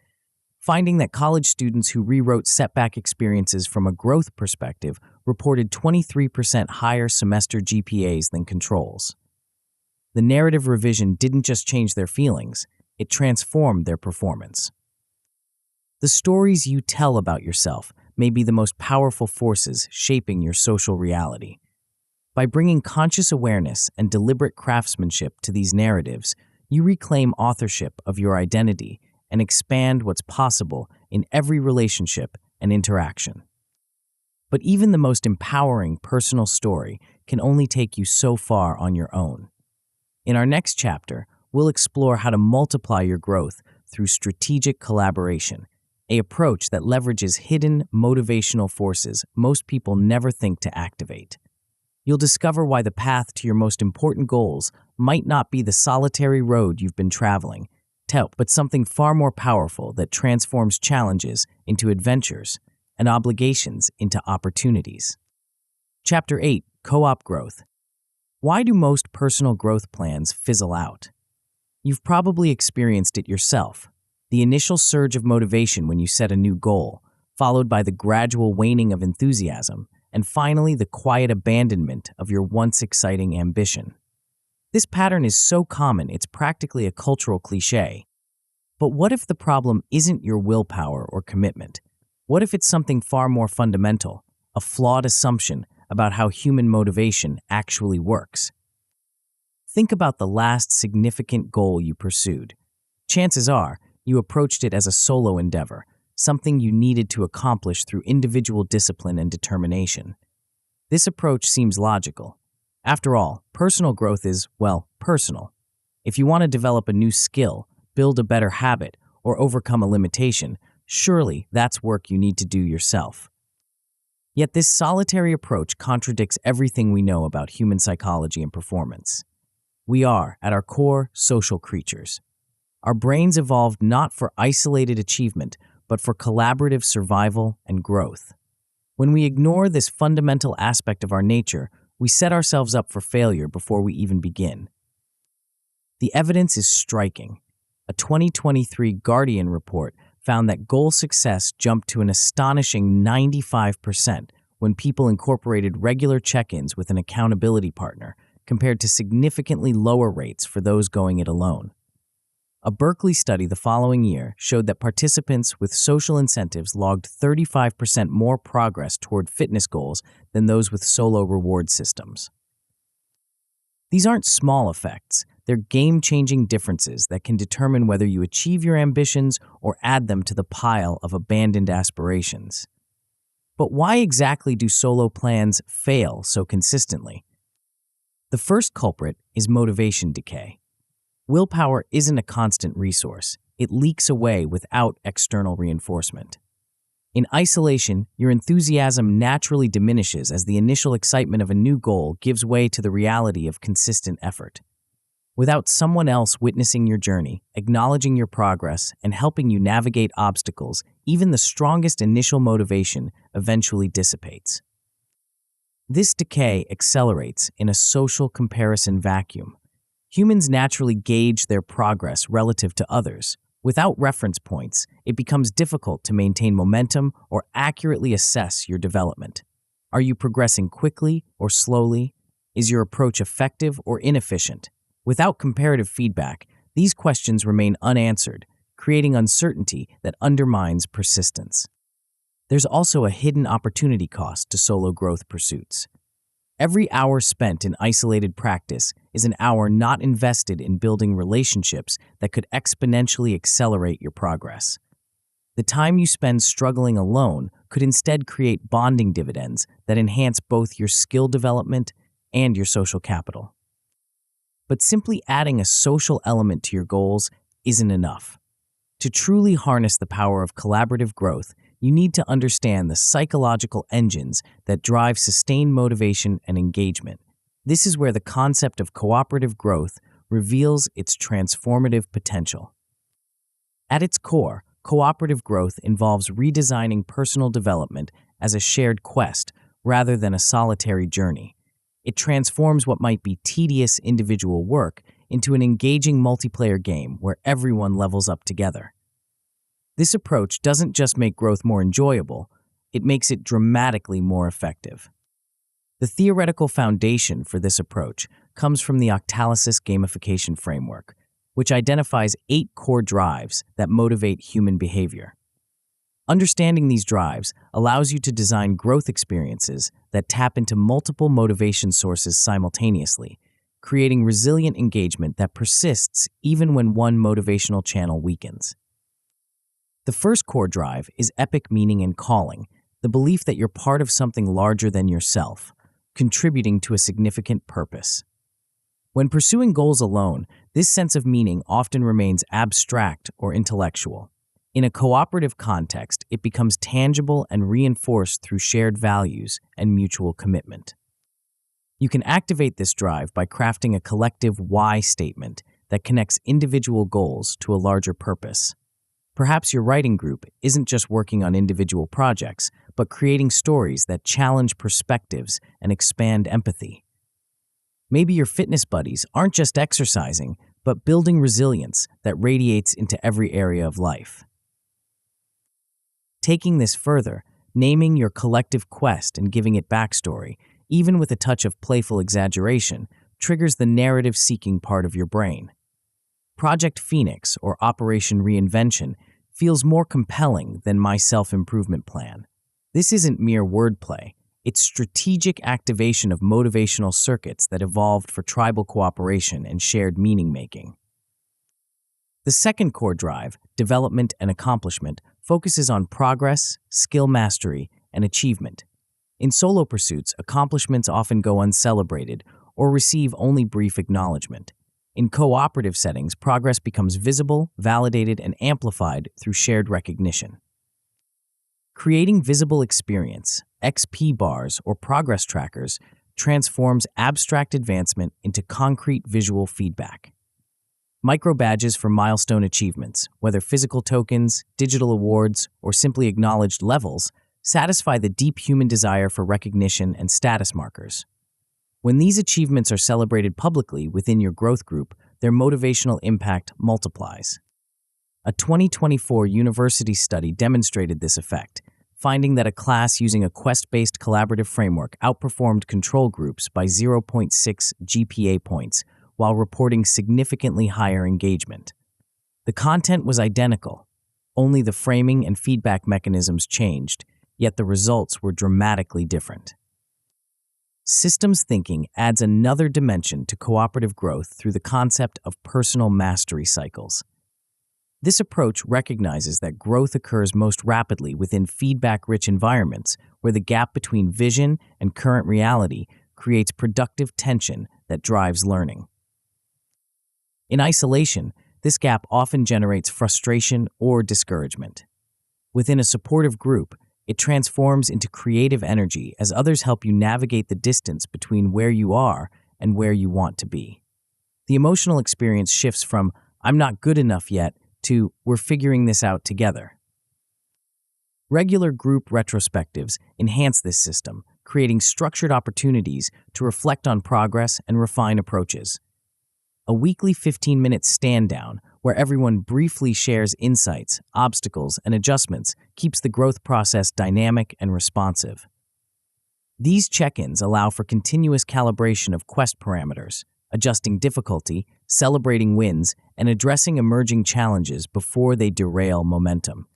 A: finding that college students who rewrote setback experiences from a growth perspective reported 23% higher semester GPAs than controls. The narrative revision didn't just change their feelings, it transformed their performance. The stories you tell about yourself may be the most powerful forces shaping your social reality. By bringing conscious awareness and deliberate craftsmanship to these narratives, you reclaim authorship of your identity and expand what's possible in every relationship and interaction. But even the most empowering personal story can only take you so far on your own. In our next chapter, we'll explore how to multiply your growth through strategic collaboration, an approach that leverages hidden motivational forces most people never think to activate. You'll discover why the path to your most important goals might not be the solitary road you've been traveling, but something far more powerful that transforms challenges into adventures and obligations into opportunities. Chapter 8, Co-op Growth. Why do most personal growth plans fizzle out? You've probably experienced it yourself. The initial surge of motivation when you set a new goal, followed by the gradual waning of enthusiasm, and finally the quiet abandonment of your once exciting ambition. This pattern is so common it's practically a cultural cliché. But what if the problem isn't your willpower or commitment? What if it's something far more fundamental, a flawed assumption about how human motivation actually works? Think about the last significant goal you pursued. Chances are, you approached it as a solo endeavor, something you needed to accomplish through individual discipline and determination. This approach seems logical. After all, personal growth is, well, personal. If you want to develop a new skill, build a better habit, or overcome a limitation, surely that's work you need to do yourself. Yet this solitary approach contradicts everything we know about human psychology and performance. We are, at our core, social creatures. Our brains evolved not for isolated achievement, but for collaborative survival and growth. When we ignore this fundamental aspect of our nature, we set ourselves up for failure before we even begin. The evidence is striking. A 2023 Guardian report found that goal success jumped to an astonishing 95% when people incorporated regular check-ins with an accountability partner, compared to significantly lower rates for those going it alone. A Berkeley study the following year showed that participants with social incentives logged 35% more progress toward fitness goals than those with solo reward systems. These aren't small effects. They're game-changing differences that can determine whether you achieve your ambitions or add them to the pile of abandoned aspirations. But why exactly do solo plans fail so consistently? The first culprit is motivation decay. Willpower isn't a constant resource. It leaks away without external reinforcement. In isolation, your enthusiasm naturally diminishes as the initial excitement of a new goal gives way to the reality of consistent effort. Without someone else witnessing your journey, acknowledging your progress, and helping you navigate obstacles, even the strongest initial motivation eventually dissipates. This decay accelerates in a social comparison vacuum. Humans naturally gauge their progress relative to others. Without reference points, it becomes difficult to maintain momentum or accurately assess your development. Are you progressing quickly or slowly? Is your approach effective or inefficient? Without comparative feedback, these questions remain unanswered, creating uncertainty that undermines persistence. There's also a hidden opportunity cost to solo growth pursuits. Every hour spent in isolated practice is an hour not invested in building relationships that could exponentially accelerate your progress. The time you spend struggling alone could instead create bonding dividends that enhance both your skill development and your social capital. But simply adding a social element to your goals isn't enough. To truly harness the power of collaborative growth, you need to understand the psychological engines that drive sustained motivation and engagement. This is where the concept of cooperative growth reveals its transformative potential. At its core, cooperative growth involves redesigning personal development as a shared quest rather than a solitary journey. It transforms what might be tedious individual work into an engaging multiplayer game where everyone levels up together. This approach doesn't just make growth more enjoyable, it makes it dramatically more effective. The theoretical foundation for this approach comes from the Octalysis gamification framework, which identifies 8 core drives that motivate human behavior. Understanding these drives allows you to design growth experiences that tap into multiple motivation sources simultaneously, creating resilient engagement that persists even when one motivational channel weakens. The first core drive is epic meaning and calling, the belief that you're part of something larger than yourself, contributing to a significant purpose. When pursuing goals alone, this sense of meaning often remains abstract or intellectual. In a cooperative context, it becomes tangible and reinforced through shared values and mutual commitment. You can activate this drive by crafting a collective why statement that connects individual goals to a larger purpose. Perhaps your writing group isn't just working on individual projects, but creating stories that challenge perspectives and expand empathy. Maybe your fitness buddies aren't just exercising, but building resilience that radiates into every area of life. Taking this further, naming your collective quest and giving it backstory, even with a touch of playful exaggeration, triggers the narrative-seeking part of your brain. Project Phoenix or Operation Reinvention feels more compelling than my self-improvement plan. This isn't mere wordplay. It's strategic activation of motivational circuits that evolved for tribal cooperation and shared meaning-making. The second core drive, development and accomplishment, focuses on progress, skill mastery, and achievement. In solo pursuits, accomplishments often go uncelebrated or receive only brief acknowledgement. In cooperative settings, progress becomes visible, validated, and amplified through shared recognition. Creating visible experience, XP bars, or progress trackers, transforms abstract advancement into concrete visual feedback. Micro badges for milestone achievements, whether physical tokens, digital awards, or simply acknowledged levels, satisfy the deep human desire for recognition and status markers. When these achievements are celebrated publicly within your growth group, their motivational impact multiplies. A 2024 university study demonstrated this effect, finding that a class using a quest-based collaborative framework outperformed control groups by 0.6 GPA points while reporting significantly higher engagement. The content was identical, only the framing and feedback mechanisms changed, yet the results were dramatically different. Systems thinking adds another dimension to cooperative growth through the concept of personal mastery cycles. This approach recognizes that growth occurs most rapidly within feedback-rich environments where the gap between vision and current reality creates productive tension that drives learning. In isolation, this gap often generates frustration or discouragement. Within a supportive group, it transforms into creative energy as others help you navigate the distance between where you are and where you want to be. The emotional experience shifts from, "I'm not good enough yet," to "we're figuring this out together." Regular group retrospectives enhance this system, creating structured opportunities to reflect on progress and refine approaches. A weekly 15-minute stand-down where everyone briefly shares insights, obstacles, and adjustments keeps the growth process dynamic and responsive. These check-ins allow for continuous calibration of quest parameters, adjusting difficulty, celebrating wins, and addressing emerging challenges before they derail momentum.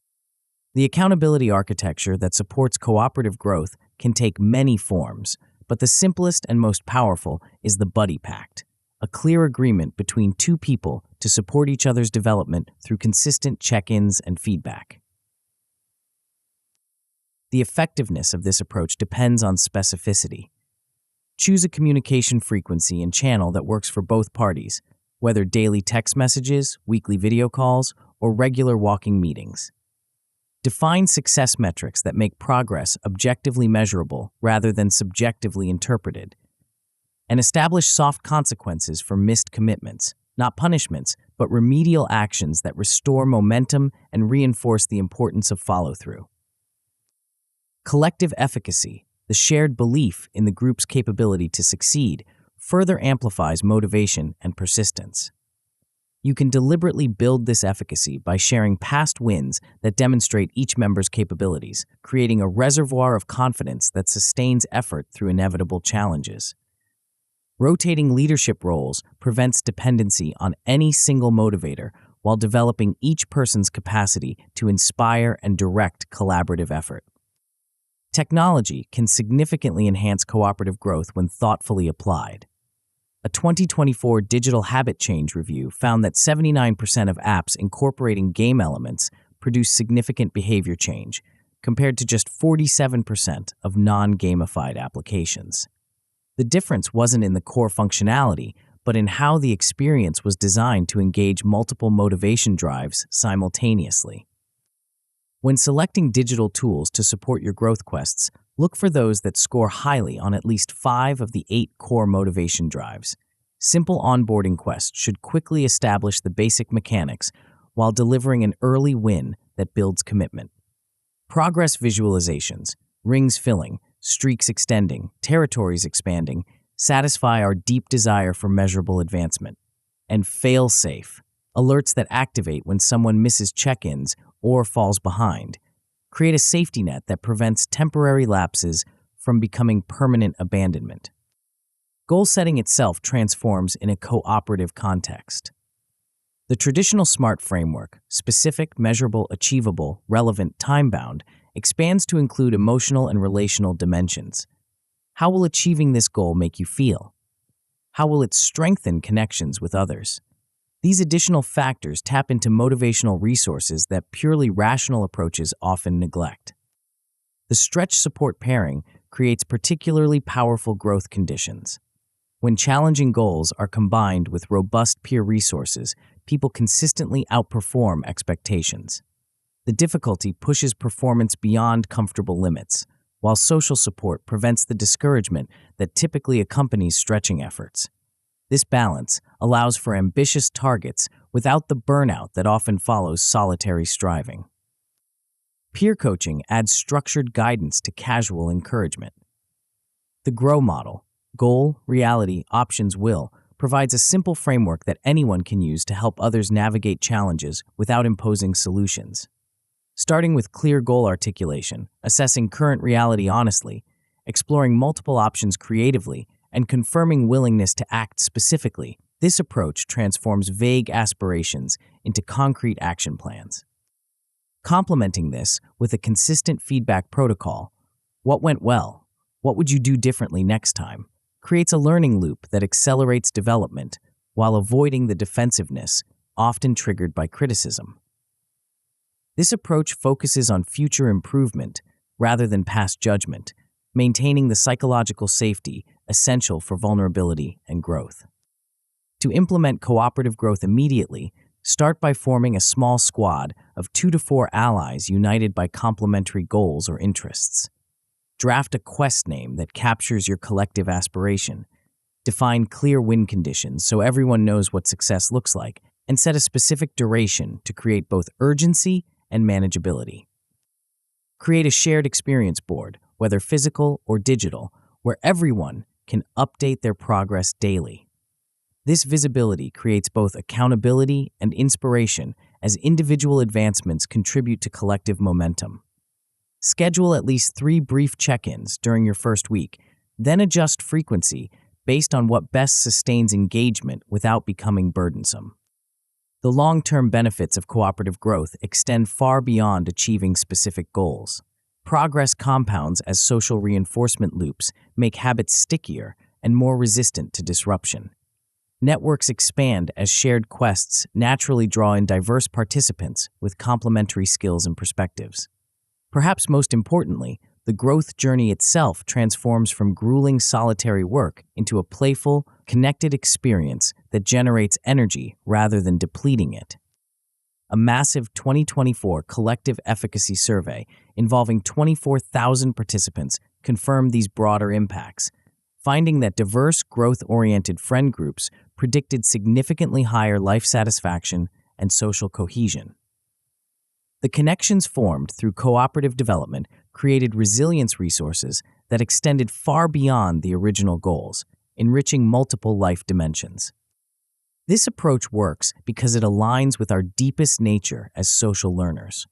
A: The accountability architecture that supports cooperative growth can take many forms, but the simplest and most powerful is the buddy pact, a clear agreement between two people to support each other's development through consistent check-ins and feedback. The effectiveness of this approach depends on specificity. Choose a communication frequency and channel that works for both parties, whether daily text messages, weekly video calls, or regular walking meetings. Define success metrics that make progress objectively measurable rather than subjectively interpreted. And establish soft consequences for missed commitments, not punishments, but remedial actions that restore momentum and reinforce the importance of follow-through. Collective efficacy, the shared belief in the group's capability to succeed, further amplifies motivation and persistence. You can deliberately build this efficacy by sharing past wins that demonstrate each member's capabilities, creating a reservoir of confidence that sustains effort through inevitable challenges. Rotating leadership roles prevents dependency on any single motivator while developing each person's capacity to inspire and direct collaborative effort. Technology can significantly enhance cooperative growth when thoughtfully applied. A 2024 digital habit change review found that 79% of apps incorporating game elements produce significant behavior change, compared to just 47% of non-gamified applications. The difference wasn't in the core functionality, but in how the experience was designed to engage multiple motivation drives simultaneously. When selecting digital tools to support your growth quests, look for those that score highly on at least 5 of the 8 core motivation drives. Simple onboarding quests should quickly establish the basic mechanics while delivering an early win that builds commitment. Progress visualizations, rings filling, streaks extending, territories expanding, satisfy our deep desire for measurable advancement. And fail-safe, alerts that activate when someone misses check-ins or falls behind. Create a safety net that prevents temporary lapses from becoming permanent abandonment. Goal setting itself transforms in a cooperative context. The traditional SMART framework, specific, measurable, achievable, relevant, time-bound, expands to include emotional and relational dimensions. How will achieving this goal make you feel? How will it strengthen connections with others? These additional factors tap into motivational resources that purely rational approaches often neglect. The stretch support pairing creates particularly powerful growth conditions. When challenging goals are combined with robust peer resources, people consistently outperform expectations. The difficulty pushes performance beyond comfortable limits, while social support prevents the discouragement that typically accompanies stretching efforts. This balance allows for ambitious targets without the burnout that often follows solitary striving. Peer coaching adds structured guidance to casual encouragement. The GROW model, goal, reality, options, will, provides a simple framework that anyone can use to help others navigate challenges without imposing solutions. Starting with clear goal articulation, assessing current reality honestly, exploring multiple options creatively, and confirming willingness to act specifically, this approach transforms vague aspirations into concrete action plans. Complementing this with a consistent feedback protocol, what went well, what would you do differently next time, creates a learning loop that accelerates development while avoiding the defensiveness often triggered by criticism. This approach focuses on future improvement rather than past judgment, maintaining the psychological safety essential for vulnerability and growth. To implement cooperative growth immediately, start by forming a small squad of 2 to 4 allies united by complementary goals or interests. Draft a quest name that captures your collective aspiration. Define clear win conditions so everyone knows what success looks like, and set a specific duration to create both urgency and manageability. Create a shared experience board, whether physical or digital, where everyone can update their progress daily. This visibility creates both accountability and inspiration as individual advancements contribute to collective momentum. Schedule at least 3 brief check-ins during your first week, then adjust frequency based on what best sustains engagement without becoming burdensome. The long-term benefits of cooperative growth extend far beyond achieving specific goals. Progress compounds as social reinforcement loops make habits stickier and more resistant to disruption. Networks expand as shared quests naturally draw in diverse participants with complementary skills and perspectives. Perhaps most importantly, the growth journey itself transforms from grueling solitary work into a playful, connected experience that generates energy rather than depleting it. A massive 2024 collective efficacy survey involving 24,000 participants confirmed these broader impacts, finding that diverse, growth-oriented friend groups predicted significantly higher life satisfaction and social cohesion. The connections formed through cooperative development created resilience resources that extended far beyond the original goals, enriching multiple life dimensions. This approach works because it aligns with our deepest nature as social learners.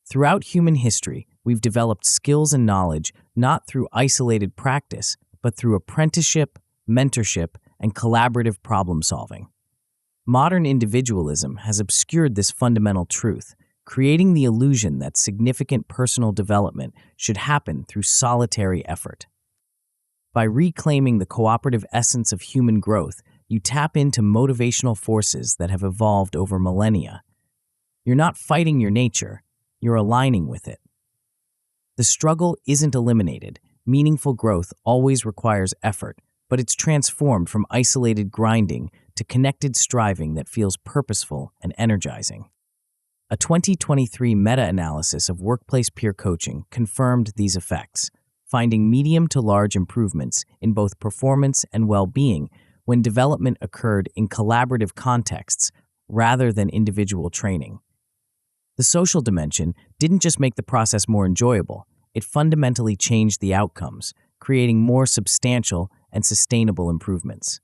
A: Throughout human history, we've developed skills and knowledge not through isolated practice, but through apprenticeship, mentorship, and collaborative problem-solving. Modern individualism has obscured this fundamental truth, creating the illusion that significant personal development should happen through solitary effort. By reclaiming the cooperative essence of human growth, you tap into motivational forces that have evolved over millennia. You're not fighting your nature, you're aligning with it. The struggle isn't eliminated. Meaningful growth always requires effort, but it's transformed from isolated grinding to connected striving that feels purposeful and energizing. A 2023 meta-analysis of workplace peer coaching confirmed these effects, finding medium to large improvements in both performance and well-being when development occurred in collaborative contexts rather than individual training. The social dimension didn't just make the process more enjoyable, it fundamentally changed the outcomes, creating more substantial and sustainable improvements.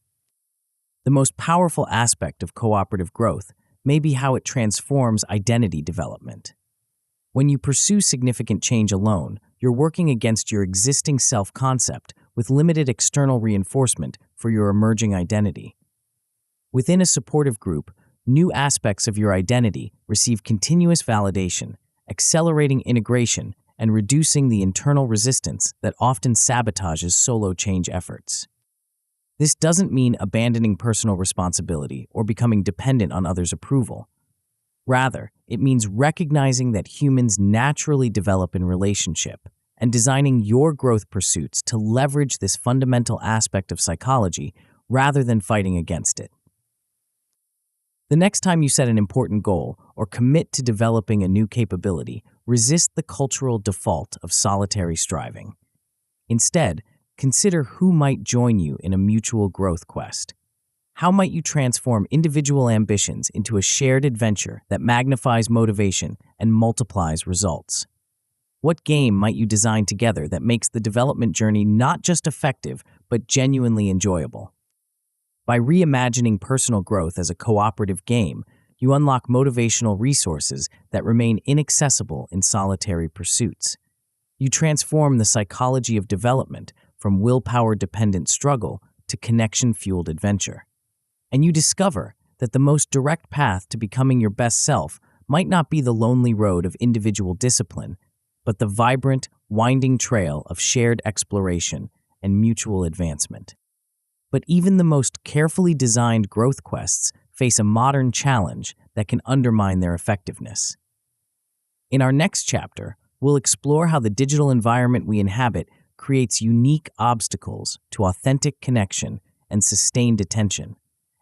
A: The most powerful aspect of cooperative growth may be how it transforms identity development. When you pursue significant change alone, you're working against your existing self-concept with limited external reinforcement for your emerging identity. Within a supportive group, new aspects of your identity receive continuous validation, accelerating integration and reducing the internal resistance that often sabotages solo change efforts. This doesn't mean abandoning personal responsibility or becoming dependent on others' approval. Rather, it means recognizing that humans naturally develop in relationship and designing your growth pursuits to leverage this fundamental aspect of psychology rather than fighting against it. The next time you set an important goal or commit to developing a new capability, resist the cultural default of solitary striving. Instead, consider who might join you in a mutual growth quest. How might you transform individual ambitions into a shared adventure that magnifies motivation and multiplies results? What game might you design together that makes the development journey not just effective, but genuinely enjoyable? By reimagining personal growth as a cooperative game, you unlock motivational resources that remain inaccessible in solitary pursuits. You transform the psychology of development from willpower-dependent struggle to connection-fueled adventure. And you discover that the most direct path to becoming your best self might not be the lonely road of individual discipline, but the vibrant, winding trail of shared exploration and mutual advancement. But even the most carefully designed growth quests face a modern challenge that can undermine their effectiveness. In our next chapter, we'll explore how the digital environment we inhabit creates unique obstacles to authentic connection and sustained attention,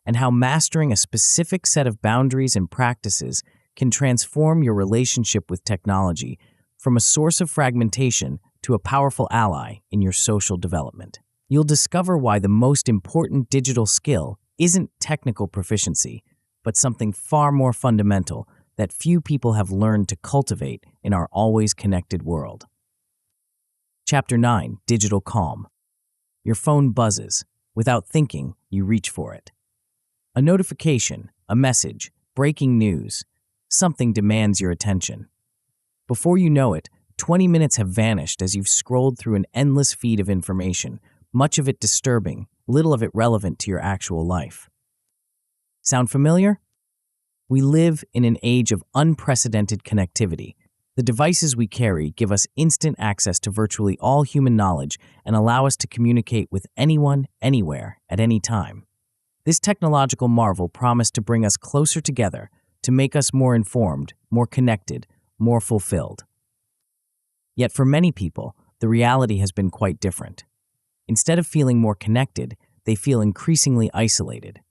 A: and how mastering a specific set of boundaries and practices can transform your relationship with technology from a source of fragmentation to a powerful ally in your social development. You'll discover why the most important digital skill isn't technical proficiency, but something far more fundamental that few people have learned to cultivate in our always connected world. Chapter 9, Digital Calm. Your phone buzzes. Without thinking, you reach for it. A notification, a message, breaking news. Something demands your attention. Before you know it, 20 minutes have vanished as you've scrolled through an endless feed of information, much of it disturbing, little of it relevant to your actual life. Sound familiar? We live in an age of unprecedented connectivity. The devices we carry give us instant access to virtually all human knowledge and allow us to communicate with anyone, anywhere, at any time. This technological marvel promised to bring us closer together, to make us more informed, more connected, more fulfilled. Yet for many people, the reality has been quite different. Instead of feeling more connected, they feel increasingly isolated.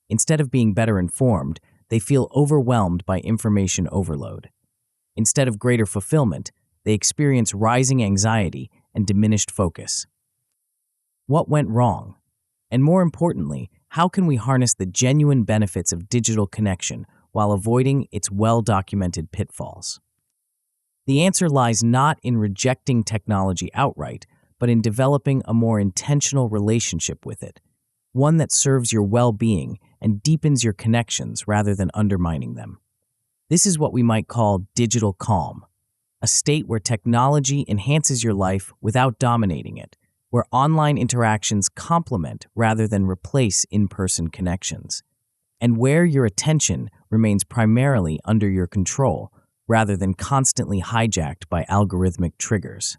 A: Instead of being better informed, they feel overwhelmed by information overload. Instead of greater fulfillment, they experience rising anxiety and diminished focus. What went wrong? And more importantly, how can we harness the genuine benefits of digital connection while avoiding its well-documented pitfalls? The answer lies not in rejecting technology outright, but in developing a more intentional relationship with it, one that serves your well-being and deepens your connections rather than undermining them. This is what we might call digital calm, a state where technology enhances your life without dominating it, where online interactions complement rather than replace in-person connections, and where your attention remains primarily under your control rather than constantly hijacked by algorithmic triggers.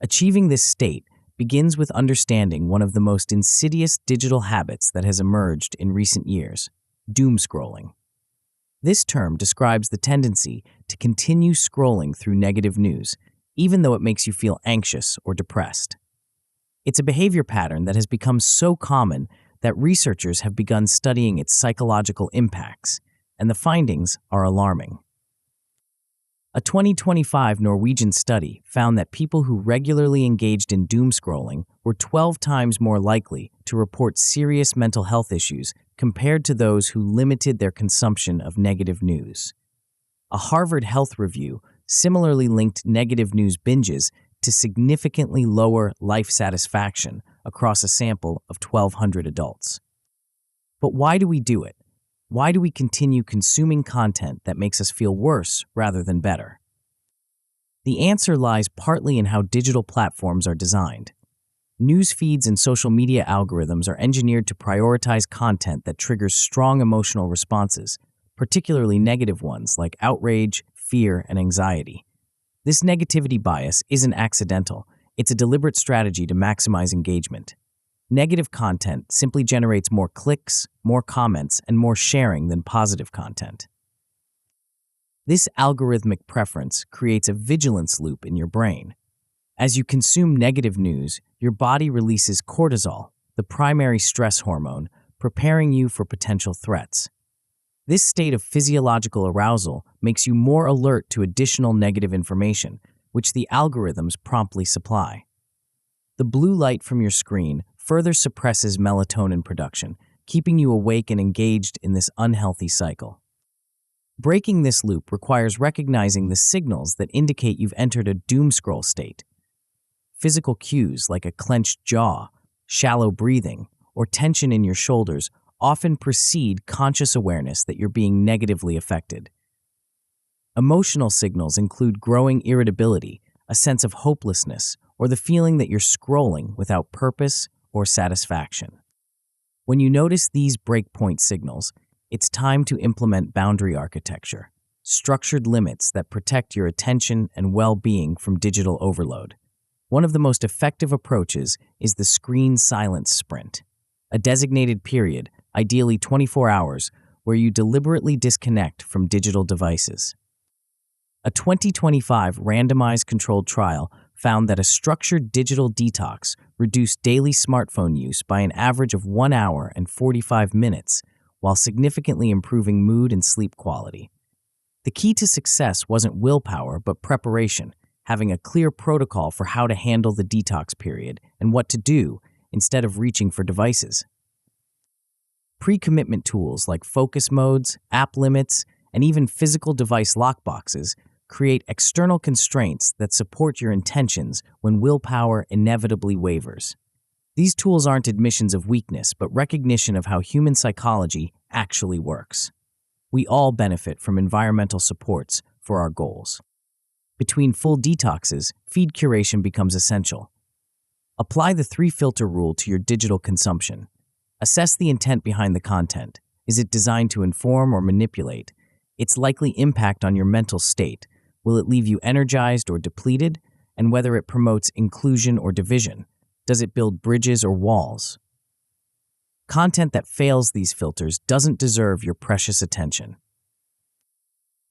A: Achieving this state begins with understanding one of the most insidious digital habits that has emerged in recent years: doom scrolling. This term describes the tendency to continue scrolling through negative news, even though it makes you feel anxious or depressed. It's a behavior pattern that has become so common that researchers have begun studying its psychological impacts, and the findings are alarming. A 2025 Norwegian study found that people who regularly engaged in doom scrolling were 12 times more likely to report serious mental health issues compared to those who limited their consumption of negative news. A Harvard Health review similarly linked negative news binges to significantly lower life satisfaction across a sample of 1,200 adults. But why do we do it? Why do we continue consuming content that makes us feel worse rather than better? The answer lies partly in how digital platforms are designed. News feeds and social media algorithms are engineered to prioritize content that triggers strong emotional responses, particularly negative ones like outrage, fear, and anxiety. This negativity bias isn't accidental. It's a deliberate strategy to maximize engagement. Negative content simply generates more clicks, more comments, and more sharing than positive content. This algorithmic preference creates a vigilance loop in your brain. As you consume negative news, your body releases cortisol, the primary stress hormone, preparing you for potential threats. This state of physiological arousal makes you more alert to additional negative information, which the algorithms promptly supply. The blue light from your screen further suppresses melatonin production, keeping you awake and engaged in this unhealthy cycle. Breaking this loop requires recognizing the signals that indicate you've entered a doom scroll state. Physical cues like a clenched jaw, shallow breathing, or tension in your shoulders often precede conscious awareness that you're being negatively affected. Emotional signals include growing irritability, a sense of hopelessness, or the feeling that you're scrolling without purpose or satisfaction. When you notice these breakpoint signals, it's time to implement boundary architecture, structured limits that protect your attention and well-being from digital overload. One of the most effective approaches is the screen silence sprint, a designated period, ideally 24 hours, where you deliberately disconnect from digital devices. A 2025 randomized controlled trial found that a structured digital detox reduced daily smartphone use by an average of 1 hour and 45 minutes, while significantly improving mood and sleep quality. The key to success wasn't willpower, but preparation, having a clear protocol for how to handle the detox period and what to do instead of reaching for devices. Pre-commitment tools like focus modes, app limits, and even physical device lockboxes create external constraints that support your intentions when willpower inevitably wavers. These tools aren't admissions of weakness, but recognition of how human psychology actually works. We all benefit from environmental supports for our goals. Between full detoxes, feed curation becomes essential. Apply the 3-filter rule to your digital consumption. Assess the intent behind the content. Is it designed to inform or manipulate? Its likely impact on your mental state. Will it leave you energized or depleted? And whether it promotes inclusion or division. Does it build bridges or walls? Content that fails these filters doesn't deserve your precious attention.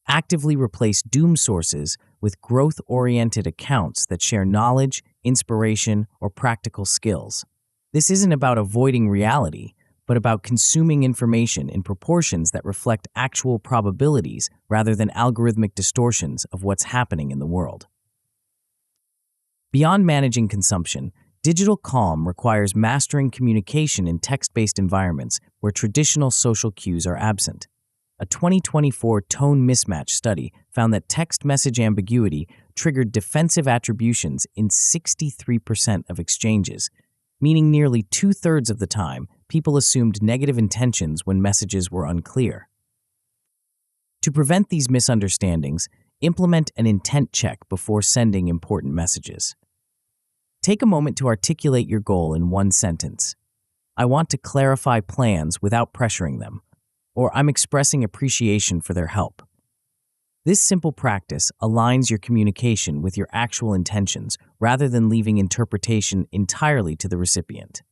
A: Actively replace doom sources with growth-oriented accounts that share knowledge, inspiration, or practical skills. This isn't about avoiding reality, but about consuming information in proportions that reflect actual probabilities rather than algorithmic distortions of what's happening in the world. Beyond managing consumption, digital calm requires mastering communication in text-based environments where traditional social cues are absent. A 2024 tone mismatch study found that text message ambiguity triggered defensive attributions in 63% of exchanges, meaning nearly 2/3 of the time people assumed negative intentions when messages were unclear. To prevent these misunderstandings, implement an intent check before sending important messages. Take a moment to articulate your goal in one sentence. I want to clarify plans without pressuring them, or I'm expressing appreciation for their help. This simple practice aligns your communication with your actual intentions rather than leaving interpretation entirely to the recipient.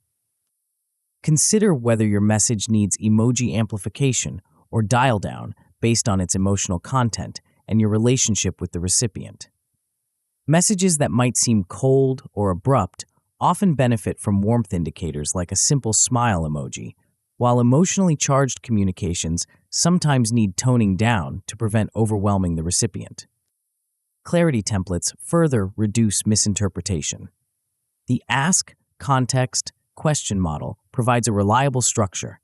A: Consider whether your message needs emoji amplification or dial down based on its emotional content and your relationship with the recipient. Messages that might seem cold or abrupt often benefit from warmth indicators like a simple smile emoji, while emotionally charged communications sometimes need toning down to prevent overwhelming the recipient. Clarity templates further reduce misinterpretation. The ask, context, question model provides a reliable structure.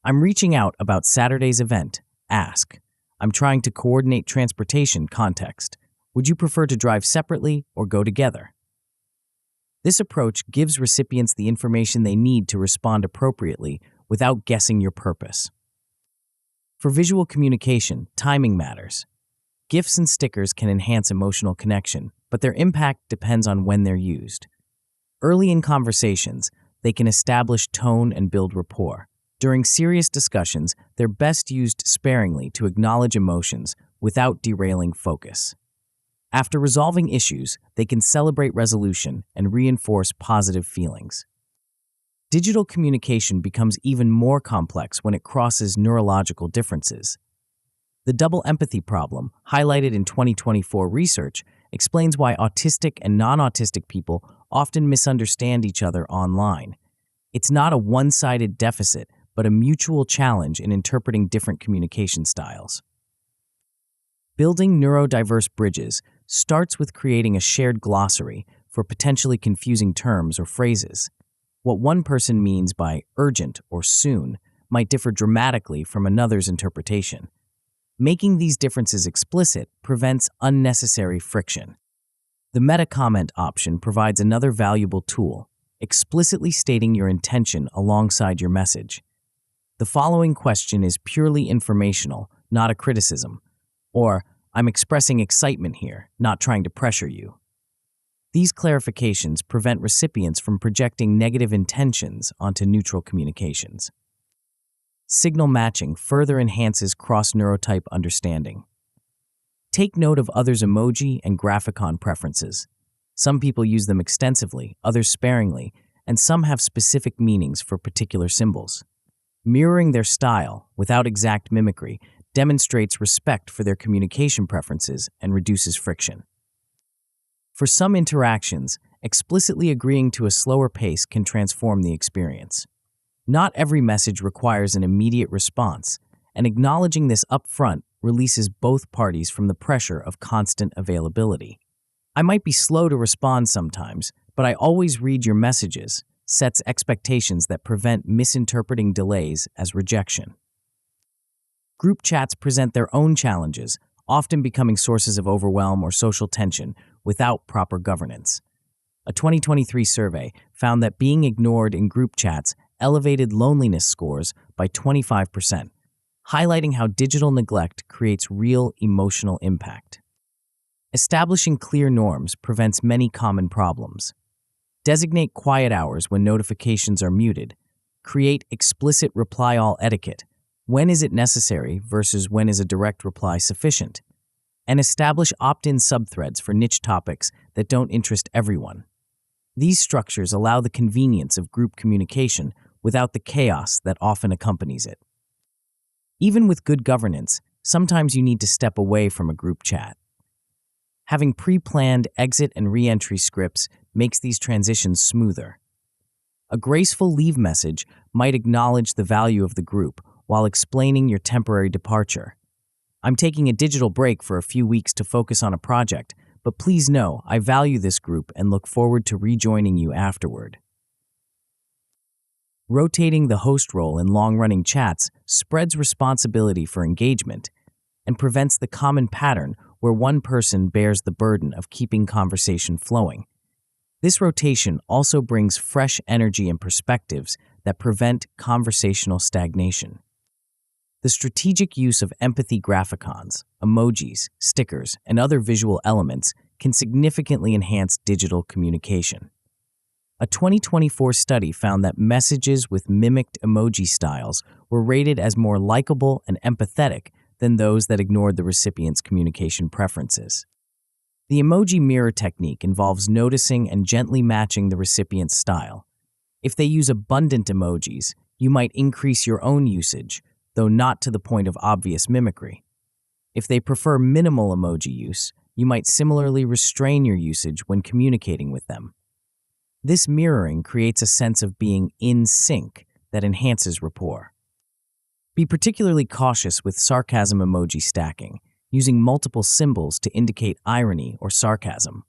A: I'm reaching out about Saturday's event. Ask. I'm trying to coordinate transportation. Context. Would you prefer to drive separately or go together? This approach gives recipients the information they need to respond appropriately without guessing your purpose. For visual communication, timing matters. GIFs and stickers can enhance emotional connection, but their impact depends on when they're used. Early in conversations, they can establish tone and build rapport. During serious discussions, they're best used sparingly to acknowledge emotions without derailing focus. After resolving issues, they can celebrate resolution and reinforce positive feelings. Digital communication becomes even more complex when it crosses neurological differences. The double empathy problem, highlighted in 2024 research, explains why autistic and non-autistic people often misunderstand each other online. It's not a one-sided deficit, but a mutual challenge in interpreting different communication styles. Building neurodiverse bridges starts with creating a shared glossary for potentially confusing terms or phrases. What one person means by urgent or soon might differ dramatically from another's interpretation. Making these differences explicit prevents unnecessary friction. The meta comment option provides another valuable tool, explicitly stating your intention alongside your message. The following question is purely informational, not a criticism, or I'm expressing excitement here, not trying to pressure you. These clarifications prevent recipients from projecting negative intentions onto neutral communications. Signal matching further enhances cross-neurotype understanding. Take note of others' emoji and graphicon preferences. Some people use them extensively, others sparingly, and some have specific meanings for particular symbols. Mirroring their style, without exact mimicry, demonstrates respect for their communication preferences and reduces friction. For some interactions, explicitly agreeing to a slower pace can transform the experience. Not every message requires an immediate response, and acknowledging this upfront releases both parties from the pressure of constant availability. I might be slow to respond sometimes, but I always read your messages, sets expectations that prevent misinterpreting delays as rejection. Group chats present their own challenges, often becoming sources of overwhelm or social tension without proper governance. A 2023 survey found that being ignored in group chats elevated loneliness scores by 25%, highlighting how digital neglect creates real emotional impact. Establishing clear norms prevents many common problems. Designate quiet hours when notifications are muted. Create explicit reply-all etiquette. When is it necessary versus when is a direct reply sufficient? And establish opt-in subthreads for niche topics that don't interest everyone. These structures allow the convenience of group communication without the chaos that often accompanies it. Even with good governance, sometimes you need to step away from a group chat. Having pre-planned exit and re-entry scripts makes these transitions smoother. A graceful leave message might acknowledge the value of the group while explaining your temporary departure. I'm taking a digital break for a few weeks to focus on a project, but please know I value this group and look forward to rejoining you afterward. Rotating the host role in long-running chats spreads responsibility for engagement and prevents the common pattern where one person bears the burden of keeping conversation flowing. This rotation also brings fresh energy and perspectives that prevent conversational stagnation. The strategic use of empathy graphicons, emojis, stickers, and other visual elements can significantly enhance digital communication. A 2024 study found that messages with mimicked emoji styles were rated as more likable and empathetic than those that ignored the recipient's communication preferences. The emoji mirror technique involves noticing and gently matching the recipient's style. If they use abundant emojis, you might increase your own usage, though not to the point of obvious mimicry. If they prefer minimal emoji use, you might similarly restrain your usage when communicating with them. This mirroring creates a sense of being in sync that enhances rapport. Be particularly cautious with sarcasm emoji stacking, using multiple symbols to indicate irony or sarcasm.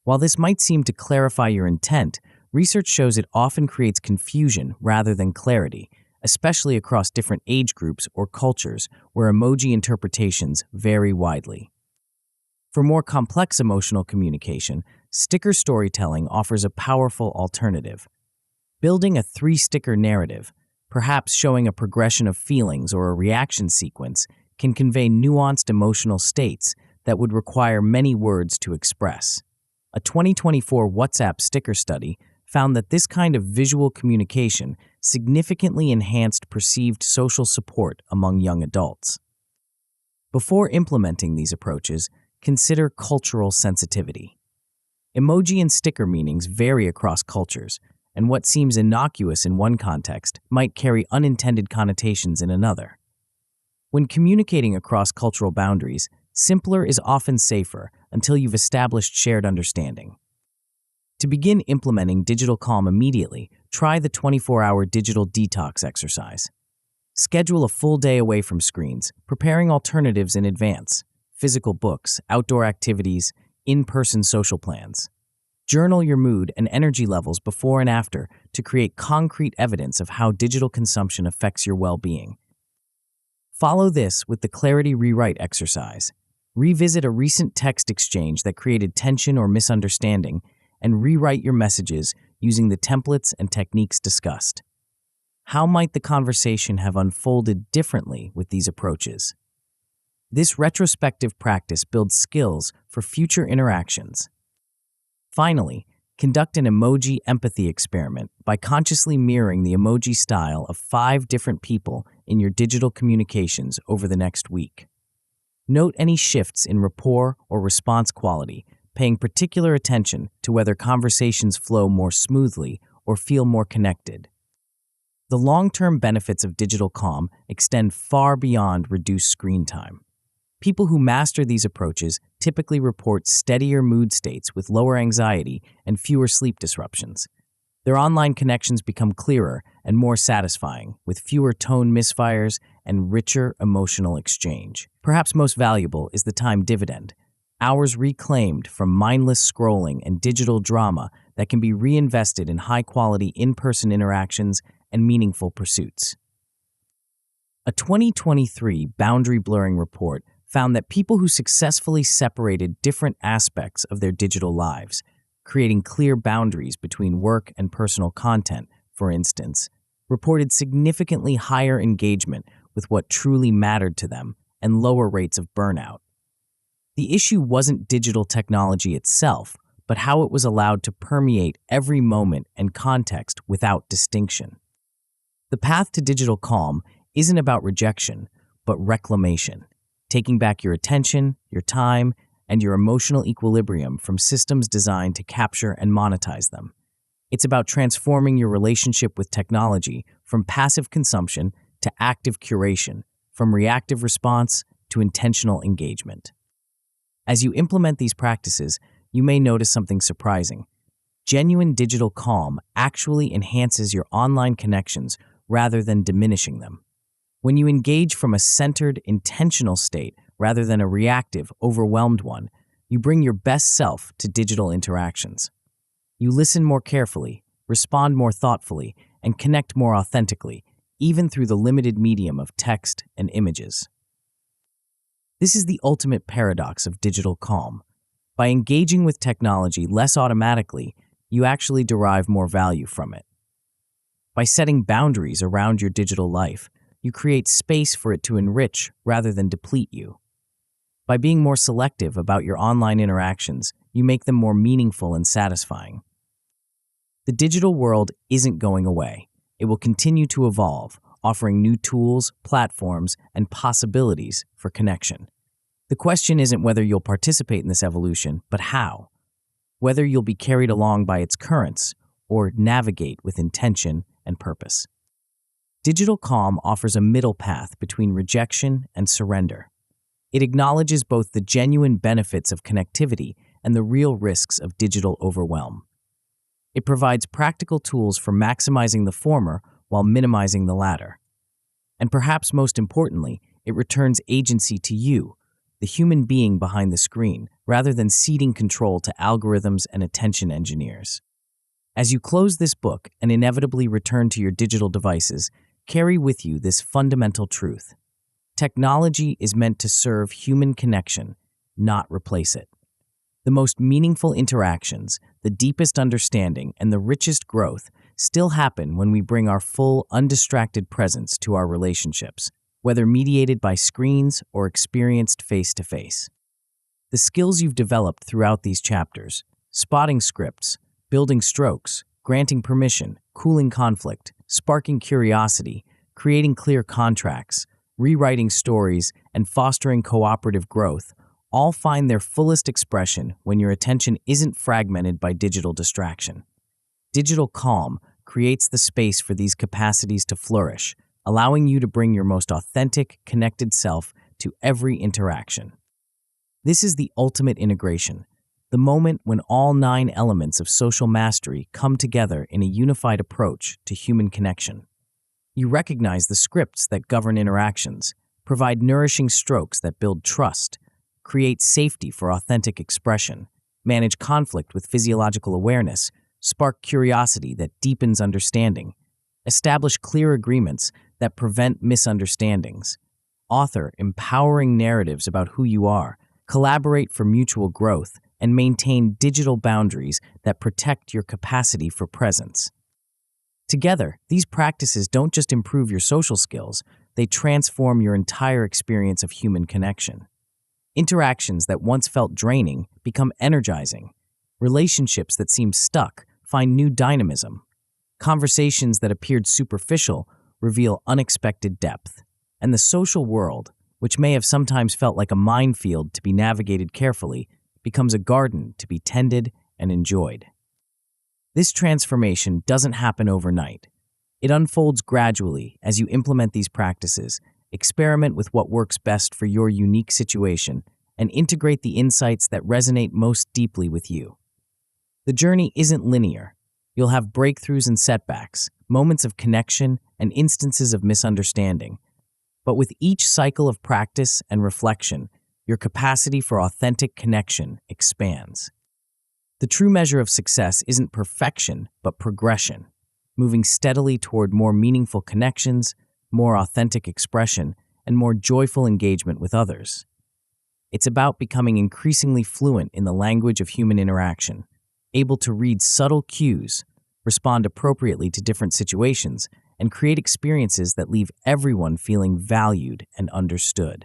A: While this might seem to clarify your intent, research shows it often creates confusion rather than clarity, especially across different age groups or cultures where emoji interpretations vary widely. For more complex emotional communication, sticker storytelling offers a powerful alternative. Building a 3-sticker narrative, perhaps showing a progression of feelings or a reaction sequence, can convey nuanced emotional states that would require many words to express. A 2024 WhatsApp sticker study found that this kind of visual communication significantly enhanced perceived social support among young adults. Before implementing these approaches, consider cultural sensitivity. Emoji and sticker meanings vary across cultures, and what seems innocuous in one context might carry unintended connotations in another. When communicating across cultural boundaries, simpler is often safer until you've established shared understanding. To begin implementing digital calm immediately, try the 24-hour digital detox exercise. Schedule a full day away from screens, preparing alternatives in advance: physical books, outdoor activities, in-person social plans. Journal your mood and energy levels before and after to create concrete evidence of how digital consumption affects your well-being. Follow this with the Clarity Rewrite exercise. Revisit a recent text exchange that created tension or misunderstanding and rewrite your messages using the templates and techniques discussed. How might the conversation have unfolded differently with these approaches? This retrospective practice builds skills for future interactions. Finally, conduct an emoji empathy experiment by consciously mirroring the emoji style of 5 different people in your digital communications over the next week. Note any shifts in rapport or response quality, paying particular attention to whether conversations flow more smoothly or feel more connected. The long-term benefits of digital calm extend far beyond reduced screen time. People who master these approaches typically report steadier mood states with lower anxiety and fewer sleep disruptions. Their online connections become clearer and more satisfying, with fewer tone misfires and richer emotional exchange. Perhaps most valuable is the time dividend: hours reclaimed from mindless scrolling and digital drama that can be reinvested in high-quality in-person interactions and meaningful pursuits. A 2023 boundary blurring report found that people who successfully separated different aspects of their digital lives, creating clear boundaries between work and personal content, for instance, reported significantly higher engagement with what truly mattered to them and lower rates of burnout. The issue wasn't digital technology itself, but how it was allowed to permeate every moment and context without distinction. The path to digital calm isn't about rejection, but reclamation, taking back your attention, your time, and your emotional equilibrium from systems designed to capture and monetize them. It's about transforming your relationship with technology from passive consumption to active curation, from reactive response to intentional engagement. As you implement these practices, you may notice something surprising. Genuine digital calm actually enhances your online connections rather than diminishing them. When you engage from a centered, intentional state rather than a reactive, overwhelmed one, you bring your best self to digital interactions. You listen more carefully, respond more thoughtfully, and connect more authentically, even through the limited medium of text and images. This is the ultimate paradox of digital calm. By engaging with technology less automatically, you actually derive more value from it. By setting boundaries around your digital life, you create space for it to enrich rather than deplete you. By being more selective about your online interactions, you make them more meaningful and satisfying. The digital world isn't going away. It will continue to evolve, offering new tools, platforms, and possibilities for connection. The question isn't whether you'll participate in this evolution, but how. Whether you'll be carried along by its currents or navigate with intention and purpose. Digital calm offers a middle path between rejection and surrender. It acknowledges both the genuine benefits of connectivity and the real risks of digital overwhelm. It provides practical tools for maximizing the former while minimizing the latter. And perhaps most importantly, it returns agency to you, the human being behind the screen, rather than ceding control to algorithms and attention engineers. As you close this book and inevitably return to your digital devices, carry with you this fundamental truth. Technology is meant to serve human connection, not replace it. The most meaningful interactions, the deepest understanding, and the richest growth still happen when we bring our full, undistracted presence to our relationships, whether mediated by screens or experienced face-to-face. The skills you've developed throughout these chapters, spotting scripts, building strokes, granting permission, cooling conflict, sparking curiosity, creating clear contracts, rewriting stories, and fostering cooperative growth, all find their fullest expression when your attention isn't fragmented by digital distraction. Digital calm creates the space for these capacities to flourish, allowing you to bring your most authentic, connected self to every interaction. This is the ultimate integration, the moment when all 9 elements of social mastery come together in a unified approach to human connection. You recognize the scripts that govern interactions, provide nourishing strokes that build trust, create safety for authentic expression, manage conflict with physiological awareness, spark curiosity that deepens understanding, establish clear agreements that prevent misunderstandings, author empowering narratives about who you are, collaborate for mutual growth, and maintain digital boundaries that protect your capacity for presence. Together, these practices don't just improve your social skills, they transform your entire experience of human connection. Interactions that once felt draining become energizing. Relationships that seemed stuck find new dynamism. Conversations that appeared superficial reveal unexpected depth. And the social world, which may have sometimes felt like a minefield to be navigated carefully, becomes a garden to be tended and enjoyed. This transformation doesn't happen overnight. It unfolds gradually as you implement these practices, experiment with what works best for your unique situation, and integrate the insights that resonate most deeply with you. The journey isn't linear. You'll have breakthroughs and setbacks, moments of connection, and instances of misunderstanding. But with each cycle of practice and reflection, your capacity for authentic connection expands. The true measure of success isn't perfection, but progression, moving steadily toward more meaningful connections, more authentic expression, and more joyful engagement with others. It's about becoming increasingly fluent in the language of human interaction, able to read subtle cues, respond appropriately to different situations, and create experiences that leave everyone feeling valued and understood.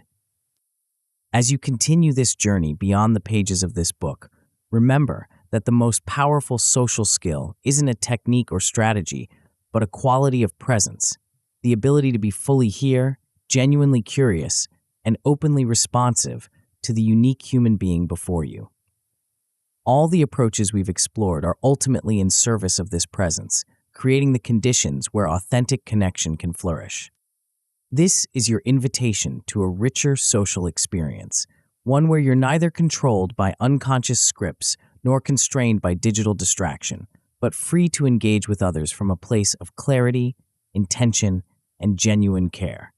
A: As you continue this journey beyond the pages of this book, remember that the most powerful social skill isn't a technique or strategy, but a quality of presence, the ability to be fully here, genuinely curious, and openly responsive to the unique human being before you. All the approaches we've explored are ultimately in service of this presence, creating the conditions where authentic connection can flourish. This is your invitation to a richer social experience, one where you're neither controlled by unconscious scripts nor constrained by digital distraction, but free to engage with others from a place of clarity, intention, and genuine care.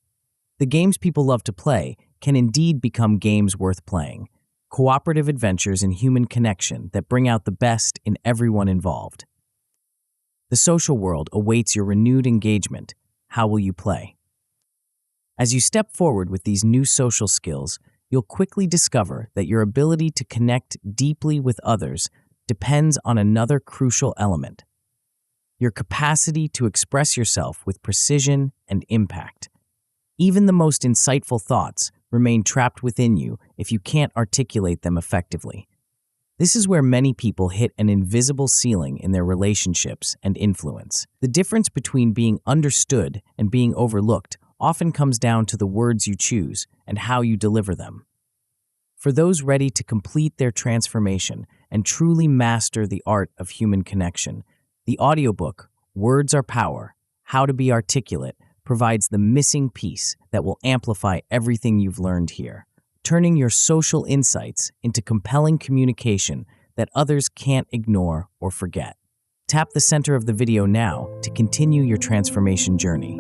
A: The games people love to play can indeed become games worth playing, cooperative adventures in human connection that bring out the best in everyone involved. The social world awaits your renewed engagement. How will you play? As you step forward with these new social skills, you'll quickly discover that your ability to connect deeply with others depends on another crucial element: your capacity to express yourself with precision and impact. Even the most insightful thoughts remain trapped within you if you can't articulate them effectively. This is where many people hit an invisible ceiling in their relationships and influence. The difference between being understood and being overlooked often comes down to the words you choose and how you deliver them. For those ready to complete their transformation and truly master the art of human connection, the audiobook, Words Are Power: How to Be Articulate, provides the missing piece that will amplify everything you've learned here, turning your social insights into compelling communication that others can't ignore or forget. Tap the center of the video now to continue your transformation journey.